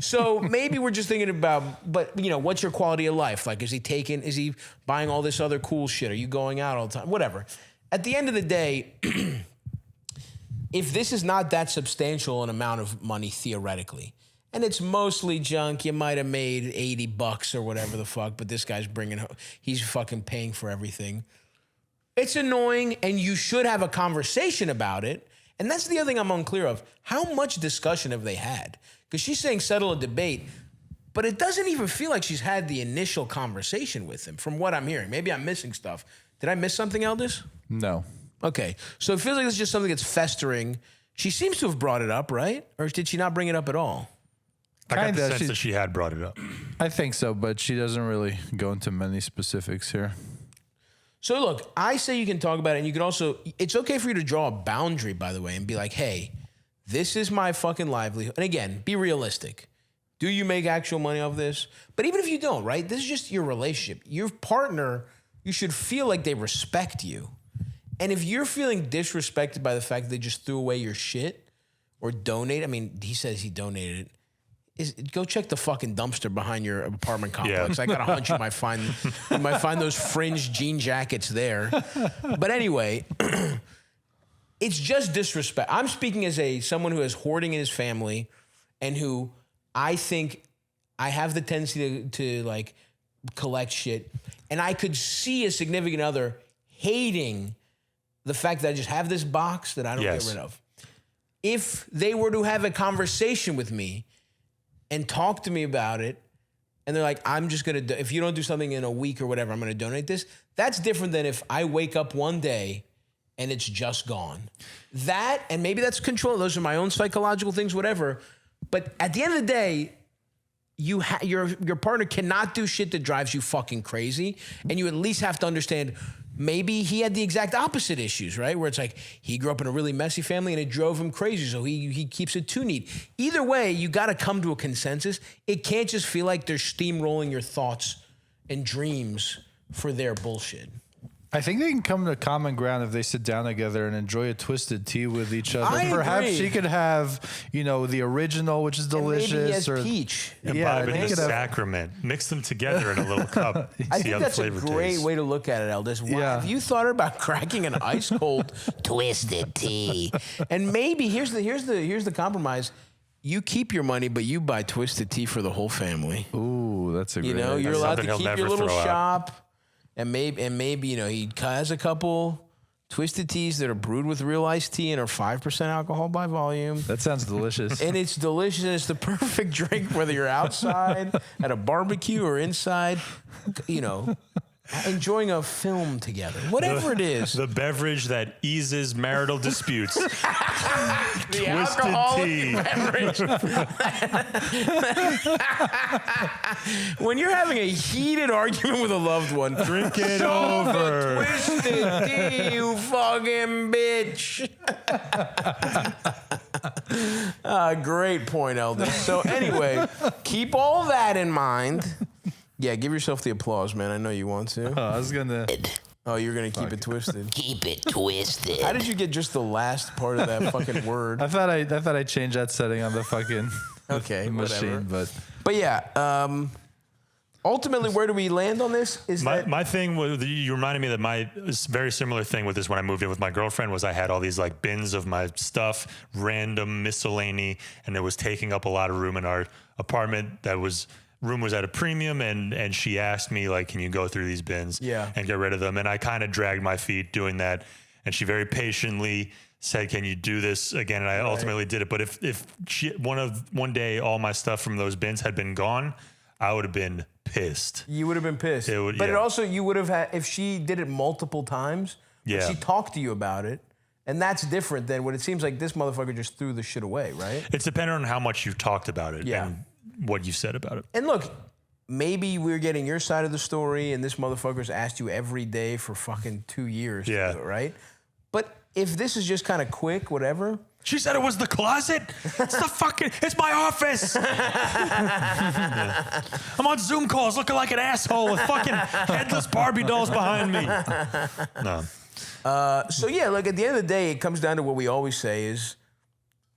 [SPEAKER 6] So maybe we're just thinking about, but you know, what's your quality of life? Like, is he buying all this other cool shit? Are you going out all the time? Whatever. At the end of the day, if this is not that substantial an amount of money theoretically, and it's mostly junk, you might have made $80 or whatever the fuck, but this guy's he's fucking paying for everything. It's annoying, and you should have a conversation about it. And that's the other thing I'm unclear of. How much discussion have they had? Because she's saying settle a debate, but it doesn't even feel like she's had the initial conversation with him from what I'm hearing. Maybe I'm missing stuff. Did I miss something, Eldis?
[SPEAKER 4] No.
[SPEAKER 6] Okay. So it feels like it's just something that's festering. She seems to have brought it up, right? Or did she not bring it up at all?
[SPEAKER 2] I got the
[SPEAKER 4] Kinda,
[SPEAKER 2] sense that she had brought it up.
[SPEAKER 4] I think so, but she doesn't really go into many specifics here.
[SPEAKER 6] So look, I say you can talk about it, and you can also, it's okay for you to draw a boundary, by the way, and be like, hey, this is my fucking livelihood. And again, be realistic. Do you make actual money off this? But even if you don't, right? This is just your relationship. Your partner, you should feel like they respect you. And if you're feeling disrespected by the fact that they just threw away your shit or donate, I mean, he says he donated it. Go check the fucking dumpster behind your apartment complex.
[SPEAKER 2] Yeah.
[SPEAKER 6] I got a hunch you might find those fringe jean jackets there. But anyway, it's just disrespect. I'm speaking as someone who is hoarding in his family and who I think I have the tendency to like collect shit. And I could see a significant other hating the fact that I just have this box that I don't get rid of. If they were to have a conversation with me and talk to me about it, and they're like, I'm just going to, if you don't do something in a week or whatever, I'm going to donate this. That's different than if I wake up one day and it's just gone. That, and maybe that's control. Those are my own psychological things, whatever. But at the end of the day, your partner cannot do shit that drives you fucking crazy. And you at least have to understand, maybe he had the exact opposite issues, right? Where it's like he grew up in a really messy family and it drove him crazy, so he keeps it too neat. Either way, you got to come to a consensus. It can't just feel like they're steamrolling your thoughts and dreams for their bullshit.
[SPEAKER 4] I think they can come to common ground if they sit down together and enjoy a twisted tea with each other.
[SPEAKER 6] I
[SPEAKER 4] Perhaps
[SPEAKER 6] agree.
[SPEAKER 4] she could have, the original, which is delicious.
[SPEAKER 6] Maybe he has
[SPEAKER 4] or
[SPEAKER 6] peach.
[SPEAKER 2] Imbibe
[SPEAKER 4] they
[SPEAKER 2] in the
[SPEAKER 4] could have-
[SPEAKER 2] sacrament. Mix them together in a little cup.
[SPEAKER 6] I
[SPEAKER 2] See
[SPEAKER 6] think
[SPEAKER 2] how
[SPEAKER 6] that's
[SPEAKER 2] the
[SPEAKER 6] a
[SPEAKER 2] flavor
[SPEAKER 6] great
[SPEAKER 2] tastes.
[SPEAKER 6] way to look at it, Eldis. Wow.
[SPEAKER 4] Yeah.
[SPEAKER 6] Have you thought about cracking an ice cold
[SPEAKER 5] Twisted tea.
[SPEAKER 6] And maybe here's the compromise. you keep your money, but you buy Twisted Tea for the whole family.
[SPEAKER 4] Ooh, that's a great
[SPEAKER 6] You know,
[SPEAKER 4] idea.
[SPEAKER 6] you're allowed to
[SPEAKER 2] something he'll
[SPEAKER 6] keep your
[SPEAKER 2] never
[SPEAKER 6] little
[SPEAKER 2] throw out.
[SPEAKER 6] shop, and maybe he has a couple Twisted Teas that are brewed with real iced tea and are 5% alcohol by volume.
[SPEAKER 4] That sounds delicious.
[SPEAKER 6] And it's delicious, and it's the perfect drink whether you're outside at a barbecue or inside, enjoying a film together. Whatever it is.
[SPEAKER 2] The beverage that eases marital disputes.
[SPEAKER 6] The
[SPEAKER 2] Twisted
[SPEAKER 6] alcoholic
[SPEAKER 2] tea.
[SPEAKER 6] beverage. When you're having a heated argument with a loved one,
[SPEAKER 2] Drink it
[SPEAKER 6] shove the
[SPEAKER 2] over.
[SPEAKER 6] Twisted Tea, you fucking bitch. Great point, Elders. So anyway, keep all that in mind. Yeah, give yourself the applause, man. I know you want to.
[SPEAKER 4] I was gonna.
[SPEAKER 6] Oh, you're gonna keep it twisted.
[SPEAKER 5] Keep it twisted.
[SPEAKER 6] How did you get just the last part of that fucking word?
[SPEAKER 4] I thought I changed that setting on the fucking
[SPEAKER 6] Okay,
[SPEAKER 4] machine,
[SPEAKER 6] whatever. But yeah, ultimately, where do we land on this? Is
[SPEAKER 2] My thing was, you reminded me that my very similar thing with this when I moved in with my girlfriend was I had all these like bins of my stuff, random miscellany, and it was taking up a lot of room in our apartment. Room was at a premium, and she asked me like, can you go through these bins and get rid of them? And I kind of dragged my feet doing that, and she very patiently said, can you do this again? And I ultimately did it. But if one day all my stuff from those bins had been gone, I would have been pissed.
[SPEAKER 6] You would have been pissed. But it also, you would have had, if she did it multiple times, she talked to you about it. And that's different than what it seems like this motherfucker just threw the shit away, right?
[SPEAKER 2] It's dependent on how much you've talked about it and what you said about it.
[SPEAKER 6] And look, maybe we're getting your side of the story and this motherfucker's asked you every day for fucking 2 years to do it, right? But if this is just kind of quick, whatever.
[SPEAKER 2] She said it was the closet. It's my office. I'm on Zoom calls looking like an asshole with fucking headless Barbie dolls behind me. No.
[SPEAKER 6] So yeah, look, at the end of the day, it comes down to what we always say is,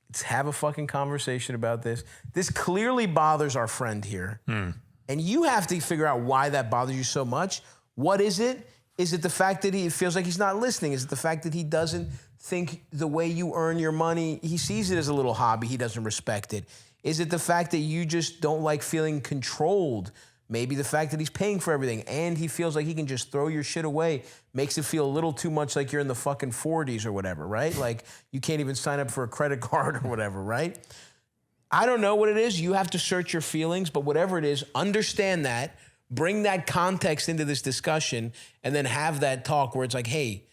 [SPEAKER 6] let's have a fucking conversation about this. This clearly bothers our friend here. And you have to figure out why that bothers you so much. What is it? Is it the fact that he feels like he's not listening? Is it the fact that he doesn't think the way you earn your money, he sees it as a little hobby, he doesn't respect it? Is it the fact that you just don't like feeling controlled? Maybe the fact that he's paying for everything and he feels like he can just throw your shit away makes it feel a little too much like you're in the fucking 40s or whatever, right? Like you can't even sign up for a credit card or whatever, right? I don't know what it is. You have to search your feelings, but whatever it is, understand that, bring that context into this discussion, and then have that talk where it's like, hey,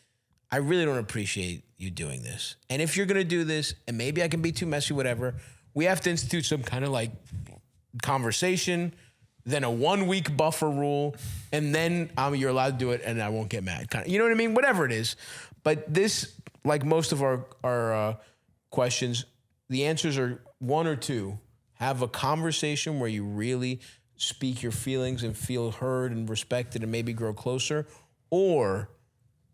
[SPEAKER 6] I really don't appreciate you doing this. And if you're going to do this, and maybe I can be too messy, whatever, we have to institute some kind of like conversation, then a 1 week buffer rule, and then you're allowed to do it and I won't get mad. You know what I mean? Whatever it is. But this, like most of our questions, the answers are one or two. Have a conversation where you really speak your feelings and feel heard and respected and maybe grow closer, or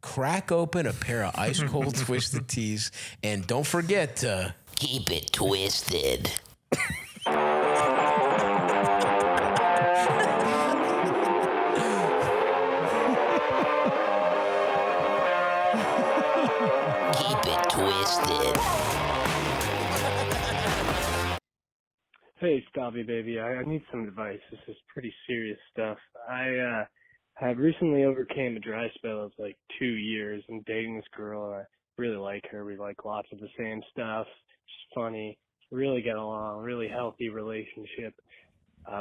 [SPEAKER 6] crack open a pair of ice cold Twisted Teas and don't forget to
[SPEAKER 5] keep it twisted. Keep it twisted.
[SPEAKER 9] Hey, Stavvy, baby. I need some advice. This is pretty serious stuff. I had recently overcame a dry spell of like 2 years. I'm dating this girl, and I really like her. We like lots of the same stuff. She's funny. Really get along. Really healthy relationship.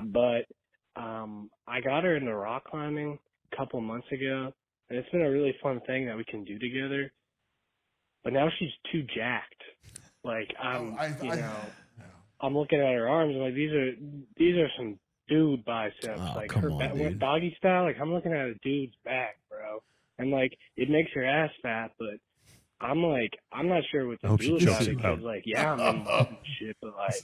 [SPEAKER 9] But I got her into rock climbing a couple months ago, and it's been a really fun thing that we can do together. But now she's too jacked. Like I'm looking at her arms. I'm like, these are some dude biceps. Like her went doggy style. Like I'm looking at a dude's back, bro. And like it makes her ass fat, but I'm not sure what to do about it. Cause like, yeah, I'm in shit, but like,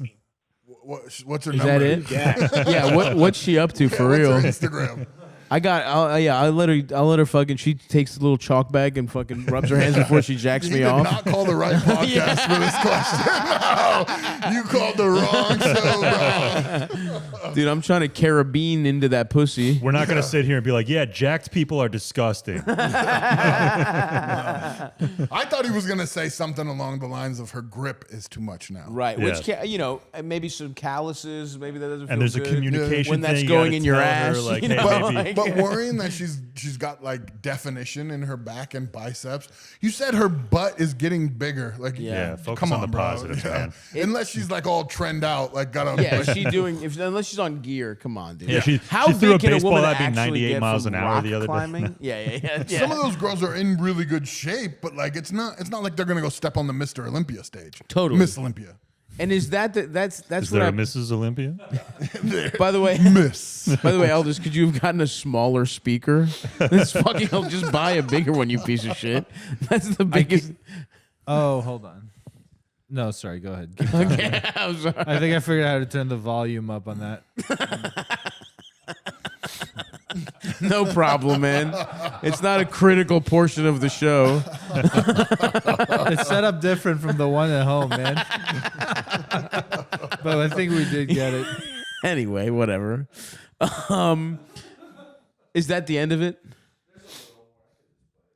[SPEAKER 3] what's her
[SPEAKER 1] Is
[SPEAKER 3] number?
[SPEAKER 1] that it? Yeah. What's she up to for real?
[SPEAKER 3] What's her Instagram?
[SPEAKER 1] I'll let her fucking. She takes the little chalk bag and fucking rubs her hands before she jacks
[SPEAKER 3] You
[SPEAKER 1] me
[SPEAKER 3] did
[SPEAKER 1] off.
[SPEAKER 3] not call the right podcast for this question. No, you called the wrong show, bro.
[SPEAKER 1] Dude, I'm trying to carabine into that pussy.
[SPEAKER 2] We're not going to sit here and be like, yeah, jacked people are disgusting.
[SPEAKER 3] I thought he was going to say something along the lines of her grip is too much now.
[SPEAKER 1] Right,
[SPEAKER 2] Yeah.
[SPEAKER 1] which maybe some calluses, maybe that doesn't feel
[SPEAKER 2] And there's
[SPEAKER 1] good.
[SPEAKER 2] a communication
[SPEAKER 1] when that's
[SPEAKER 2] thing.
[SPEAKER 1] going
[SPEAKER 2] you
[SPEAKER 1] in your
[SPEAKER 2] gotta
[SPEAKER 1] ass.
[SPEAKER 2] tell her, like,
[SPEAKER 1] you
[SPEAKER 2] hey,
[SPEAKER 1] know,
[SPEAKER 2] maybe.
[SPEAKER 3] But worrying that she's got like definition in her back and biceps. You said her butt is getting bigger. Like,
[SPEAKER 2] Yeah, focus
[SPEAKER 3] come
[SPEAKER 2] on the
[SPEAKER 3] bro.
[SPEAKER 2] positives, man.
[SPEAKER 3] Unless she's like all trend out, like got a
[SPEAKER 1] Yeah, unless she's on gear. Come on, dude.
[SPEAKER 2] Yeah, she
[SPEAKER 1] How
[SPEAKER 2] threw
[SPEAKER 1] big
[SPEAKER 2] a
[SPEAKER 1] can
[SPEAKER 2] baseball
[SPEAKER 1] woman
[SPEAKER 2] at me
[SPEAKER 1] actually
[SPEAKER 2] 98
[SPEAKER 1] get
[SPEAKER 2] miles
[SPEAKER 1] from
[SPEAKER 2] an hour
[SPEAKER 1] rock
[SPEAKER 2] the other day.
[SPEAKER 1] climbing? Yeah.
[SPEAKER 3] Some of those girls are in really good shape, but like it's not like they're gonna go step on the Mr. Olympia stage.
[SPEAKER 1] Totally.
[SPEAKER 3] Miss Olympia.
[SPEAKER 1] And is that's
[SPEAKER 2] Is
[SPEAKER 1] what
[SPEAKER 2] there
[SPEAKER 1] I?
[SPEAKER 2] a Mrs. Olympia?
[SPEAKER 1] By the way,
[SPEAKER 3] Miss.
[SPEAKER 1] By the way, Elders, could you have gotten a smaller speaker? This fucking, I'll just buy a bigger one, you piece of shit. That's the biggest.
[SPEAKER 10] Oh, hold on. No, sorry. Go ahead.
[SPEAKER 1] Okay, I'm sorry.
[SPEAKER 10] I think I figured out how to turn the volume up on that.
[SPEAKER 1] No problem, man. It's not a critical portion of the show.
[SPEAKER 10] It's set up different from the one at home, man. But I think we did get it.
[SPEAKER 1] Anyway, whatever. Is that the end of it?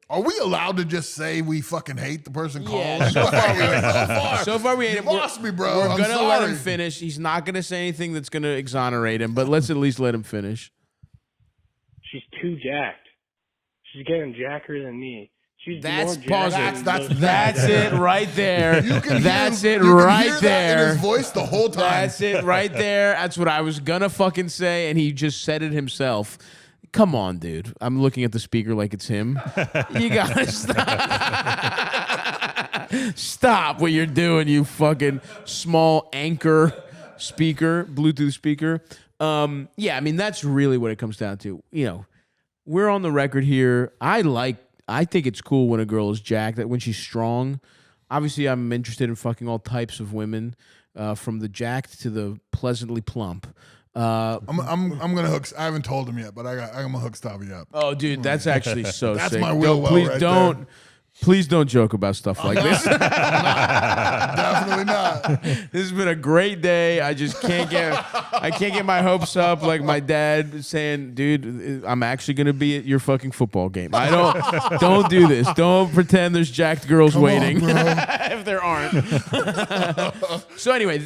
[SPEAKER 3] Are we allowed to just say we fucking hate the person calling?
[SPEAKER 1] Yeah, so far we hate him.
[SPEAKER 3] You lost me, bro.
[SPEAKER 1] We're
[SPEAKER 3] I'm
[SPEAKER 1] gonna let
[SPEAKER 3] sorry.
[SPEAKER 1] him finish. He's not gonna say anything that's gonna exonerate him, but let's at least let him finish.
[SPEAKER 9] She's too jacked. She's getting jacker than me. She's
[SPEAKER 1] That's
[SPEAKER 9] more
[SPEAKER 1] pause
[SPEAKER 9] jacked
[SPEAKER 1] it.
[SPEAKER 9] than most
[SPEAKER 1] That's
[SPEAKER 9] guys.
[SPEAKER 1] it right there.
[SPEAKER 3] You can
[SPEAKER 1] That's
[SPEAKER 3] hear,
[SPEAKER 1] it
[SPEAKER 3] you can
[SPEAKER 1] right
[SPEAKER 3] hear that
[SPEAKER 1] there.
[SPEAKER 3] in his voice the whole time.
[SPEAKER 1] That's it right there. That's what I was gonna fucking say, and he just said it himself. Come on, dude. I'm looking at the speaker like it's him. You gotta stop. Stop what you're doing, you fucking small anchor speaker, Bluetooth speaker. Yeah, I mean, that's really what it comes down to. You know, we're on the record here. I think it's cool when a girl is jacked, that when she's strong. Obviously, I'm interested in fucking all types of women, from the jacked to the pleasantly plump.
[SPEAKER 3] I'm gonna hook. I haven't told him yet, but I'm gonna hook Stavvy up.
[SPEAKER 1] Oh, dude, that's actually so
[SPEAKER 3] That's
[SPEAKER 1] sick.
[SPEAKER 3] my will well
[SPEAKER 1] Please
[SPEAKER 3] right
[SPEAKER 1] don't. Please don't joke about stuff like this.
[SPEAKER 3] Definitely not.
[SPEAKER 1] This has been a great day. I just can't get my hopes up like my dad saying, dude, I'm actually gonna be at your fucking football game. Don't do this. Don't pretend there's jacked girls waiting. If there aren't. So anyway,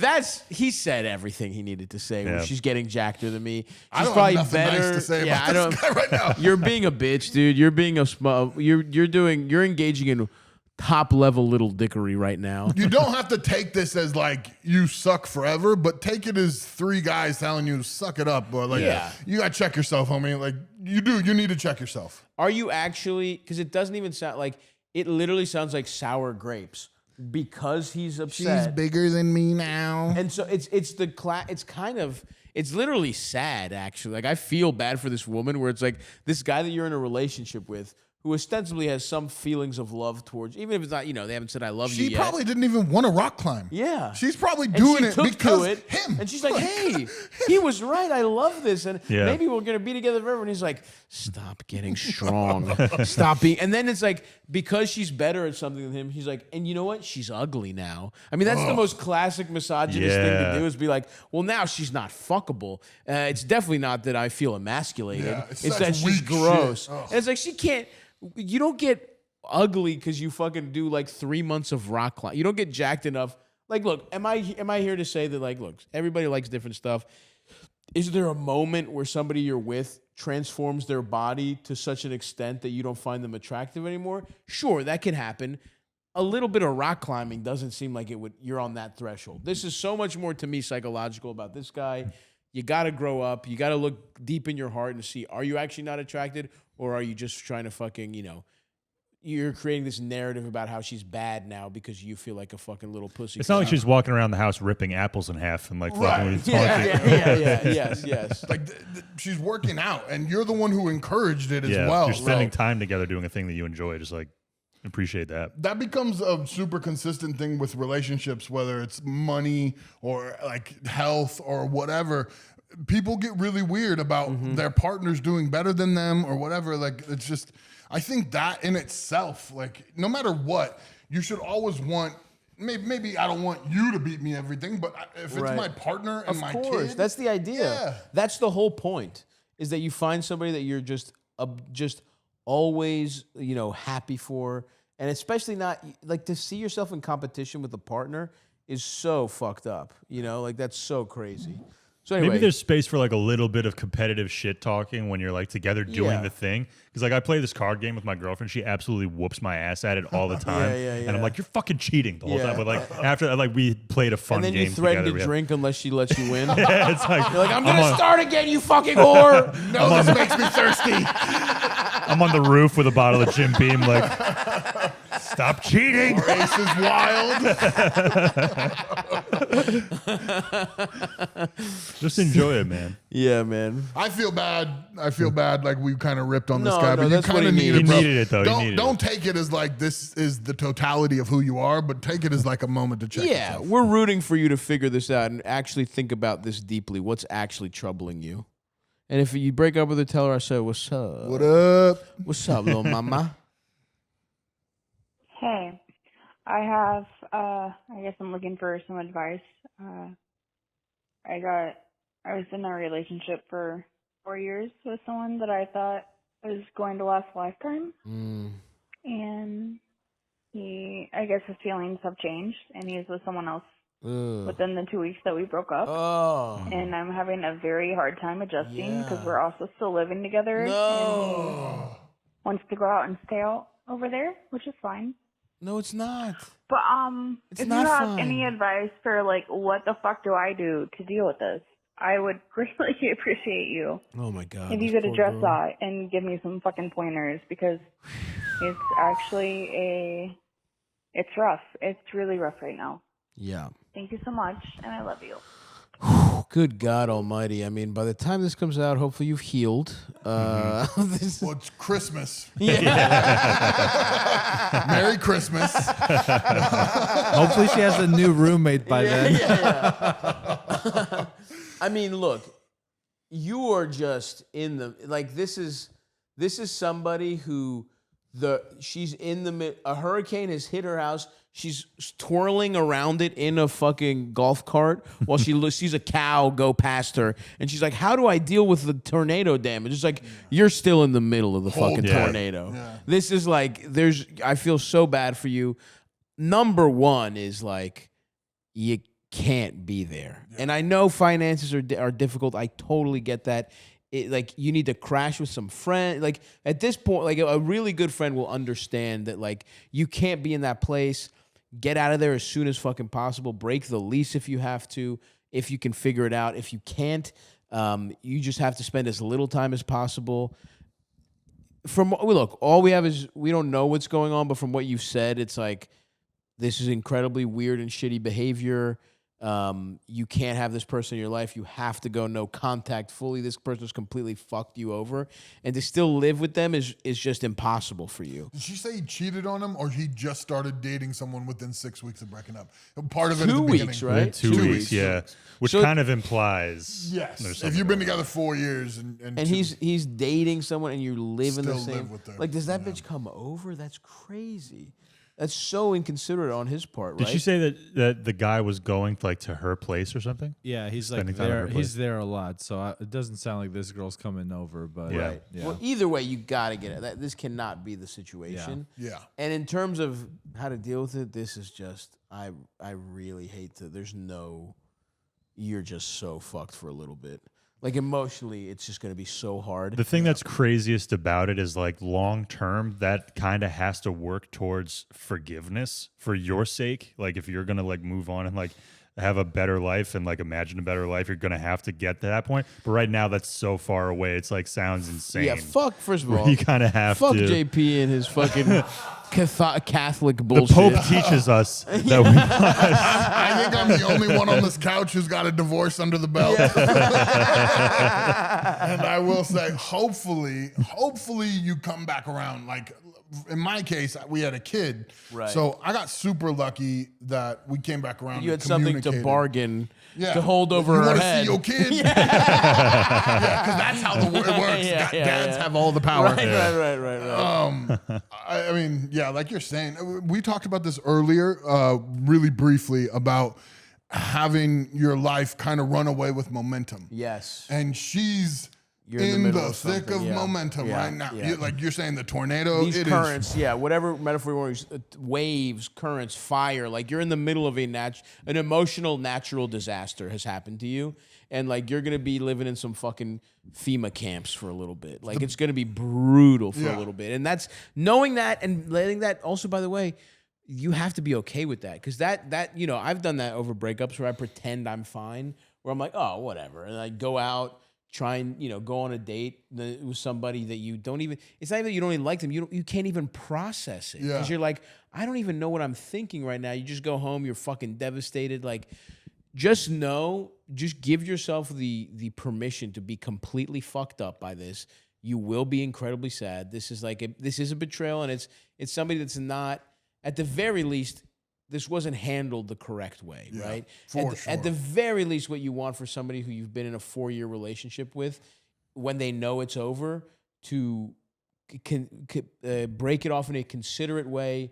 [SPEAKER 1] he said everything he needed to say.
[SPEAKER 2] Yeah.
[SPEAKER 1] She's getting jackter than me. She's
[SPEAKER 3] I don't
[SPEAKER 1] probably
[SPEAKER 3] have nothing
[SPEAKER 1] better.
[SPEAKER 3] nice to say
[SPEAKER 1] Yeah,
[SPEAKER 3] about this guy right now.
[SPEAKER 1] You're being a bitch, dude. You're being you're engaging in top level little dickery right now.
[SPEAKER 3] You don't have to take this as like you suck forever, but take it as three guys telling you suck it up, or like you gotta check yourself, homie. Like you need to check yourself.
[SPEAKER 1] Are you actually? Because it doesn't even sound like it. Literally sounds like sour grapes because he's upset.
[SPEAKER 3] She's bigger than me now.
[SPEAKER 1] And so it's literally sad actually. Like I feel bad for this woman where it's like this guy that you're in a relationship with who ostensibly has some feelings of love towards, even if it's not, they haven't said I love you
[SPEAKER 3] She
[SPEAKER 1] yet.
[SPEAKER 3] probably didn't even want to rock climb.
[SPEAKER 1] Yeah.
[SPEAKER 3] She's probably
[SPEAKER 1] And
[SPEAKER 3] doing
[SPEAKER 1] she
[SPEAKER 3] it
[SPEAKER 1] took
[SPEAKER 3] because
[SPEAKER 1] to it,
[SPEAKER 3] him.
[SPEAKER 1] and she's like, hey, he was right. I love this. And
[SPEAKER 2] Yeah.
[SPEAKER 1] maybe we're going to be together forever. And he's like, stop getting strong. Stop being. And then it's like, because she's better at something than him, he's like, and you know what? She's ugly now. I mean, that's the most classic misogynist thing to
[SPEAKER 2] Yeah.
[SPEAKER 1] do is be like, well, now she's not fuckable. It's definitely not that I feel emasculated.
[SPEAKER 3] Yeah, it's
[SPEAKER 1] it's
[SPEAKER 3] such
[SPEAKER 1] that she's
[SPEAKER 3] weak
[SPEAKER 1] gross.
[SPEAKER 3] shit. Ugh.
[SPEAKER 1] And it's like, you don't get ugly because you fucking do like 3 months of rock climb. You don't get jacked enough. Like, look, am I here to say that, like, look, everybody likes different stuff. Is there a moment where somebody you're with transforms their body to such an extent that you don't find them attractive anymore? Sure, that can happen. A little bit of rock climbing doesn't seem like you're on that threshold. This is so much more to me psychological about this guy. You got to grow up. You got to look deep in your heart and see, are you actually not attracted, or are you just trying to fucking, you're creating this narrative about how she's bad now because you feel like a fucking little pussy.
[SPEAKER 2] It's not like she's walking around the house ripping apples in half and like fucking taunting.
[SPEAKER 1] Yes.
[SPEAKER 3] Like she's working out, and you're the one who encouraged it as well.
[SPEAKER 2] You're spending
[SPEAKER 3] So
[SPEAKER 2] time together doing a thing that you enjoy. Just like appreciate that.
[SPEAKER 3] that becomes a super consistent thing with relationships, whether it's money or like health or whatever. people get really weird about their partners doing better than them or whatever. Like, it's just, I think that in itself, like, no matter what, you should always want, maybe I don't want you to beat me everything, but if it's my partner and my kid.
[SPEAKER 1] That's the idea.
[SPEAKER 3] Yeah.
[SPEAKER 1] That's the whole point, is that you find somebody that you're just always, happy for. And especially not, like, to see yourself in competition with a partner is so fucked up. Like, that's so crazy. So anyway.
[SPEAKER 2] Maybe there's space for like a little bit of competitive shit talking when you're like together doing the thing. Because like I play this card game with my girlfriend, she absolutely whoops my ass at it all the time, and I'm like, you're fucking cheating the whole time. But like after like we played a fun game,
[SPEAKER 1] and then you threaten
[SPEAKER 2] together,
[SPEAKER 1] to drink unless she lets you win.
[SPEAKER 2] Yeah, it's like
[SPEAKER 1] you're like, I'm gonna start again, you fucking whore.
[SPEAKER 3] No, this makes me thirsty.
[SPEAKER 2] I'm on the roof with a bottle of Jim Beam, like, stop cheating.
[SPEAKER 3] Race is wild.
[SPEAKER 2] Just enjoy it, man.
[SPEAKER 1] Yeah, man.
[SPEAKER 3] I feel bad. Like we kind of ripped on this
[SPEAKER 1] No,
[SPEAKER 3] guy,
[SPEAKER 1] no,
[SPEAKER 3] but you
[SPEAKER 1] that's what
[SPEAKER 3] kind of
[SPEAKER 1] he
[SPEAKER 3] need it, bro.
[SPEAKER 2] He needed it, though.
[SPEAKER 3] Don't take it as like this is the totality of who you are, but take it as like a moment to check.
[SPEAKER 1] Yeah,
[SPEAKER 3] yourself.
[SPEAKER 1] we're rooting for you to figure this out and actually think about this deeply. What's actually troubling you? And if you break up with her, tell her I said, what's up?
[SPEAKER 3] What up?
[SPEAKER 1] What's up, little mama?
[SPEAKER 11] Hey, I have, I guess I'm looking for some advice. I was in a relationship for 4 years with someone that I thought was going to last a lifetime. And I guess his feelings have changed, and he's with someone else within the 2 weeks that we broke up. And I'm having a very hard time adjusting because we're also still living together. And he wants to go out and stay out over there, which is fine.
[SPEAKER 1] No, it's not.
[SPEAKER 11] But
[SPEAKER 1] It's
[SPEAKER 11] if
[SPEAKER 1] not
[SPEAKER 11] you have
[SPEAKER 1] fine.
[SPEAKER 11] any advice for like what the fuck do I do to deal with this, I would greatly appreciate you.
[SPEAKER 1] Oh my God.
[SPEAKER 11] If you could address that and give me some fucking pointers, because it's actually it's rough. It's really rough right now.
[SPEAKER 1] Yeah.
[SPEAKER 11] Thank you so much, and I love you.
[SPEAKER 1] Good God Almighty! I mean, by the time this comes out, hopefully you've healed.
[SPEAKER 3] Well, it's Christmas.
[SPEAKER 1] Yeah.
[SPEAKER 3] Merry Christmas.
[SPEAKER 10] Hopefully she has a new roommate by then.
[SPEAKER 1] Yeah. I mean, look, you are just in the like. This is somebody who she's in a hurricane has hit her house. She's twirling around it in a fucking golf cart while she sees a cow go past her. And she's like, how do I deal with the tornado damage? It's like, you're still in the middle of the fucking tornado. Yeah. This is like, I feel so bad for you. Number one is like, you can't be there. Yeah. And I know finances are difficult. I totally get that. Like, you need to crash with some friend. Like, at this point, like, a really good friend will understand that, like, you can't be in that place. Get out of there as soon as fucking possible. Break the lease if you have to, if you can figure it out. If you can't, you just have to spend as little time as possible. Look, all we have is we don't know what's going on, but from what you've said, it's like this is incredibly weird and shitty behavior. You can't have this person in your life. You have to go no contact fully. This person's completely fucked you over. And to still live with them is just impossible for you.
[SPEAKER 3] Did she say he cheated on him, or he just started dating someone within 6 weeks of breaking up? Part of it
[SPEAKER 1] 2
[SPEAKER 3] is
[SPEAKER 1] weeks, right?
[SPEAKER 2] 2 weeks, yeah. Which kind of implies
[SPEAKER 3] yes. If you've been together 4 years and
[SPEAKER 1] he's dating someone and you live in the same
[SPEAKER 3] live with them.
[SPEAKER 1] Like, does that bitch come over? That's crazy. That's so inconsiderate on his part, right?
[SPEAKER 2] Did she say that the guy was going to her place or something?
[SPEAKER 10] Yeah, he's like
[SPEAKER 2] Spending time at
[SPEAKER 10] there.
[SPEAKER 2] her place?
[SPEAKER 10] He's there a lot, so it doesn't sound like this girl's coming over. But
[SPEAKER 2] Yeah.
[SPEAKER 1] Right.
[SPEAKER 10] Yeah.
[SPEAKER 1] Well, either way, you got to get it. This cannot be the situation.
[SPEAKER 3] Yeah.
[SPEAKER 1] And in terms of how to deal with it, this is just, I really hate to, you're just so fucked for a little bit. Like, emotionally, it's just going to be so hard.
[SPEAKER 2] The thing that's craziest about it is, like, long term, that kind of has to work towards forgiveness for your sake. Like, if you're going to, like, move on and, like, have a better life and, like, imagine a better life, you're going to have to get to that point. But right now, that's so far away. It's, like, sounds insane.
[SPEAKER 1] Yeah, first of all,
[SPEAKER 2] you kind of have
[SPEAKER 1] fuck
[SPEAKER 2] to.
[SPEAKER 1] JP and his fucking Catholic
[SPEAKER 2] The
[SPEAKER 1] bullshit.
[SPEAKER 2] Pope teaches us that we must.
[SPEAKER 3] I think I'm the only one on this couch who's got a divorce under the belt. And I will say, hopefully you come back around. Like in my case, we had a kid.
[SPEAKER 1] Right.
[SPEAKER 3] So I got super lucky that we came back around.
[SPEAKER 1] You
[SPEAKER 3] and
[SPEAKER 1] had something to
[SPEAKER 3] communicated.
[SPEAKER 1] bargain to hold over
[SPEAKER 3] you
[SPEAKER 1] her
[SPEAKER 3] wanna
[SPEAKER 1] head.
[SPEAKER 3] see your kid? Yeah, because that's how it works. Dads have all the power.
[SPEAKER 1] Right.
[SPEAKER 3] I mean, yeah, like you're saying, we talked about this earlier, really briefly, about having your life kind of run away with momentum.
[SPEAKER 1] Yes.
[SPEAKER 3] And she's
[SPEAKER 1] You're
[SPEAKER 3] in
[SPEAKER 1] middle
[SPEAKER 3] the
[SPEAKER 1] of
[SPEAKER 3] thick of
[SPEAKER 1] something,
[SPEAKER 3] momentum right now. Like you're saying, the tornado.
[SPEAKER 1] These
[SPEAKER 3] it
[SPEAKER 1] currents,
[SPEAKER 3] is.
[SPEAKER 1] whatever metaphor you want to use, waves, currents, fire. Like you're in the middle of an emotional natural disaster has happened to you, and like you're gonna be living in some fucking FEMA camps for a little bit. Like it's gonna be brutal for a little bit, and that's knowing that and letting that. Also, by the way, you have to be okay with that because that I've done that over breakups where I pretend I'm fine, where I'm like, oh, whatever, and I go out. Try and go on a date with somebody that you don't even. It's not even that you don't even like them. You can't even process it because you're like, I don't even know what I'm thinking right now. You just go home, you're fucking devastated. Like, just give yourself the permission to be completely fucked up by this. You will be incredibly sad. This is a betrayal, and it's somebody that's not, at the very least. This wasn't handled the correct way, right?
[SPEAKER 3] For sure.
[SPEAKER 1] At the very least, what you want for somebody who you've been in a 4-year relationship with, when they know it's over, to break it off in a considerate way,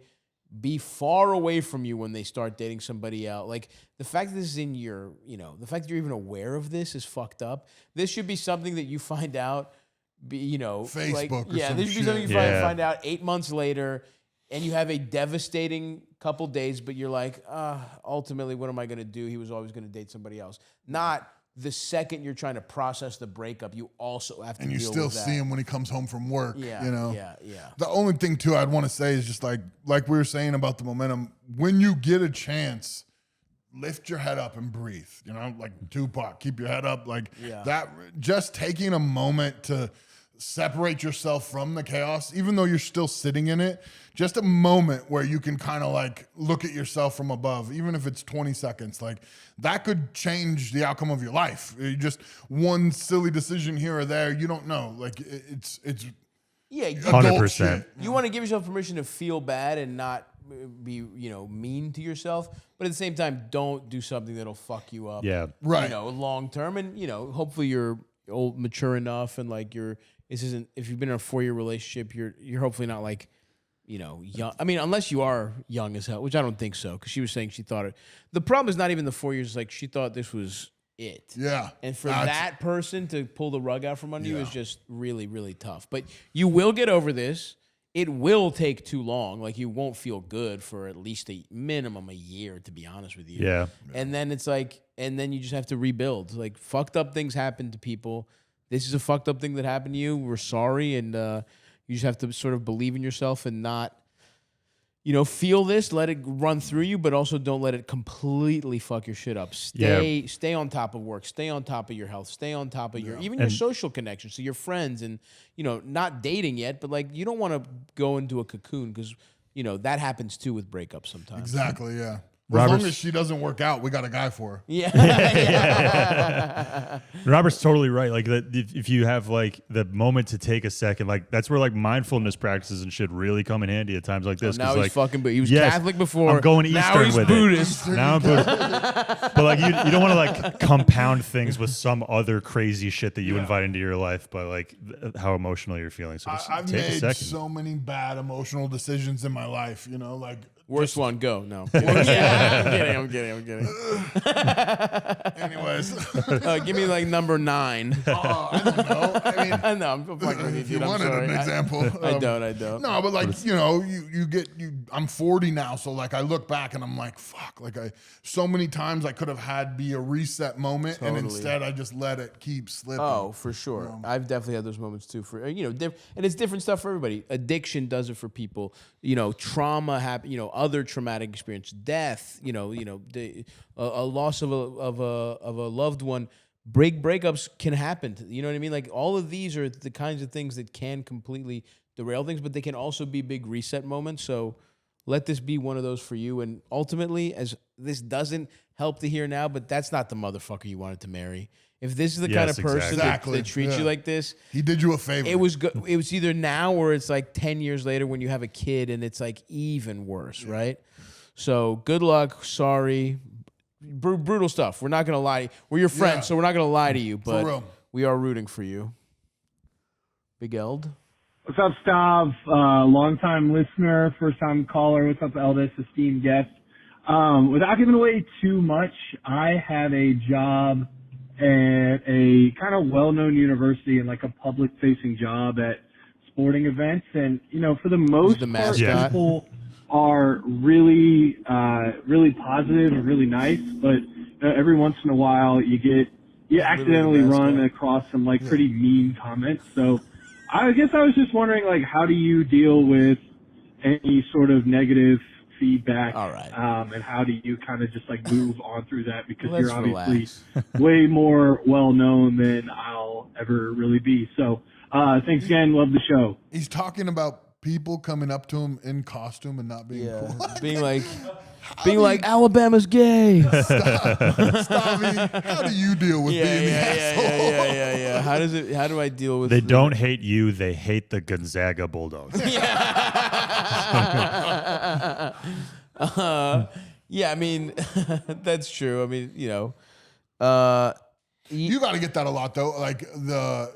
[SPEAKER 1] be far away from you when they start dating somebody else. Like the fact that this is in your, the fact that you're even aware of this is fucked up. This should be something that you find out,
[SPEAKER 3] Facebook.
[SPEAKER 1] This should be something you find out 8 months later. And you have a devastating couple days, but you're like, ultimately, what am I going to do? He was always going to date somebody else. Not the second you're trying to process the breakup, you also have to deal with that.
[SPEAKER 3] And you still see him when he comes home from work.
[SPEAKER 1] Yeah.
[SPEAKER 3] The only thing, too, I'd want to say is just like we were saying about the momentum, when you get a chance, lift your head up and breathe. Like Tupac, keep your head up. Like that, just taking a moment to separate yourself from the chaos, even though you're still sitting in it, just a moment where you can kind of like look at yourself from above, even if it's 20 seconds, like that could change the outcome of your life. Just one silly decision here or there, you don't know. Like it's
[SPEAKER 2] 100%.
[SPEAKER 1] You want to give yourself permission to feel bad and not be mean to yourself, but at the same time, don't do something that'll fuck you up.
[SPEAKER 2] Yeah,
[SPEAKER 3] right.
[SPEAKER 1] Long term, and hopefully you're mature enough, and this isn't. If you've been in a 4-year relationship, you're hopefully not like, young. I mean, unless you are young as hell, which I don't think so, because she was saying she thought it. The problem is not even the 4 years. Like she thought this was it.
[SPEAKER 3] Yeah.
[SPEAKER 1] And for that person to pull the rug out from under you is just really, really tough. But you will get over this. It will take too long. Like you won't feel good for at least a minimum a year, to be honest with you.
[SPEAKER 2] Yeah.
[SPEAKER 1] And then it's like, and then you just have to rebuild. Like fucked up things happen to people. This is a fucked up thing that happened to you. We're sorry. And you just have to sort of believe in yourself and not, feel this, let it run through you, but also don't let it completely fuck your shit up. Stay on top of work. Stay on top of your health. Stay on top of your social connections. So your friends and, not dating yet, but like you don't want to go into a cocoon because, that happens too with breakups sometimes.
[SPEAKER 3] Exactly, yeah. As long as she doesn't work out, we got a guy for her.
[SPEAKER 1] Yeah.
[SPEAKER 2] Robert's totally right. Like that, if you have like the moment to take a second, like that's where like mindfulness practices and shit really come in handy at times like this.
[SPEAKER 1] Now he's fucking, but he was
[SPEAKER 2] yes,
[SPEAKER 1] Catholic before.
[SPEAKER 2] I'm going Eastern
[SPEAKER 1] now he's
[SPEAKER 2] with
[SPEAKER 1] Buddhist.
[SPEAKER 2] it. Now I'm Buddhist. But like you don't want to like compound things with some other crazy shit that you invite into your life, but like how emotional you're feeling. So just
[SPEAKER 3] I've
[SPEAKER 2] take a
[SPEAKER 3] made
[SPEAKER 2] second.
[SPEAKER 3] so many bad emotional decisions in my life, like.
[SPEAKER 1] Worst one, go. No. I'm kidding.
[SPEAKER 3] Anyways.
[SPEAKER 1] Give me like number 9.
[SPEAKER 3] I don't know. I mean,
[SPEAKER 1] I know. I'm fucking with you,
[SPEAKER 3] if you
[SPEAKER 1] dude.
[SPEAKER 3] wanted an example.
[SPEAKER 1] I don't.
[SPEAKER 3] No, but like, I'm 40 now. So like I look back and I'm like, fuck, like so many times I could have be a reset moment.
[SPEAKER 1] Totally.
[SPEAKER 3] And instead I just let it keep slipping.
[SPEAKER 1] Oh, for sure. I've definitely had those moments too and it's different stuff for everybody. Addiction does it for people. Trauma happen, other traumatic experience, death, a loss of a loved one, breakups can happen. You know what I mean? Like all of these are the kinds of things that can completely derail things, but they can also be big reset moments. So let this be one of those for you. And ultimately, as this doesn't help to hear now, but that's not the motherfucker you wanted to marry. If this is the kind of person that treats you like this,
[SPEAKER 3] he did you a favor.
[SPEAKER 1] It was either now or it's like 10 years later when you have a kid and it's like even worse, right? So good luck. Sorry. Brutal stuff. We're not going to lie. We're your friends, so we're not going to lie to you, but we are rooting for you. Big Eld.
[SPEAKER 12] What's up, Stav? Long-time listener, first-time caller. What's up, Eldest, esteemed guest? Without giving away too much, I have a job at a kind of well-known university and like a public-facing job at sporting events. And, you know, for the most part, people are really, really positive and really nice. But every once in a while, you accidentally run across some like pretty mean comments. So I guess I was just wondering, like, how do you deal with any sort of negative feedback?
[SPEAKER 1] All right.
[SPEAKER 12] And how do you kind of just like move on through that? Because you're obviously way more well known than I'll ever really be. So thanks again. Love the show.
[SPEAKER 3] He's talking about people coming up to him in costume and not being cool.
[SPEAKER 1] Being like Alabama's gay.
[SPEAKER 3] Stavvy, how do you deal with being the asshole?
[SPEAKER 1] Yeah. How do I deal with?
[SPEAKER 2] They don't hate you. They hate the Gonzaga Bulldogs.
[SPEAKER 1] Yeah, I mean, that's true. I mean, you know,
[SPEAKER 3] you got to get that a lot though. Like the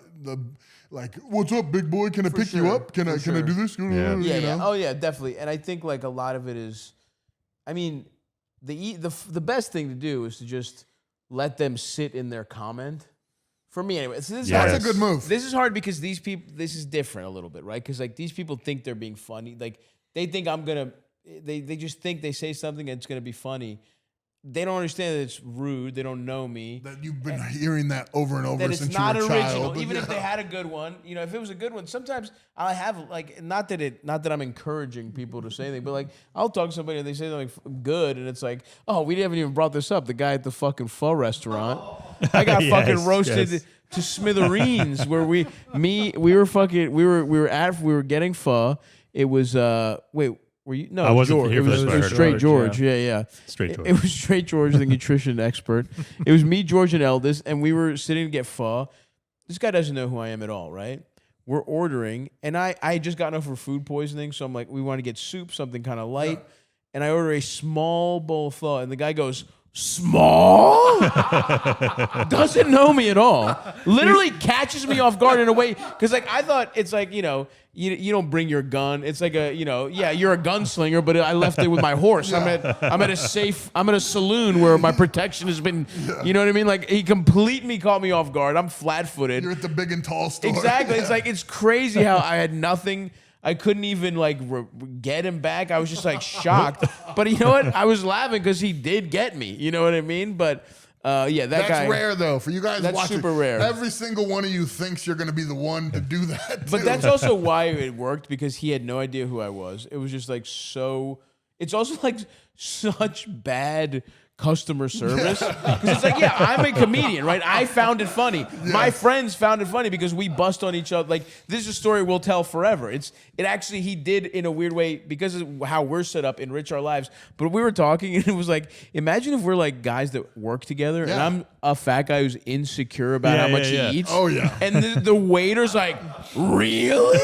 [SPEAKER 3] like, what's up, big boy? Can I pick you up? Can I do this?
[SPEAKER 1] Yeah. Oh yeah, definitely. And I think like a lot of it is, I mean, the best thing to do is to just let them sit in their comment. For me, anyway. So
[SPEAKER 3] that's a good move.
[SPEAKER 1] This is hard because these people. This is different a little bit, right? Because like these people think they're being funny. Like they think I'm gonna. They just think they say something and it's gonna be funny. They don't understand that it's rude. They don't know me.
[SPEAKER 3] That you've been hearing that over and over
[SPEAKER 1] that
[SPEAKER 3] since
[SPEAKER 1] it's not
[SPEAKER 3] you were a
[SPEAKER 1] original.
[SPEAKER 3] child.
[SPEAKER 1] Even if they had a good one, you know, if it was a good one, sometimes I'll have like not that I'm encouraging people to say anything, but like I'll talk to somebody and they say something good, and it's like, oh, we haven't even brought this up. The guy at the fucking pho restaurant, I got fucking roasted to smithereens. Where we were getting pho. It was Were you? No,
[SPEAKER 2] I wasn't
[SPEAKER 1] George.
[SPEAKER 2] here for this.
[SPEAKER 1] It was Straight George. Yeah.
[SPEAKER 2] Straight George.
[SPEAKER 1] It was Straight George, the nutrition expert. It was me, George, and Eldest, and we were sitting to get pho. This guy doesn't know who I am at all, right? We're ordering, and I had just gotten over food poisoning, so I'm like, we want to get soup, something kind of light, and I order a small bowl of pho, and the guy goes, small? Doesn't know me at all. Literally catches me off guard in a way, because like I thought it's like, you know, you don't bring your gun. It's like a, you know, yeah, you're a gunslinger, but I left it with my horse. I'm at a saloon where my protection has been, you know what I mean? Like he completely caught me off guard. I'm flat-footed.
[SPEAKER 3] You're at the big and tall store.
[SPEAKER 1] Exactly. It's like, it's crazy how I had nothing. I couldn't even like get him back. I was just like shocked. But you know what? I was laughing because he did get me. You know what I mean? But yeah,
[SPEAKER 3] that's
[SPEAKER 1] guy.
[SPEAKER 3] That's rare though for you guys.
[SPEAKER 1] That's
[SPEAKER 3] watching.
[SPEAKER 1] super rare.
[SPEAKER 3] Every single one of you thinks you're going to be the one to do that.
[SPEAKER 1] But that's also why it worked, because he had no idea who I was. It was just like so. It's also like such bad customer service, because it's like, yeah, I'm a comedian, right? I found it funny. My friends found it funny because we bust on each other. Like, this is a story we'll tell forever. It actually, he did in a weird way, because of how we're set up, enrich our lives. But we were talking and it was like, imagine if we're like guys that work together and I'm a fat guy who's insecure about how much he eats.
[SPEAKER 3] Oh yeah.
[SPEAKER 1] And the waiter's like, really?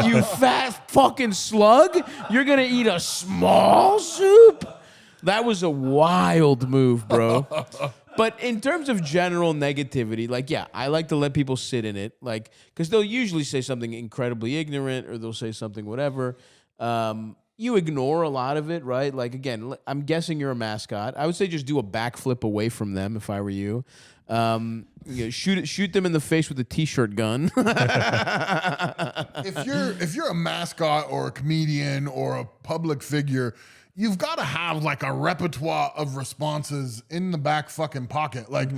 [SPEAKER 1] You fat fucking slug? You're gonna eat a small soup? That was a wild move, bro. But in terms of general negativity, like, yeah, I like to let people sit in it, like, because they'll usually say something incredibly ignorant or they'll say something whatever. You ignore a lot of it, right? Like, again, I'm guessing you're a mascot. I would say just do a backflip away from them if I were you. Shoot them in the face with a t-shirt gun.
[SPEAKER 3] If you're a mascot or a comedian or a public figure, you've got to have like a repertoire of responses in the back fucking pocket. Like,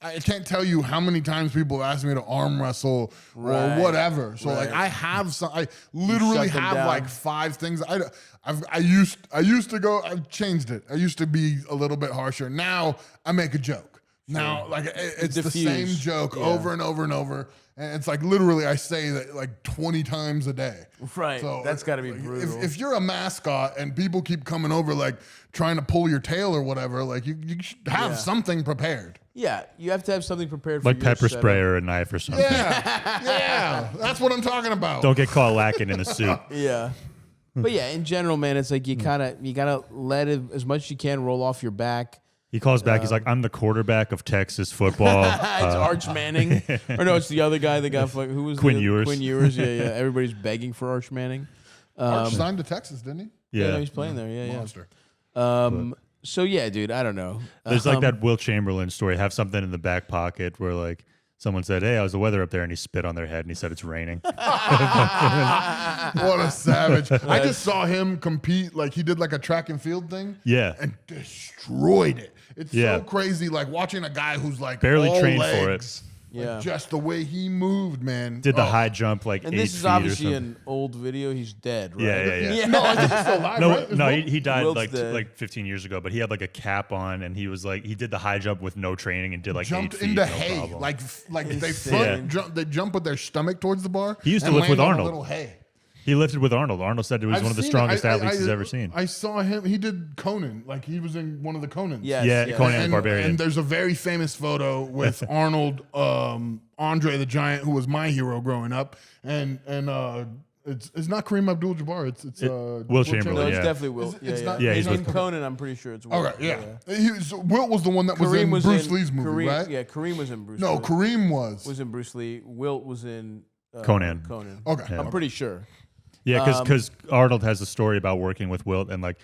[SPEAKER 3] I can't tell you how many times people have asked me to arm wrestle or whatever. So like, I have some. I literally have like 5 things. I used to go. I've changed it. I used to be a little bit harsher. Now I make a joke. Now, like it's the
[SPEAKER 1] Diffuse.
[SPEAKER 3] same joke over and over and over, and it's like literally I say that like 20 times a day.
[SPEAKER 1] Right.
[SPEAKER 3] So
[SPEAKER 1] That's got to be
[SPEAKER 3] like,
[SPEAKER 1] brutal.
[SPEAKER 3] If you're a mascot and people keep coming over like trying to pull your tail or whatever, like you should have something prepared.
[SPEAKER 1] Yeah, you have to have something prepared for
[SPEAKER 2] Like
[SPEAKER 1] your
[SPEAKER 2] pepper
[SPEAKER 1] setup.
[SPEAKER 2] spray or a knife or something.
[SPEAKER 3] Yeah, that's what I'm talking about.
[SPEAKER 2] Don't get caught lacking in the suit.
[SPEAKER 1] Yeah. But yeah, in general, man, it's like you gotta let it as much as you can roll off your back.
[SPEAKER 2] He calls back. He's like, "I'm the quarterback of Texas football."
[SPEAKER 1] It's Arch Manning, or no, it's the other guy that got who was
[SPEAKER 2] Quinn
[SPEAKER 1] the,
[SPEAKER 2] Ewers.
[SPEAKER 1] Quinn Ewers. Yeah, yeah. Everybody's begging for Arch Manning.
[SPEAKER 3] Arch signed to Texas, didn't he?
[SPEAKER 1] Yeah,
[SPEAKER 2] Yeah.
[SPEAKER 1] no, he's playing there. Yeah,
[SPEAKER 3] Monster.
[SPEAKER 1] yeah. So yeah, dude, I don't know.
[SPEAKER 2] There's like that Will Chamberlain story. Have something in the back pocket where like someone said, "Hey, how's the weather up there?" And he spit on their head and he said it's raining.
[SPEAKER 3] What a savage. I just saw him compete. Like he did like a track and field thing.
[SPEAKER 2] Yeah.
[SPEAKER 3] And destroyed it. It's
[SPEAKER 2] Yeah.
[SPEAKER 3] so crazy. Like watching a guy who's like
[SPEAKER 2] Barely
[SPEAKER 3] all
[SPEAKER 2] trained for it.
[SPEAKER 3] legs, like,
[SPEAKER 1] Yeah.
[SPEAKER 3] just the way he moved, man.
[SPEAKER 2] Did the
[SPEAKER 3] Oh.
[SPEAKER 2] high jump like
[SPEAKER 1] And
[SPEAKER 2] 8
[SPEAKER 1] this
[SPEAKER 2] feet
[SPEAKER 1] is
[SPEAKER 2] or
[SPEAKER 1] obviously
[SPEAKER 2] something.
[SPEAKER 1] an old video. He's dead, right?
[SPEAKER 2] Yeah.
[SPEAKER 3] No, I think he's still alive,
[SPEAKER 2] No,
[SPEAKER 3] right? Is
[SPEAKER 2] no,
[SPEAKER 3] Will?
[SPEAKER 2] he died
[SPEAKER 1] Will's
[SPEAKER 2] like
[SPEAKER 1] dead.
[SPEAKER 2] like 15 years ago, but he had like a cap on and he was like he did the high jump with no training and did like
[SPEAKER 3] jumped
[SPEAKER 2] 8 feet,
[SPEAKER 3] into
[SPEAKER 2] no
[SPEAKER 3] hay.
[SPEAKER 2] problem.
[SPEAKER 3] Like they
[SPEAKER 1] Insane.
[SPEAKER 3] they jump with their stomach towards the bar.
[SPEAKER 2] He used to
[SPEAKER 3] and
[SPEAKER 2] lift with
[SPEAKER 3] land on a
[SPEAKER 2] Arnold.
[SPEAKER 3] little hay.
[SPEAKER 2] He lifted with Arnold. Arnold said it was one of the
[SPEAKER 3] seen it.
[SPEAKER 2] strongest athletes he's ever seen.
[SPEAKER 3] I saw him. He did Conan. Like he was in one of the Conans.
[SPEAKER 1] Yes,
[SPEAKER 2] Yeah,
[SPEAKER 1] yes.
[SPEAKER 2] Conan the Barbarian.
[SPEAKER 3] And there's a very famous photo with Arnold, Andre the Giant, who was my hero growing up, and it's not Kareem Abdul-Jabbar. It's
[SPEAKER 2] Will Chamberlain.
[SPEAKER 1] No, it's
[SPEAKER 2] Yeah.
[SPEAKER 1] definitely Will.
[SPEAKER 3] Is it-
[SPEAKER 1] yeah,
[SPEAKER 3] it's
[SPEAKER 1] yeah.
[SPEAKER 3] not-
[SPEAKER 2] Yeah,
[SPEAKER 1] In
[SPEAKER 2] he's with-
[SPEAKER 1] Conan, I'm pretty sure it's Will.
[SPEAKER 3] Okay, yeah. Will was the one that was
[SPEAKER 1] Kareem
[SPEAKER 3] in
[SPEAKER 1] was
[SPEAKER 3] Bruce
[SPEAKER 1] in
[SPEAKER 3] Lee's movie,
[SPEAKER 1] Kareem,
[SPEAKER 3] right?
[SPEAKER 1] Yeah, Kareem was in Bruce.
[SPEAKER 3] No,
[SPEAKER 1] Lee.
[SPEAKER 3] Kareem was.
[SPEAKER 1] was in Bruce Lee. Wilt was in
[SPEAKER 2] Conan.
[SPEAKER 1] Conan.
[SPEAKER 3] Okay.
[SPEAKER 1] I'm pretty sure.
[SPEAKER 2] Yeah, because Arnold has a story about working with Wilt and like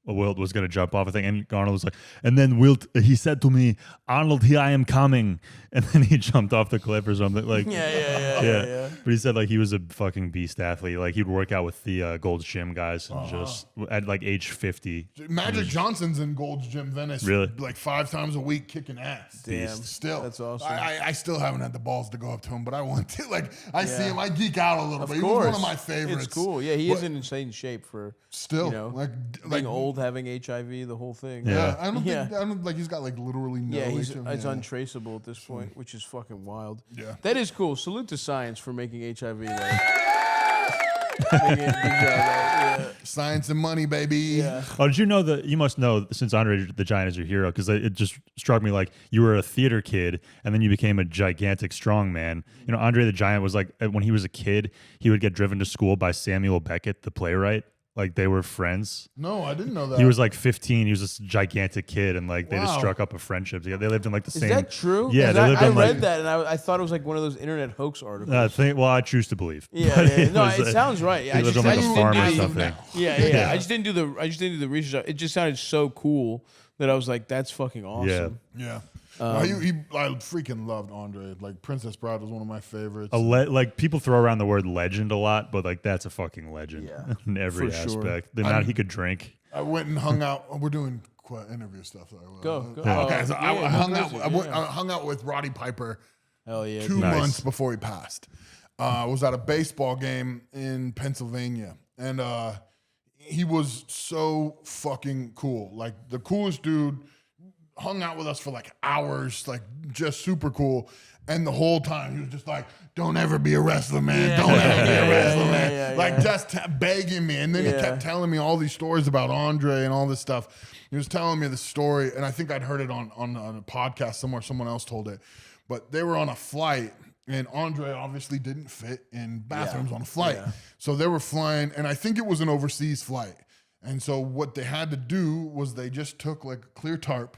[SPEAKER 2] Wilt was going to jump off a thing and Arnold was like, and then Wilt, he said to me, "Arnold, here I am coming," and then he jumped off the cliff or something. Like,
[SPEAKER 1] Yeah.
[SPEAKER 2] But he said like he was a fucking beast athlete. Like he'd work out with the Gold's Gym guys and just at like age 50.
[SPEAKER 3] Magic Johnson's in Gold's Gym Venice,
[SPEAKER 2] Really?
[SPEAKER 3] like 5 times a week, kicking ass.
[SPEAKER 1] Damn.
[SPEAKER 3] Still,
[SPEAKER 1] That's awesome.
[SPEAKER 3] I still haven't had the balls to go up to him, but I want to. Like I see him, I geek out a little
[SPEAKER 1] Of
[SPEAKER 3] bit.
[SPEAKER 1] course.
[SPEAKER 3] He was one of my favorites.
[SPEAKER 1] It's cool. Yeah, he
[SPEAKER 3] But
[SPEAKER 1] is in insane shape for
[SPEAKER 3] Still,
[SPEAKER 1] you know,
[SPEAKER 3] like
[SPEAKER 1] being old, having HIV, the whole thing.
[SPEAKER 3] Yeah, I don't
[SPEAKER 1] Yeah.
[SPEAKER 3] think I don't like he's got like literally no.
[SPEAKER 1] Yeah,
[SPEAKER 3] HIV.
[SPEAKER 1] it's untraceable at this point, which is fucking wild.
[SPEAKER 3] Yeah.
[SPEAKER 1] That is cool. Salute to science for making HIV. Like, making it, good job, yeah.
[SPEAKER 3] Science and money, baby.
[SPEAKER 1] Yeah.
[SPEAKER 2] Oh, did you know that? You must know since Andre the Giant is your hero because it just struck me like you were a theater kid and then you became a gigantic strongman. You know, Andre the Giant was like when he was a kid, he would get driven to school by Samuel Beckett, the playwright. Like they were friends.
[SPEAKER 3] No, I didn't know that.
[SPEAKER 2] He was like 15. He was this gigantic kid, and like they just
[SPEAKER 3] Wow.
[SPEAKER 2] struck up a friendship together. They lived in like the
[SPEAKER 1] Is
[SPEAKER 2] same.
[SPEAKER 1] that true?
[SPEAKER 2] Yeah,
[SPEAKER 1] 'Cause
[SPEAKER 2] they lived
[SPEAKER 1] I
[SPEAKER 2] in
[SPEAKER 1] read
[SPEAKER 2] like.
[SPEAKER 1] that and I thought it was like one of those internet hoax articles.
[SPEAKER 2] Well, I choose to believe.
[SPEAKER 1] Yeah,
[SPEAKER 2] But
[SPEAKER 1] yeah. No,
[SPEAKER 2] was,
[SPEAKER 1] it sounds right.
[SPEAKER 2] He lived on like a
[SPEAKER 1] didn't
[SPEAKER 2] farm
[SPEAKER 1] do
[SPEAKER 2] or
[SPEAKER 1] the-
[SPEAKER 2] something.
[SPEAKER 1] Yeah. I just didn't do the research. It just sounded so cool that I was like, that's fucking awesome.
[SPEAKER 3] Yeah. No, I freaking loved Andre. Like Princess Bride was one of my favorites.
[SPEAKER 2] Like people throw around the word legend a lot, but like that's a fucking legend in every
[SPEAKER 1] for sure.
[SPEAKER 2] aspect. The amount he could drink.
[SPEAKER 3] I went and hung out. We're doing interview stuff. So
[SPEAKER 1] Go.
[SPEAKER 3] Okay, so I hung out.
[SPEAKER 1] crazy,
[SPEAKER 3] I hung out with Roddy Piper
[SPEAKER 1] Hell yeah.
[SPEAKER 3] 2
[SPEAKER 2] Nice.
[SPEAKER 3] months before he passed. I was at a baseball game in Pennsylvania, and he was so fucking cool. Like the coolest dude. Hung out with us for like hours, like just super cool. And the whole time he was just like, "Don't ever be a wrestler, man. Don't ever be a wrestler, man." Like just begging me. And then he kept telling me all these stories about Andre and all this stuff. He was telling me the story, and I think I'd heard it on a podcast somewhere. Someone else told it. But they were on a flight, and Andre obviously didn't fit in bathrooms on a flight. So they were flying, and I think it was an overseas flight. And so what they had to do was they just took like a clear tarp,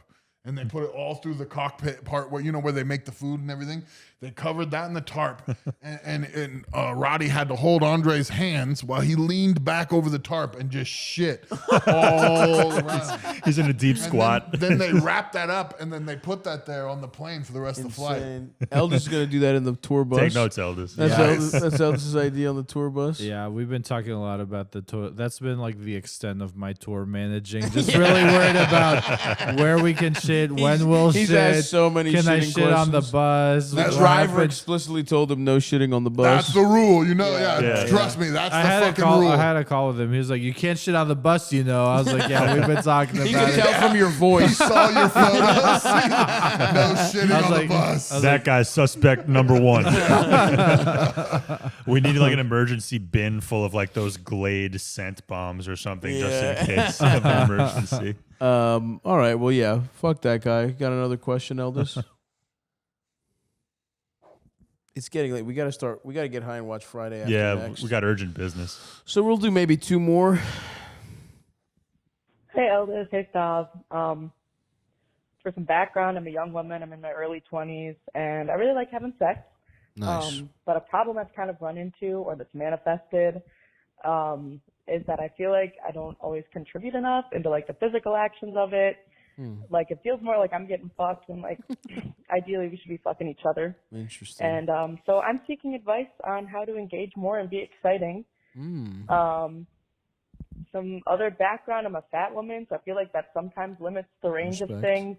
[SPEAKER 3] and they put it all through the cockpit part where they make the food and everything. They covered that in the tarp, and Roddy had to hold Andre's hands while he leaned back over the tarp and just shit all around.
[SPEAKER 2] He's in a deep
[SPEAKER 3] And
[SPEAKER 2] squat.
[SPEAKER 3] Then they wrapped that up, and then they put that there on the plane for the rest of the flight.
[SPEAKER 1] Insane. Eldest is gonna do that in the tour bus.
[SPEAKER 2] Take notes, Eldest.
[SPEAKER 1] That's Eldest's idea on the tour bus.
[SPEAKER 10] Yeah, we've been talking a lot about the tour. That's been like the extent of my tour managing. Just really worried about where we can shit, when we'll
[SPEAKER 1] he's
[SPEAKER 10] shit.
[SPEAKER 1] asked so many
[SPEAKER 10] Can I
[SPEAKER 1] shitting
[SPEAKER 10] shit on the
[SPEAKER 1] questions.
[SPEAKER 10] bus?
[SPEAKER 3] That's
[SPEAKER 10] What
[SPEAKER 1] driver
[SPEAKER 10] happened.
[SPEAKER 1] explicitly told him no shitting on the bus.
[SPEAKER 3] That's the rule, you know. Yeah, trust me, that's the fucking rule.
[SPEAKER 10] I had a call with him. He was like, "You can't shit on the bus, you know." I was like, "Yeah, we've been talking about
[SPEAKER 1] You can
[SPEAKER 10] it."
[SPEAKER 1] tell from your
[SPEAKER 3] He
[SPEAKER 1] voice.
[SPEAKER 3] saw your photos. No shitting
[SPEAKER 10] I was
[SPEAKER 3] on
[SPEAKER 10] like-
[SPEAKER 3] the bus.
[SPEAKER 2] That guy's suspect number one. We need like an emergency bin full of like those Glade scent bombs or something just in case of an emergency.
[SPEAKER 1] All right. Well, yeah. Fuck that guy. Got another question, Eldest? It's getting late. We got to start. We got to get high and watch Friday after
[SPEAKER 2] Yeah,
[SPEAKER 1] next.
[SPEAKER 2] we got urgent business.
[SPEAKER 1] So we'll do maybe 2 more.
[SPEAKER 13] Hey, Eldest. Hey, Stav. For some background, I'm a young woman. I'm in my early 20s, and I really like having sex.
[SPEAKER 1] Nice.
[SPEAKER 13] But a problem I've kind of run into, or that's manifested, is that I feel like I don't always contribute enough into like the physical actions of it. Like it feels more like I'm getting fucked, and like ideally we should be fucking each other.
[SPEAKER 1] Interesting.
[SPEAKER 13] And so I'm seeking advice on how to engage more and be exciting. Some other background, I'm a fat woman, so I feel like that sometimes limits the range of things.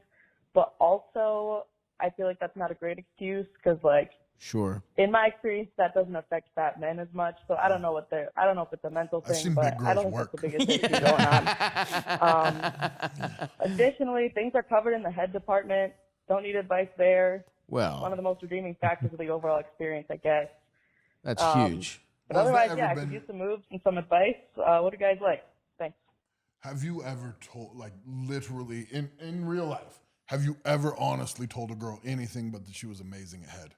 [SPEAKER 13] But also, I feel like that's not a great excuse because, like,
[SPEAKER 1] Sure.
[SPEAKER 13] in my experience, that doesn't affect fat men as much. So I don't know if it's a mental
[SPEAKER 3] I've
[SPEAKER 13] thing,
[SPEAKER 3] seen
[SPEAKER 13] but
[SPEAKER 3] big
[SPEAKER 13] I
[SPEAKER 3] girls
[SPEAKER 13] don't
[SPEAKER 3] work.
[SPEAKER 13] think that's the biggest issue going on. Additionally, things are covered in the head department. Don't need advice there.
[SPEAKER 1] Well,
[SPEAKER 13] One of the most redeeming factors of the overall experience, I guess.
[SPEAKER 1] that's huge.
[SPEAKER 13] But
[SPEAKER 3] Well, has that
[SPEAKER 13] otherwise,
[SPEAKER 3] ever
[SPEAKER 13] yeah, I
[SPEAKER 3] been-
[SPEAKER 13] could use some moves and some advice. What do you guys like? Thanks.
[SPEAKER 3] Have you ever told, like, literally in real life, have you ever honestly told a girl anything but that she was amazing at head?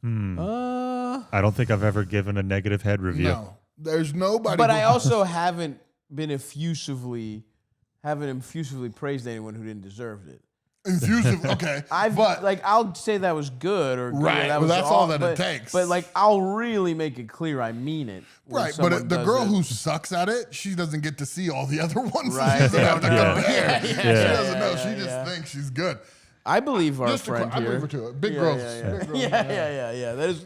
[SPEAKER 2] I don't think I've ever given a negative head review.
[SPEAKER 3] No, there's nobody.
[SPEAKER 1] But
[SPEAKER 3] who-
[SPEAKER 1] I also haven't effusively praised anyone who didn't deserve it.
[SPEAKER 3] Infusive, okay.
[SPEAKER 1] I'll say that was good or good,
[SPEAKER 3] Right,
[SPEAKER 1] that
[SPEAKER 3] but
[SPEAKER 1] was
[SPEAKER 3] that's all that it takes.
[SPEAKER 1] But like, I'll really make it clear I mean it. when
[SPEAKER 3] Right,
[SPEAKER 1] someone
[SPEAKER 3] but the
[SPEAKER 1] does
[SPEAKER 3] girl
[SPEAKER 1] it.
[SPEAKER 3] who sucks at it, she doesn't get to see all the other ones.
[SPEAKER 1] Right,
[SPEAKER 3] She doesn't
[SPEAKER 1] they
[SPEAKER 3] have to
[SPEAKER 1] don't know.
[SPEAKER 3] compare.
[SPEAKER 1] Yeah,
[SPEAKER 3] She
[SPEAKER 1] yeah,
[SPEAKER 3] doesn't know.
[SPEAKER 1] yeah,
[SPEAKER 3] She just
[SPEAKER 1] yeah.
[SPEAKER 3] thinks she's good.
[SPEAKER 1] I believe our
[SPEAKER 3] Just a
[SPEAKER 1] friend
[SPEAKER 3] I
[SPEAKER 1] here.
[SPEAKER 3] believe her too. Big
[SPEAKER 1] Yeah,
[SPEAKER 3] girls.
[SPEAKER 1] yeah,
[SPEAKER 3] Big girls.
[SPEAKER 1] yeah.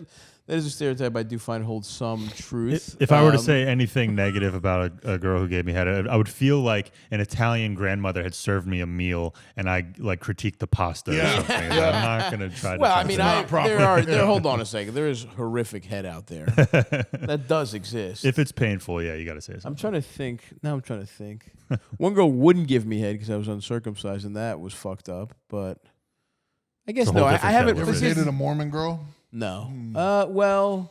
[SPEAKER 1] That is a stereotype I do find holds some truth.
[SPEAKER 2] If I were to say anything negative about a girl who gave me head, I would feel like an Italian grandmother had served me a meal and I like critiqued the pasta or something. I'm not going to try to.
[SPEAKER 1] Well, I
[SPEAKER 2] fix
[SPEAKER 1] mean,
[SPEAKER 2] it.
[SPEAKER 1] hold on a second. There is horrific head out there that does exist.
[SPEAKER 2] If it's painful, yeah, you got to say something.
[SPEAKER 1] I'm trying to think. Now I'm trying to think. One girl wouldn't give me head because I was uncircumcised, and that was fucked up. But I guess
[SPEAKER 2] It's a whole
[SPEAKER 1] no. I
[SPEAKER 2] different
[SPEAKER 1] haven't.
[SPEAKER 3] You ever dated a Mormon girl?
[SPEAKER 1] No. Well,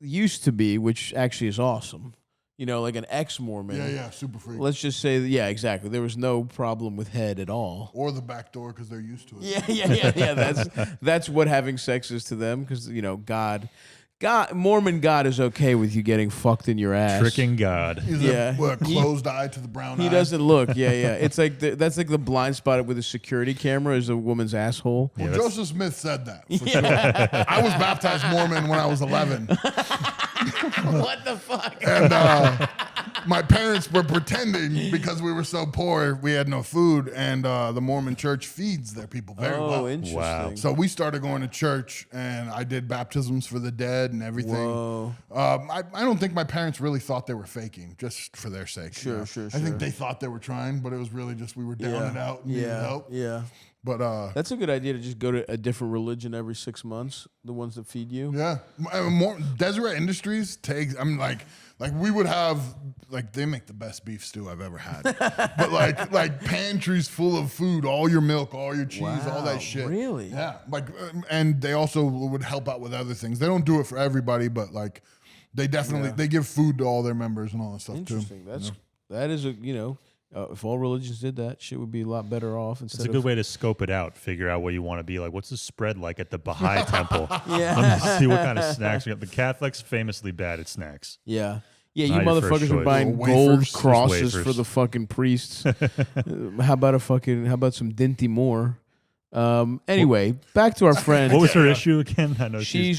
[SPEAKER 1] used to be, which actually is awesome. You know, like an ex-Mormon.
[SPEAKER 3] Yeah, super freak.
[SPEAKER 1] Let's just say, yeah, exactly. There was no problem with head at all.
[SPEAKER 3] Or the back door because they're used to it.
[SPEAKER 1] Yeah. That's what having sex is to them because Mormon God is okay with you getting fucked in your ass.
[SPEAKER 2] Tricking God.
[SPEAKER 3] He's
[SPEAKER 1] Yeah.
[SPEAKER 3] a closed eye to the brown eye.
[SPEAKER 1] He doesn't look. Yeah. It's like that's like the blind spot with a security camera is a woman's asshole.
[SPEAKER 3] Well, Joseph Smith said that. For sure. I was baptized Mormon when I was 11.
[SPEAKER 1] What the fuck?
[SPEAKER 3] And my parents were pretending because we were so poor, we had no food, and the Mormon church feeds their people very well.
[SPEAKER 1] Oh, interesting.
[SPEAKER 2] Wow.
[SPEAKER 3] So we started going to church, and I did baptisms for the dead and everything.
[SPEAKER 1] Whoa.
[SPEAKER 3] I don't think my parents really thought they were faking, just for their sake.
[SPEAKER 1] Sure.
[SPEAKER 3] I think they thought they were trying, but it was really just we were down and out and needed help.
[SPEAKER 1] Yeah.
[SPEAKER 3] But
[SPEAKER 1] That's a good idea to just go to a different religion every 6 months. The ones that feed you.
[SPEAKER 3] yeah, Deseret Industries takes. I'm like we would have they make the best beef stew I've ever had. But like pantries full of food, all your milk, all your cheese, all that shit.
[SPEAKER 1] Really?
[SPEAKER 3] Yeah. And they also would help out with other things. They don't do it for everybody, but like they definitely they give food to all their members and all that stuff
[SPEAKER 1] Interesting.
[SPEAKER 3] too.
[SPEAKER 1] That is if all religions did that, shit would be a lot better off.
[SPEAKER 2] It's a good way to scope it out, figure out what you want to be like. What's the spread like at the Baha'i temple?
[SPEAKER 1] Yeah.
[SPEAKER 2] Let me see what kind of snacks we got. The Catholics famously bad at snacks.
[SPEAKER 1] Yeah. Yeah, you
[SPEAKER 2] Not your first
[SPEAKER 1] motherfuckers are
[SPEAKER 2] choice.
[SPEAKER 1] buying
[SPEAKER 3] Wafers.
[SPEAKER 1] gold
[SPEAKER 3] Just
[SPEAKER 1] crosses
[SPEAKER 2] wafers.
[SPEAKER 1] for the fucking priests. How about some Dinty Moore? Anyway, back to our friend.
[SPEAKER 2] What was her issue again? I know
[SPEAKER 1] she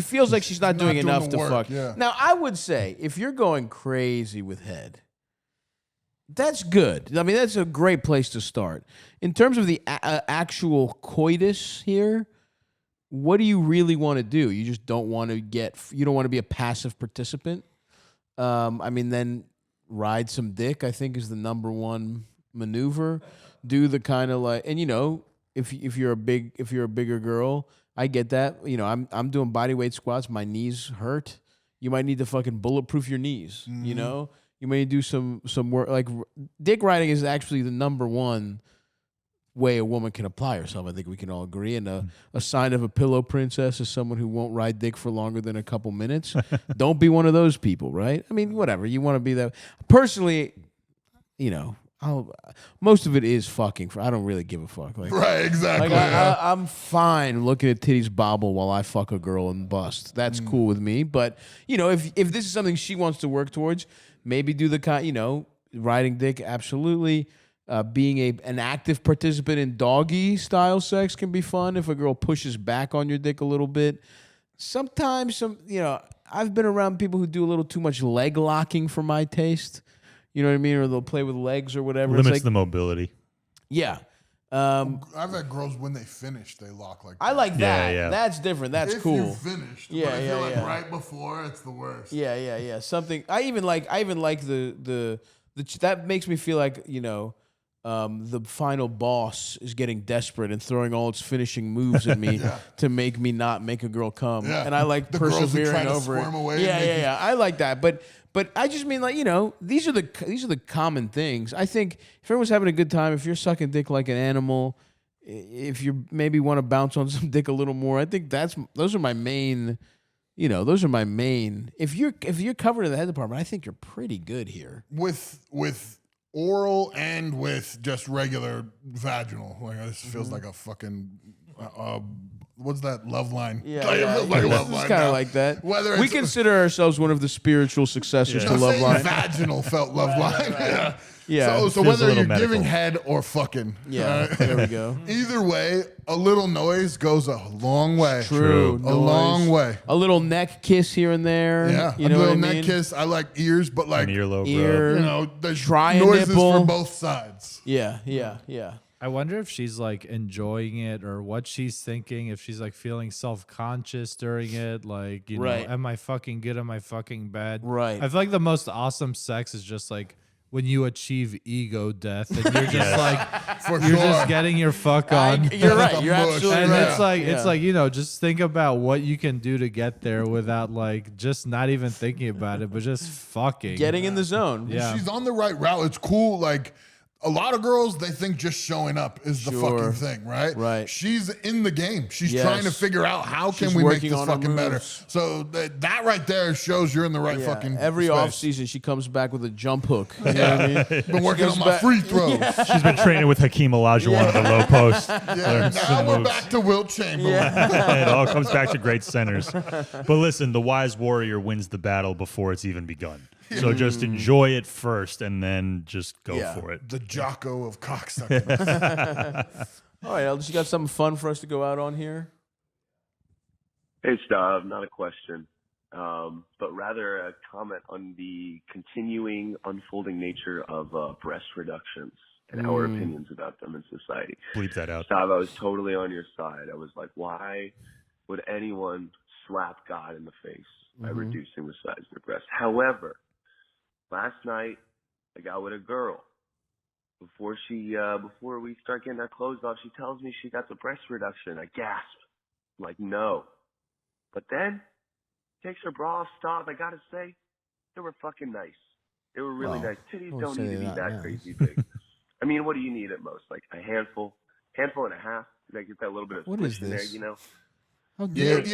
[SPEAKER 1] feels like she's not doing
[SPEAKER 3] doing
[SPEAKER 1] enough
[SPEAKER 3] the
[SPEAKER 1] to
[SPEAKER 3] work,
[SPEAKER 1] fuck.
[SPEAKER 3] yeah.
[SPEAKER 1] Now, I would say if you're going crazy with head, that's good. I mean, that's a great place to start. In terms of the actual coitus here, what do you really want to do? You just don't want to you don't want to be a passive participant. I mean, then ride some dick, I think, is the number one maneuver. Do the kind of like, and if you're a bigger girl, I get that. You know, I'm doing body weight squats. My knees hurt. You might need to fucking bulletproof your knees. You know, you may do some work. Like dick riding is actually the number one way a woman can apply herself. I think we can all agree. And a sign of a pillow princess is someone who won't ride dick for longer than a couple minutes. Don't be one of those people, right? I mean, whatever. You want to be that. Personally, you know, most of it is fucking. I don't really give a fuck. Like,
[SPEAKER 3] right, exactly.
[SPEAKER 1] Like I'm fine looking at titties bobble while I fuck a girl and bust. That's cool with me. But, you know, if this is something she wants to work towards, maybe do the, you know, riding dick, absolutely. Being an active participant in doggy style sex can be fun if a girl pushes back on your dick a little bit. Sometimes, you know, I've been around people who do a little too much leg locking for my taste. You know what I mean? Or they'll play with legs or whatever.
[SPEAKER 2] Limits
[SPEAKER 1] it's like,
[SPEAKER 2] the mobility.
[SPEAKER 1] Yeah.
[SPEAKER 3] I've had girls when they finish, they lock like that.
[SPEAKER 1] I like that.
[SPEAKER 2] Yeah.
[SPEAKER 1] That's different. That's
[SPEAKER 3] if
[SPEAKER 1] cool.
[SPEAKER 3] You're finished.
[SPEAKER 1] Yeah,
[SPEAKER 3] but if you're like
[SPEAKER 1] yeah.
[SPEAKER 3] right before, it's the worst.
[SPEAKER 1] Yeah. Something I even like the that makes me feel like, you know, the final boss is getting desperate and throwing all its finishing moves at me to make me not make a girl come.
[SPEAKER 3] Yeah.
[SPEAKER 1] And I like
[SPEAKER 3] The girls who
[SPEAKER 1] persevering
[SPEAKER 3] try to
[SPEAKER 1] over it.
[SPEAKER 3] squirm away
[SPEAKER 1] Yeah. I like that. But I just mean, like, you know, these are the common things. I think if everyone's having a good time, if you're sucking dick like an animal, if you maybe want to bounce on some dick a little more, I think those are my main. You know, those are my main. If you're covered in the head department, I think you're pretty good here.
[SPEAKER 3] With oral and with just regular vaginal. Like this feels like a fucking what's that love line?
[SPEAKER 1] Yeah,
[SPEAKER 3] It feels like a love
[SPEAKER 1] it's
[SPEAKER 3] line
[SPEAKER 1] kind
[SPEAKER 3] now.
[SPEAKER 1] of like that.
[SPEAKER 3] Whether
[SPEAKER 1] We
[SPEAKER 3] it's
[SPEAKER 1] consider ourselves one of the spiritual successors to
[SPEAKER 3] I'm
[SPEAKER 1] Love
[SPEAKER 3] saying
[SPEAKER 1] Line.
[SPEAKER 3] vaginal felt love line. Yeah.
[SPEAKER 1] Yeah.
[SPEAKER 3] So
[SPEAKER 2] Feels a
[SPEAKER 3] whether
[SPEAKER 2] little
[SPEAKER 3] you're
[SPEAKER 2] medical.
[SPEAKER 3] giving head or fucking.
[SPEAKER 1] Yeah, there we go.
[SPEAKER 3] Either way, a little noise goes a long way.
[SPEAKER 1] True.
[SPEAKER 3] A
[SPEAKER 1] Noise.
[SPEAKER 3] long way.
[SPEAKER 1] A little neck kiss here and there.
[SPEAKER 3] Yeah.
[SPEAKER 1] You
[SPEAKER 3] a
[SPEAKER 1] know
[SPEAKER 3] little
[SPEAKER 1] what I mean?
[SPEAKER 3] neck kiss. I like ears, but like
[SPEAKER 2] An earlobe
[SPEAKER 1] Ear.
[SPEAKER 2] rub.
[SPEAKER 3] you know, there's
[SPEAKER 1] Try a
[SPEAKER 3] noises
[SPEAKER 1] nipple.
[SPEAKER 3] for both sides.
[SPEAKER 1] Yeah.
[SPEAKER 10] I wonder if she's like enjoying it or what she's thinking, if she's like feeling self-conscious during it, like, you
[SPEAKER 1] Right.
[SPEAKER 10] know, am I fucking good? Am I fucking bad?
[SPEAKER 1] Right.
[SPEAKER 10] I feel like the most awesome sex is just like when you achieve ego death and you're just like,
[SPEAKER 3] For
[SPEAKER 10] you're
[SPEAKER 3] sure.
[SPEAKER 10] just getting your fuck on.
[SPEAKER 1] You're right.
[SPEAKER 3] Like a
[SPEAKER 1] You're
[SPEAKER 3] mush.
[SPEAKER 1] absolutely
[SPEAKER 10] And
[SPEAKER 1] right.
[SPEAKER 10] it's like, you know, just think about what you can do to get there without like just not even thinking about it, but just fucking
[SPEAKER 1] Getting in the zone.
[SPEAKER 10] Yeah.
[SPEAKER 3] She's on the right route. It's cool. Like a lot of girls, they think just showing up is the
[SPEAKER 1] Sure.
[SPEAKER 3] fucking thing, right?
[SPEAKER 1] Right.
[SPEAKER 3] She's in the game. She's
[SPEAKER 1] Yes.
[SPEAKER 3] trying to figure out how
[SPEAKER 1] She's
[SPEAKER 3] can we make
[SPEAKER 1] working
[SPEAKER 3] this
[SPEAKER 1] on her
[SPEAKER 3] fucking better.
[SPEAKER 1] moves.
[SPEAKER 3] So that right there shows you're in the right
[SPEAKER 1] Yeah.
[SPEAKER 3] fucking
[SPEAKER 1] Every
[SPEAKER 3] space.
[SPEAKER 1] off season, she comes back with a jump hook. You know what I mean?
[SPEAKER 3] Been working
[SPEAKER 1] goes
[SPEAKER 3] on my
[SPEAKER 1] back-
[SPEAKER 3] free throws.
[SPEAKER 2] She's been training with Hakeem Olajuwon at the low post.
[SPEAKER 3] Yeah,
[SPEAKER 2] Learned
[SPEAKER 3] now
[SPEAKER 2] some
[SPEAKER 3] we're
[SPEAKER 2] moves.
[SPEAKER 3] back to Wilt Chamberlain.
[SPEAKER 2] It all comes back to great centers. But listen, the wise warrior wins the battle before it's even begun. So just enjoy it first and then just go
[SPEAKER 1] Yeah.
[SPEAKER 2] for it.
[SPEAKER 3] The Jocko of cocksucking.
[SPEAKER 1] All right, Elders, you got something fun for us to go out on here?
[SPEAKER 14] Hey, Stav, not a question, but rather a comment on the continuing unfolding nature of breast reductions and our opinions about them in society.
[SPEAKER 2] Bleep that out.
[SPEAKER 14] Stav, I was totally on your side. I was like, why would anyone slap God in the face by reducing the size of their breast? However, last night I got with a girl. Before we start getting our clothes off, she tells me she got the breast reduction. I gasp. I'm like, no. But then, takes her bra off, Stav. I gotta say, they were fucking nice. They were really nice. Titties don't need to be that crazy big. I mean, what do you need at most? Like a handful and a half? Did I get that little bit of
[SPEAKER 1] What
[SPEAKER 14] squish
[SPEAKER 1] is
[SPEAKER 14] in there,
[SPEAKER 1] this?
[SPEAKER 14] you know?
[SPEAKER 3] You had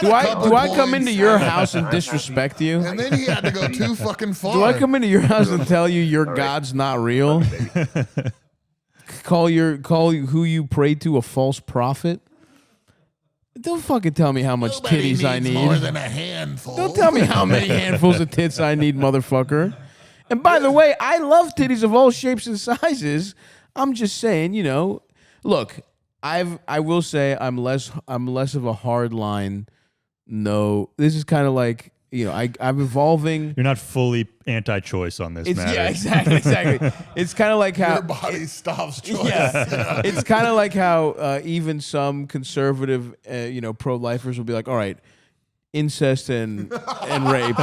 [SPEAKER 3] a couple
[SPEAKER 1] Do I come into
[SPEAKER 3] points,
[SPEAKER 1] your house and disrespect you?
[SPEAKER 3] and then he had to go too fucking far.
[SPEAKER 1] Do I come into your house and tell you your God's not real? Call who you pray to a false prophet? Don't fucking tell me how much
[SPEAKER 3] Nobody
[SPEAKER 1] titties I
[SPEAKER 3] needs
[SPEAKER 1] need.
[SPEAKER 3] more than a handful.
[SPEAKER 1] Don't tell me how many handfuls of tits I need, motherfucker. And by the way, I love titties of all shapes and sizes. I'm just saying, you know, look, I will say I'm less of a hard line. No, this is kind of like, you know, I'm evolving.
[SPEAKER 2] You're not fully anti-choice on this matter.
[SPEAKER 1] Yeah, exactly. It's kind of like how
[SPEAKER 3] Your body stops choice.
[SPEAKER 1] Yeah, it's kind of like how even some conservative, pro-lifers will be like, all right, incest and rape,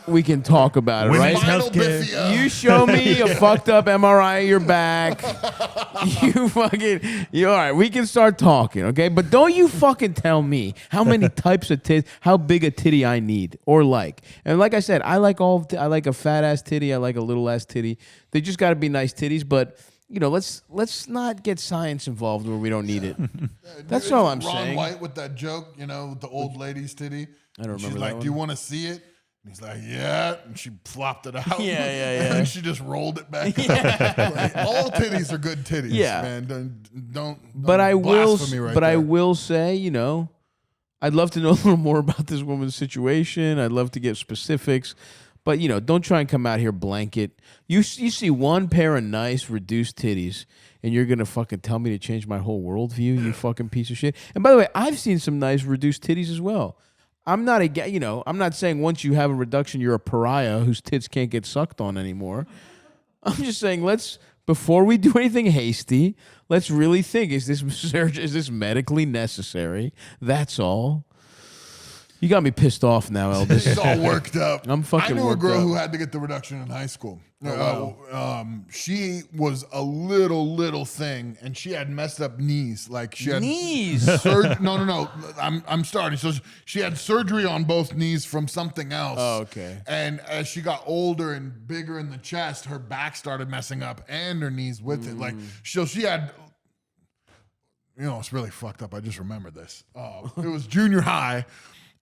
[SPEAKER 1] we can talk about it,
[SPEAKER 2] Women's
[SPEAKER 1] right?
[SPEAKER 2] healthcare.
[SPEAKER 1] You show me a fucked up MRI of your back. All right, we can start talking, okay? But don't you fucking tell me how many types of titties, how big a titty I need or like. And like I said, I like a fat ass titty, I like a little ass titty. They just got to be nice titties, but let's not get science involved where we don't need it. That's all I'm
[SPEAKER 3] Ron
[SPEAKER 1] saying.
[SPEAKER 3] White with that joke, with the old lady's titty.
[SPEAKER 1] I don't remember
[SPEAKER 3] She's
[SPEAKER 1] that
[SPEAKER 3] like,
[SPEAKER 1] one.
[SPEAKER 3] "Do you want to see it?" And he's like, "Yeah," and she flopped it out.
[SPEAKER 1] Yeah.
[SPEAKER 3] And she just rolled it back. Like, all titties are good titties.
[SPEAKER 1] Yeah.
[SPEAKER 3] Man. Don't
[SPEAKER 1] But I will.
[SPEAKER 3] blasphemy right
[SPEAKER 1] But I
[SPEAKER 3] there.
[SPEAKER 1] will say, I'd love to know a little more about this woman's situation. I'd love to get specifics. But, don't try and come out here blanket. You see one pair of nice reduced titties, and you're going to fucking tell me to change my whole worldview, you fucking piece of shit. And by the way, I've seen some nice reduced titties as well. I'm not I'm not saying once you have a reduction, you're a pariah whose tits can't get sucked on anymore. I'm just saying before we do anything hasty, let's really think, is this medically necessary? That's all. You got me pissed off now, Elvis.
[SPEAKER 3] He's all worked up.
[SPEAKER 1] I'm fucking
[SPEAKER 3] I knew a
[SPEAKER 1] worked
[SPEAKER 3] girl
[SPEAKER 1] up.
[SPEAKER 3] who had to get the reduction in high school.
[SPEAKER 1] Oh,
[SPEAKER 3] She was a little thing, and she had messed up knees. Like she had
[SPEAKER 1] Knees?
[SPEAKER 3] No. I'm starting. So she had surgery on both knees from something else.
[SPEAKER 1] Oh, okay.
[SPEAKER 3] And as she got older and bigger in the chest, her back started messing up, and her knees with it. Like so, she had. It's really fucked up. I just remembered this. It was junior high.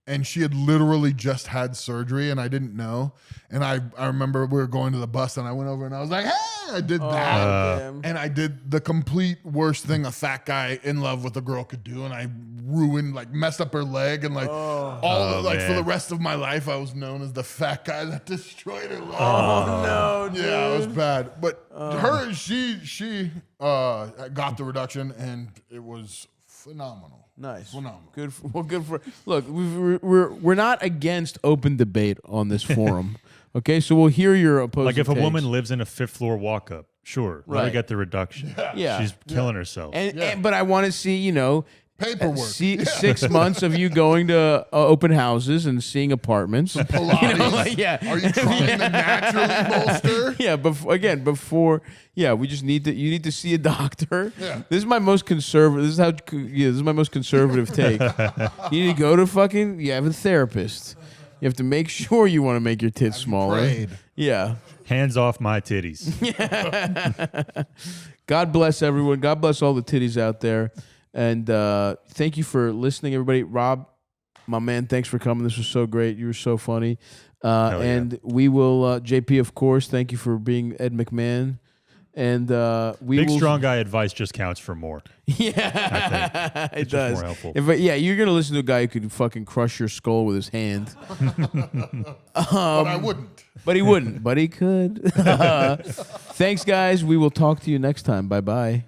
[SPEAKER 3] And she had literally just had surgery, and I didn't know. And I remember we were going to the bus, and I went over and I was like, "Hey!" I did that, and I did the complete worst thing a fat guy in love with a girl could do, and I messed up her leg, and for the rest of my life, I was known as the fat guy that destroyed her leg.
[SPEAKER 1] Oh no, dude.
[SPEAKER 3] Yeah, it was bad. But she got the reduction, and it was phenomenal.
[SPEAKER 1] Nice.
[SPEAKER 3] Phenomenal.
[SPEAKER 1] Good for. Look, we're not against open debate on this forum. Okay, so we'll hear your opposing.
[SPEAKER 2] Like if a
[SPEAKER 1] takes.
[SPEAKER 2] woman lives in a 5th floor walk up, sure, let her
[SPEAKER 1] Right.
[SPEAKER 2] get the reduction.
[SPEAKER 1] Yeah.
[SPEAKER 2] She's killing herself.
[SPEAKER 1] But I want to see,
[SPEAKER 3] paperwork.
[SPEAKER 1] See 6 months of you going to open houses and seeing apartments.
[SPEAKER 3] Pilates.
[SPEAKER 1] Yeah.
[SPEAKER 3] Are you trying to naturally bolster?
[SPEAKER 1] Yeah, before we just need to. You need to see a doctor.
[SPEAKER 3] Yeah.
[SPEAKER 1] This is my most conservative. This is my most conservative take. You need to go to you have a therapist. You have to make sure you want to make your tits smaller.
[SPEAKER 3] prayed?
[SPEAKER 1] Yeah.
[SPEAKER 2] Hands off my titties.
[SPEAKER 1] God bless everyone. God bless all the titties out there. And thank you for listening, everybody. Rob, my man, thanks for coming. This was so great. You were so funny. And we will, JP, of course, thank you for being Ed McMahon. And
[SPEAKER 2] Big strong guy advice just counts for more.
[SPEAKER 1] Yeah, it
[SPEAKER 2] It's just
[SPEAKER 1] does.
[SPEAKER 2] more helpful.
[SPEAKER 1] You're gonna listen to a guy who could fucking crush your skull with his hand.
[SPEAKER 3] But I wouldn't.
[SPEAKER 1] But he wouldn't. But he could. Thanks, guys. We will talk to you next time. Bye bye.